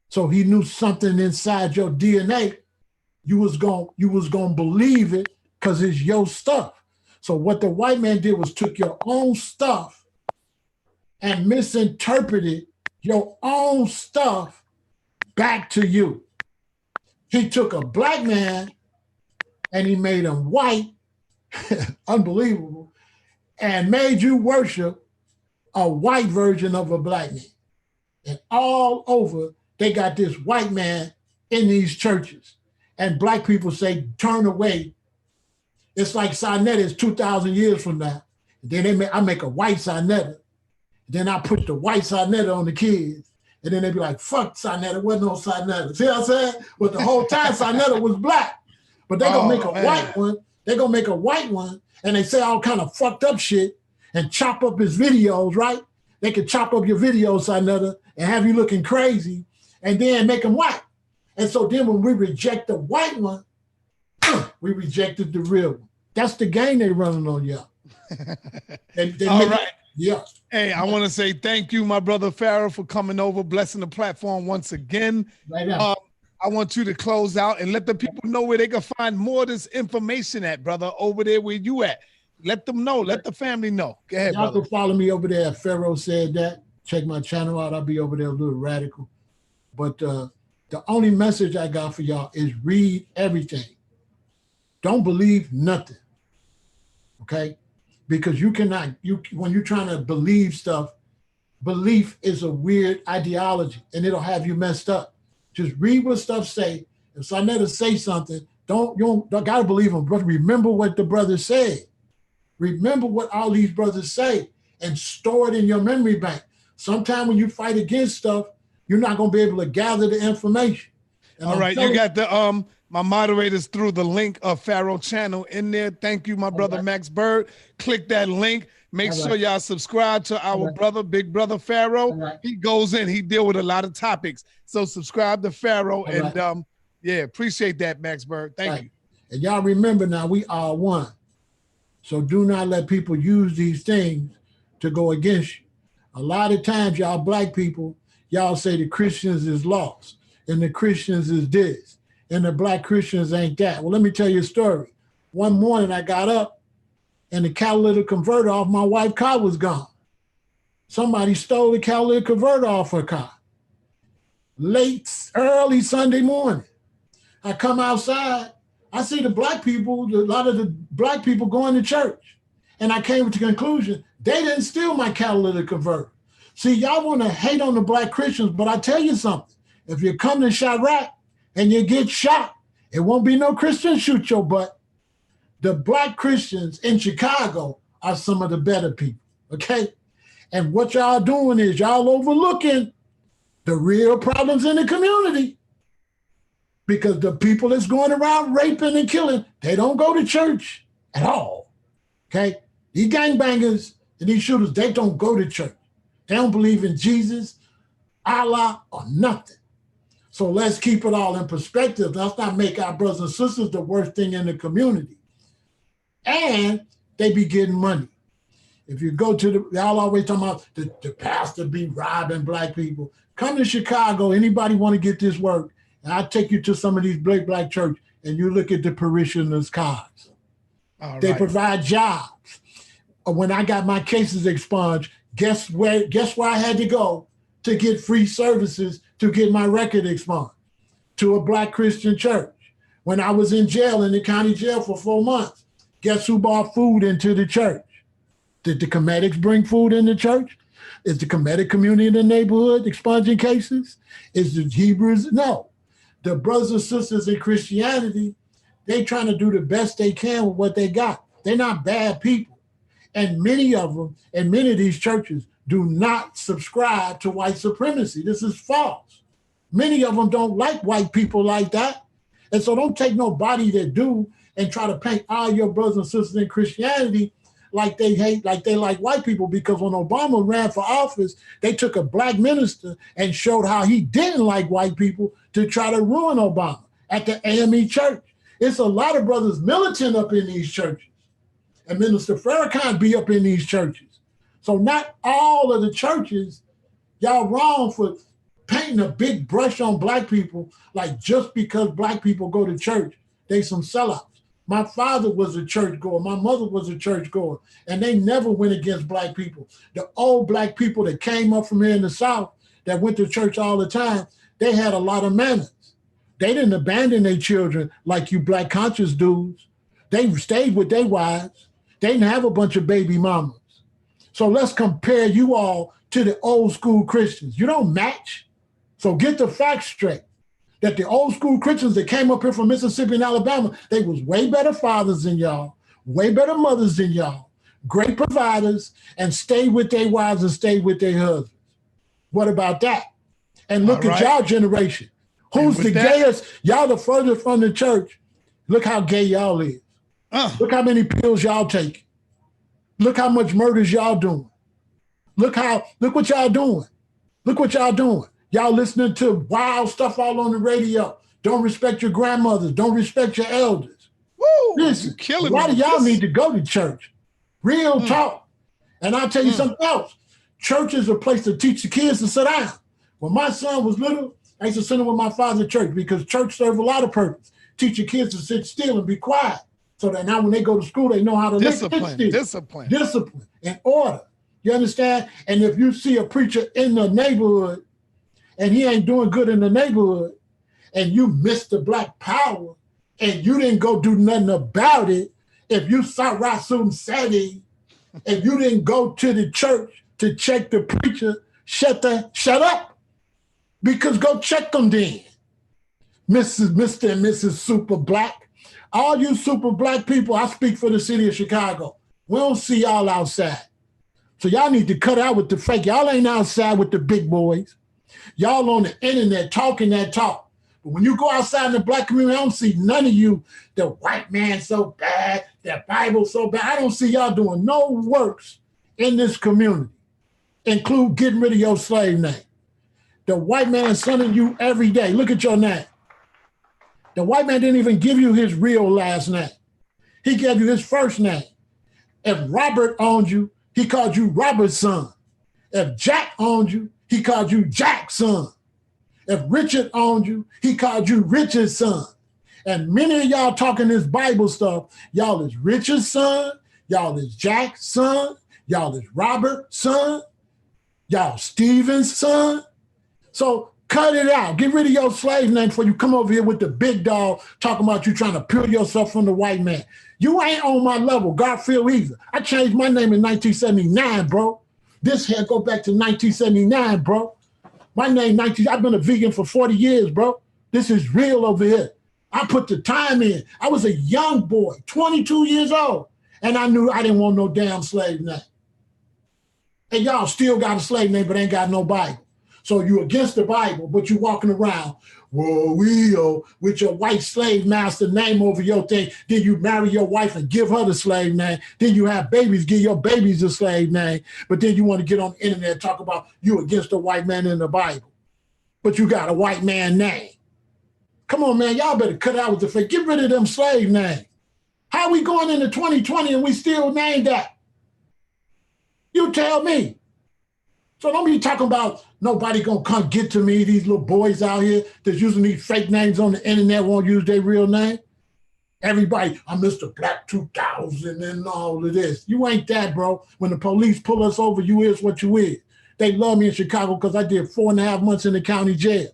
So he knew something inside your DNA. You was gonna believe it because it's your stuff. So what the white man did was took your own stuff and misinterpreted your own stuff back to you. He took a black man and he made him white, unbelievable, and made you worship a white version of a black man. And all over, they got this white man in these churches. And black people say, turn away. It's like Sinetta is 2,000 years from now. Then I make a white Sinetta. Then I put the white Sinetta on the kids. And then they be like, fuck Sinetta, wasn't no Sinetta. See what I'm saying? But the whole time Sinetta was black. But they're gonna make a white one. They're gonna make a white one, and they say all kind of fucked up shit and chop up his videos, right? They can chop up your videos, Sinetta, and have you looking crazy, and then make them white. And so then when we reject the white one, we rejected the real one. That's the game they running on y'all. All right. Yeah. Hey, I want to say thank you, my brother Pharaoh, for coming over, blessing the platform once again. Right now. I want you to close out and let the people know where they can find more of this information at, brother, over there where you at. Let them know. Let the family know. Go ahead, y'all brother. can follow me over there. Pharaoh said that. Check my channel out. I'll be over there a little radical. But the only message I got for y'all is read everything. Don't believe nothing. Okay? Because you cannot, when you're trying to believe stuff, belief is a weird ideology and it'll have you messed up. Just read what stuff say. If Sinetta say something, you don't gotta believe him, but remember what the brother said. Remember what all these brothers say and store it in your memory bank. Sometime when you fight against stuff, you're not gonna be able to gather the information. And all right, you got the my moderators threw the link of Pharaoh channel in there. Thank you, my brother Max Bird. Click that link. Make sure y'all subscribe to our brother, Big Brother Pharaoh. He goes in, he deal with a lot of topics. So subscribe to Pharaoh and yeah, appreciate that, Max Bird. Thank you. And y'all remember now, we are one. So do not let people use these things to go against you. A lot of times, y'all black people, y'all say the Christians is lost and the Christians is this and the black Christians ain't that. Well, let me tell you a story. One morning I got up and the catalytic converter off my wife's car was gone. Somebody stole the catalytic converter off her car. Early Sunday morning. I come outside, I see the black people, a lot of the black people going to church. And I came to the conclusion, they didn't steal my catalytic converter. See, y'all want to hate on the black Christians, but I tell you something. If you come to Chirac and you get shot, it won't be no Christian shoot your butt. The black Christians in Chicago are some of the better people, okay? And what y'all doing is y'all overlooking the real problems in the community because the people that's going around raping and killing, they don't go to church at all, okay? These gangbangers and these shooters, they don't go to church. They don't believe in Jesus, Allah, or nothing. So let's keep it all in perspective. Let's not make our brothers and sisters the worst thing in the community. And they be getting money. If you go to y'all always talking about the pastor be robbing black people. Come to Chicago, anybody want to get this work, and I'll take you to some of these black church and you look at the parishioners' cars. They provide jobs. When I got my cases expunged, guess where I had to go to get free services to get my record expunged? To a black Christian church. When I was in jail, in the county jail for 4 months, guess who brought food into the church? Did the Comedics bring food in the church? Is the Comedic community in the neighborhood expunging cases? Is the Hebrews? No. The brothers and sisters in Christianity, they trying to do the best they can with what they got. They're not bad people. And many of them, and many of these churches do not subscribe to white supremacy. This is false. Many of them don't like white people like that. And so don't take nobody that do and try to paint all your brothers and sisters in Christianity like they hate, like they like white people. Because when Obama ran for office, they took a black minister and showed how he didn't like white people to try to ruin Obama at the AME church. It's a lot of brothers militant up in these churches. And Minister Pharaoh can't be up in these churches. So not all of the churches, y'all wrong for painting a big brush on black people, like just because black people go to church, they some sellouts. My father was a church goer. My mother was a church goer, and they never went against black people. The old black people that came up from here in the South that went to church all the time, they had a lot of manners. They didn't abandon their children like you black conscious dudes. They stayed with their wives. They didn't have a bunch of baby mamas. So let's compare you all to the old school Christians. You don't match. So get the facts straight. That the old school Christians that came up here from Mississippi and Alabama, they was way better fathers than y'all, way better mothers than y'all, great providers, and stayed with their wives and stayed with their husbands. What about that? And look at y'all generation. Who's the gayest? Y'all the furthest from the church. Look how gay y'all is. Look how many pills y'all take. Look how much murders y'all doing. Look what y'all doing. Look what y'all doing. Y'all listening to wild stuff all on the radio. Don't respect your grandmothers. Don't respect your elders. Woo, listen, a lot of y'all need to go to church. Real talk. And I'll tell you something else. Church is a place to teach the kids to sit down. When my son was little, I used to send him with my father to church because church served a lot of purpose. Teach your kids to sit still and be quiet. So that now when they go to school, they know how to discipline and order. You understand? And if you see a preacher in the neighborhood and he ain't doing good in the neighborhood and you missed the black power and you didn't go do nothing about it, if you saw Rasul Sadi and you didn't go to the church to check the preacher, shut up. Because go check them then. Mr. and Mrs. Super Black. All you super black people, I speak for the city of Chicago. We don't see y'all outside. So y'all need to cut out with the fake. Y'all ain't outside with the big boys. Y'all on the internet talking that talk. But when you go outside in the black community, I don't see none of you, the white man so bad, the Bible so bad. I don't see y'all doing no works in this community, include getting rid of your slave name. The white man is sending you every day. Look at your name. The white man didn't even give you his real last name. He gave you his first name. If Robert owned you, he called you Robert's son. If Jack owned you, he called you Jack's son. If Richard owned you, he called you Richard's son. And many of y'all talking this Bible stuff, y'all is Richard's son, y'all is Jack's son, y'all is Robert's son, y'all Stephen's son. So cut it out. Get rid of your slave name before you come over here with the big dog talking about you trying to peel yourself from the white man. You ain't on my level, Garfield either. I changed my name in 1979, bro. This here go back to 1979, bro. My name, I've been a vegan for 40 years, bro. This is real over here. I put the time in. I was a young boy, 22 years old, and I knew I didn't want no damn slave name. And y'all still got a slave name, but ain't got no Bible. So you against the Bible, but you walking around, with your white slave master name over your thing. Then you marry your wife and give her the slave name. Then you have babies, give your babies the slave name. But then you want to get on the internet and talk about you against the white man in the Bible. But you got a white man name. Come on, man, y'all better cut out with the fake. Get rid of them slave names. How we going into 2020 and we still named that? You tell me. So don't be talking about nobody gonna come get to me, these little boys out here that's using these fake names on the internet won't use their real name. Everybody, I'm Mr. Black 2000 and all of this. You ain't that, bro. When the police pull us over, you is what you is. They love me in Chicago because I did 4.5 months in the county jail.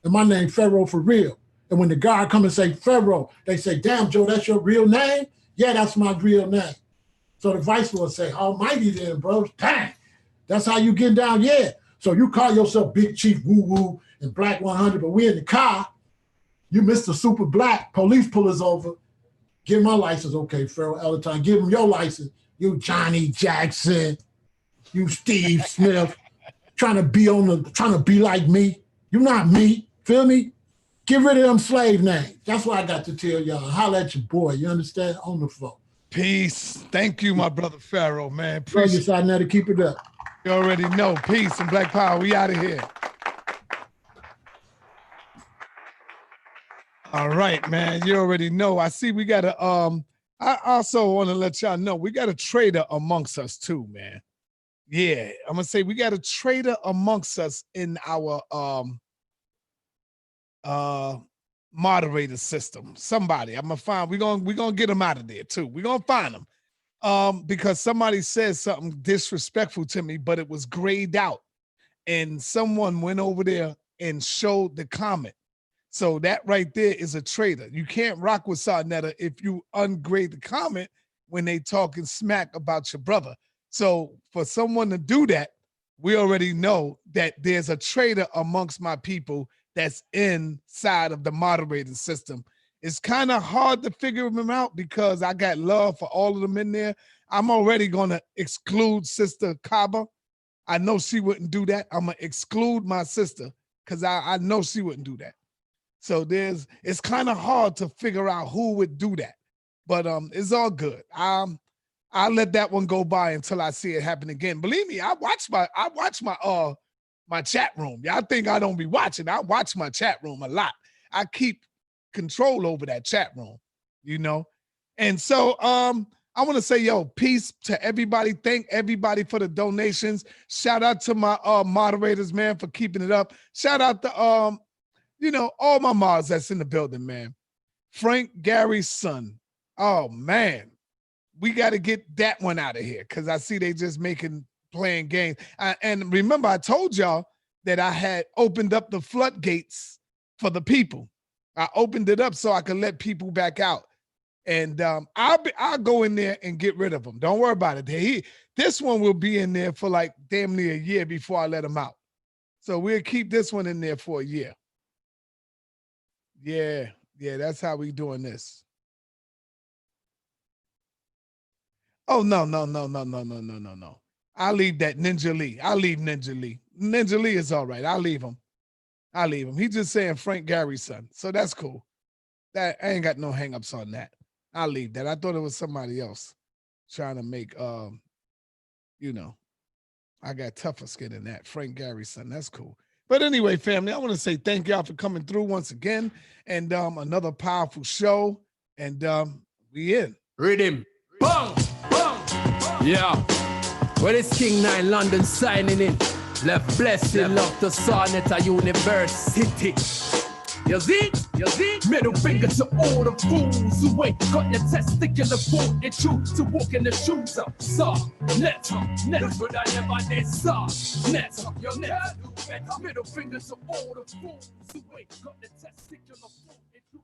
And my name Pharaoh for real. And when the guard come and say Pharaoh, they say, damn, Joe, that's your real name? Yeah, that's my real name. So the vice lord say, almighty then, bro. Dang. That's how you get down, yeah. So you call yourself Big Chief Woo Woo and Black 100, but we in the car. You Mr. Super Black. Police pull us over. Give my license, okay, Pharaoh Ellerton. Give him your license. You Johnny Jackson. You Steve Smith. Trying to be like me. You're not me. Feel me? Get rid of them slave names. That's what I got to tell y'all. Holla at your boy. You understand? On the phone. Peace. Thank you, my brother Pharaoh, man. Appreciate you. Deciding to keep it up. You already know. Peace and Black Power. We out of here. All right, man. You already know. I see we got a I also want to let y'all know we got a traitor amongst us too, man. Yeah, I'm gonna say we got a traitor amongst us in our moderator system. Somebody I'm gonna find. We're gonna get them out of there too. We're gonna find them. Because somebody said something disrespectful to me, but it was grayed out. And someone went over there and showed the comment. So that right there is a traitor. You can't rock with Sarnetta if you ungrade the comment when they talking smack about your brother. So for someone to do that, we already know that there's a traitor amongst my people that's inside of the moderating system. It's kind of hard to figure them out because I got love for all of them in there. I'm already going to exclude Sister Kaba. I know she wouldn't do that. I'm going to exclude my sister because I know she wouldn't do that. So it's kind of hard to figure out who would do that, but it's all good. I'll let that one go by until I see it happen again. Believe me, I watch my chat room. Y'all think I don't be watching? I watch my chat room a lot. I keep control over that chat room, you know. And so I want to say, yo, peace to everybody. Thank everybody for the donations. Shout out to my moderators, man, for keeping it up. Shout out to you know, all my mods that's in the building, man. Frank Gary's son. Oh, man. We got to get that one out of here because I see they just playing games. And remember, I told y'all that I had opened up the floodgates for the people. I opened it up so I could let people back out. And I'll go in there and get rid of them. Don't worry about it. This one will be in there for like damn near a year before I let him out. So we'll keep this one in there for a year. Yeah, that's how we doing this. Oh, no. I'll leave that Ninja Lee. I'll leave Ninja Lee. Ninja Lee is all right. I'll leave him. He's just saying Frank Gary's son. So that's cool. I ain't got no hangups on that. I'll leave that. I thought it was somebody else trying to make, you know, I got tougher skin than that. Frank Gary's son. That's cool. But anyway, family, I want to say thank y'all for coming through once again. And another powerful show. And we in. Rhythm. Bang! Bang! Yeah. Well, it's King 9 London signing in. Left blessing, love to Sarnetta University. You see? Middle finger to all the fools who ain't got your testicular foot and choose to walk in the shoes of Sarnetta. Never I never did Sarnetta. You'll never do better. Middle finger to all the fools who ain't got the testicular foot and choose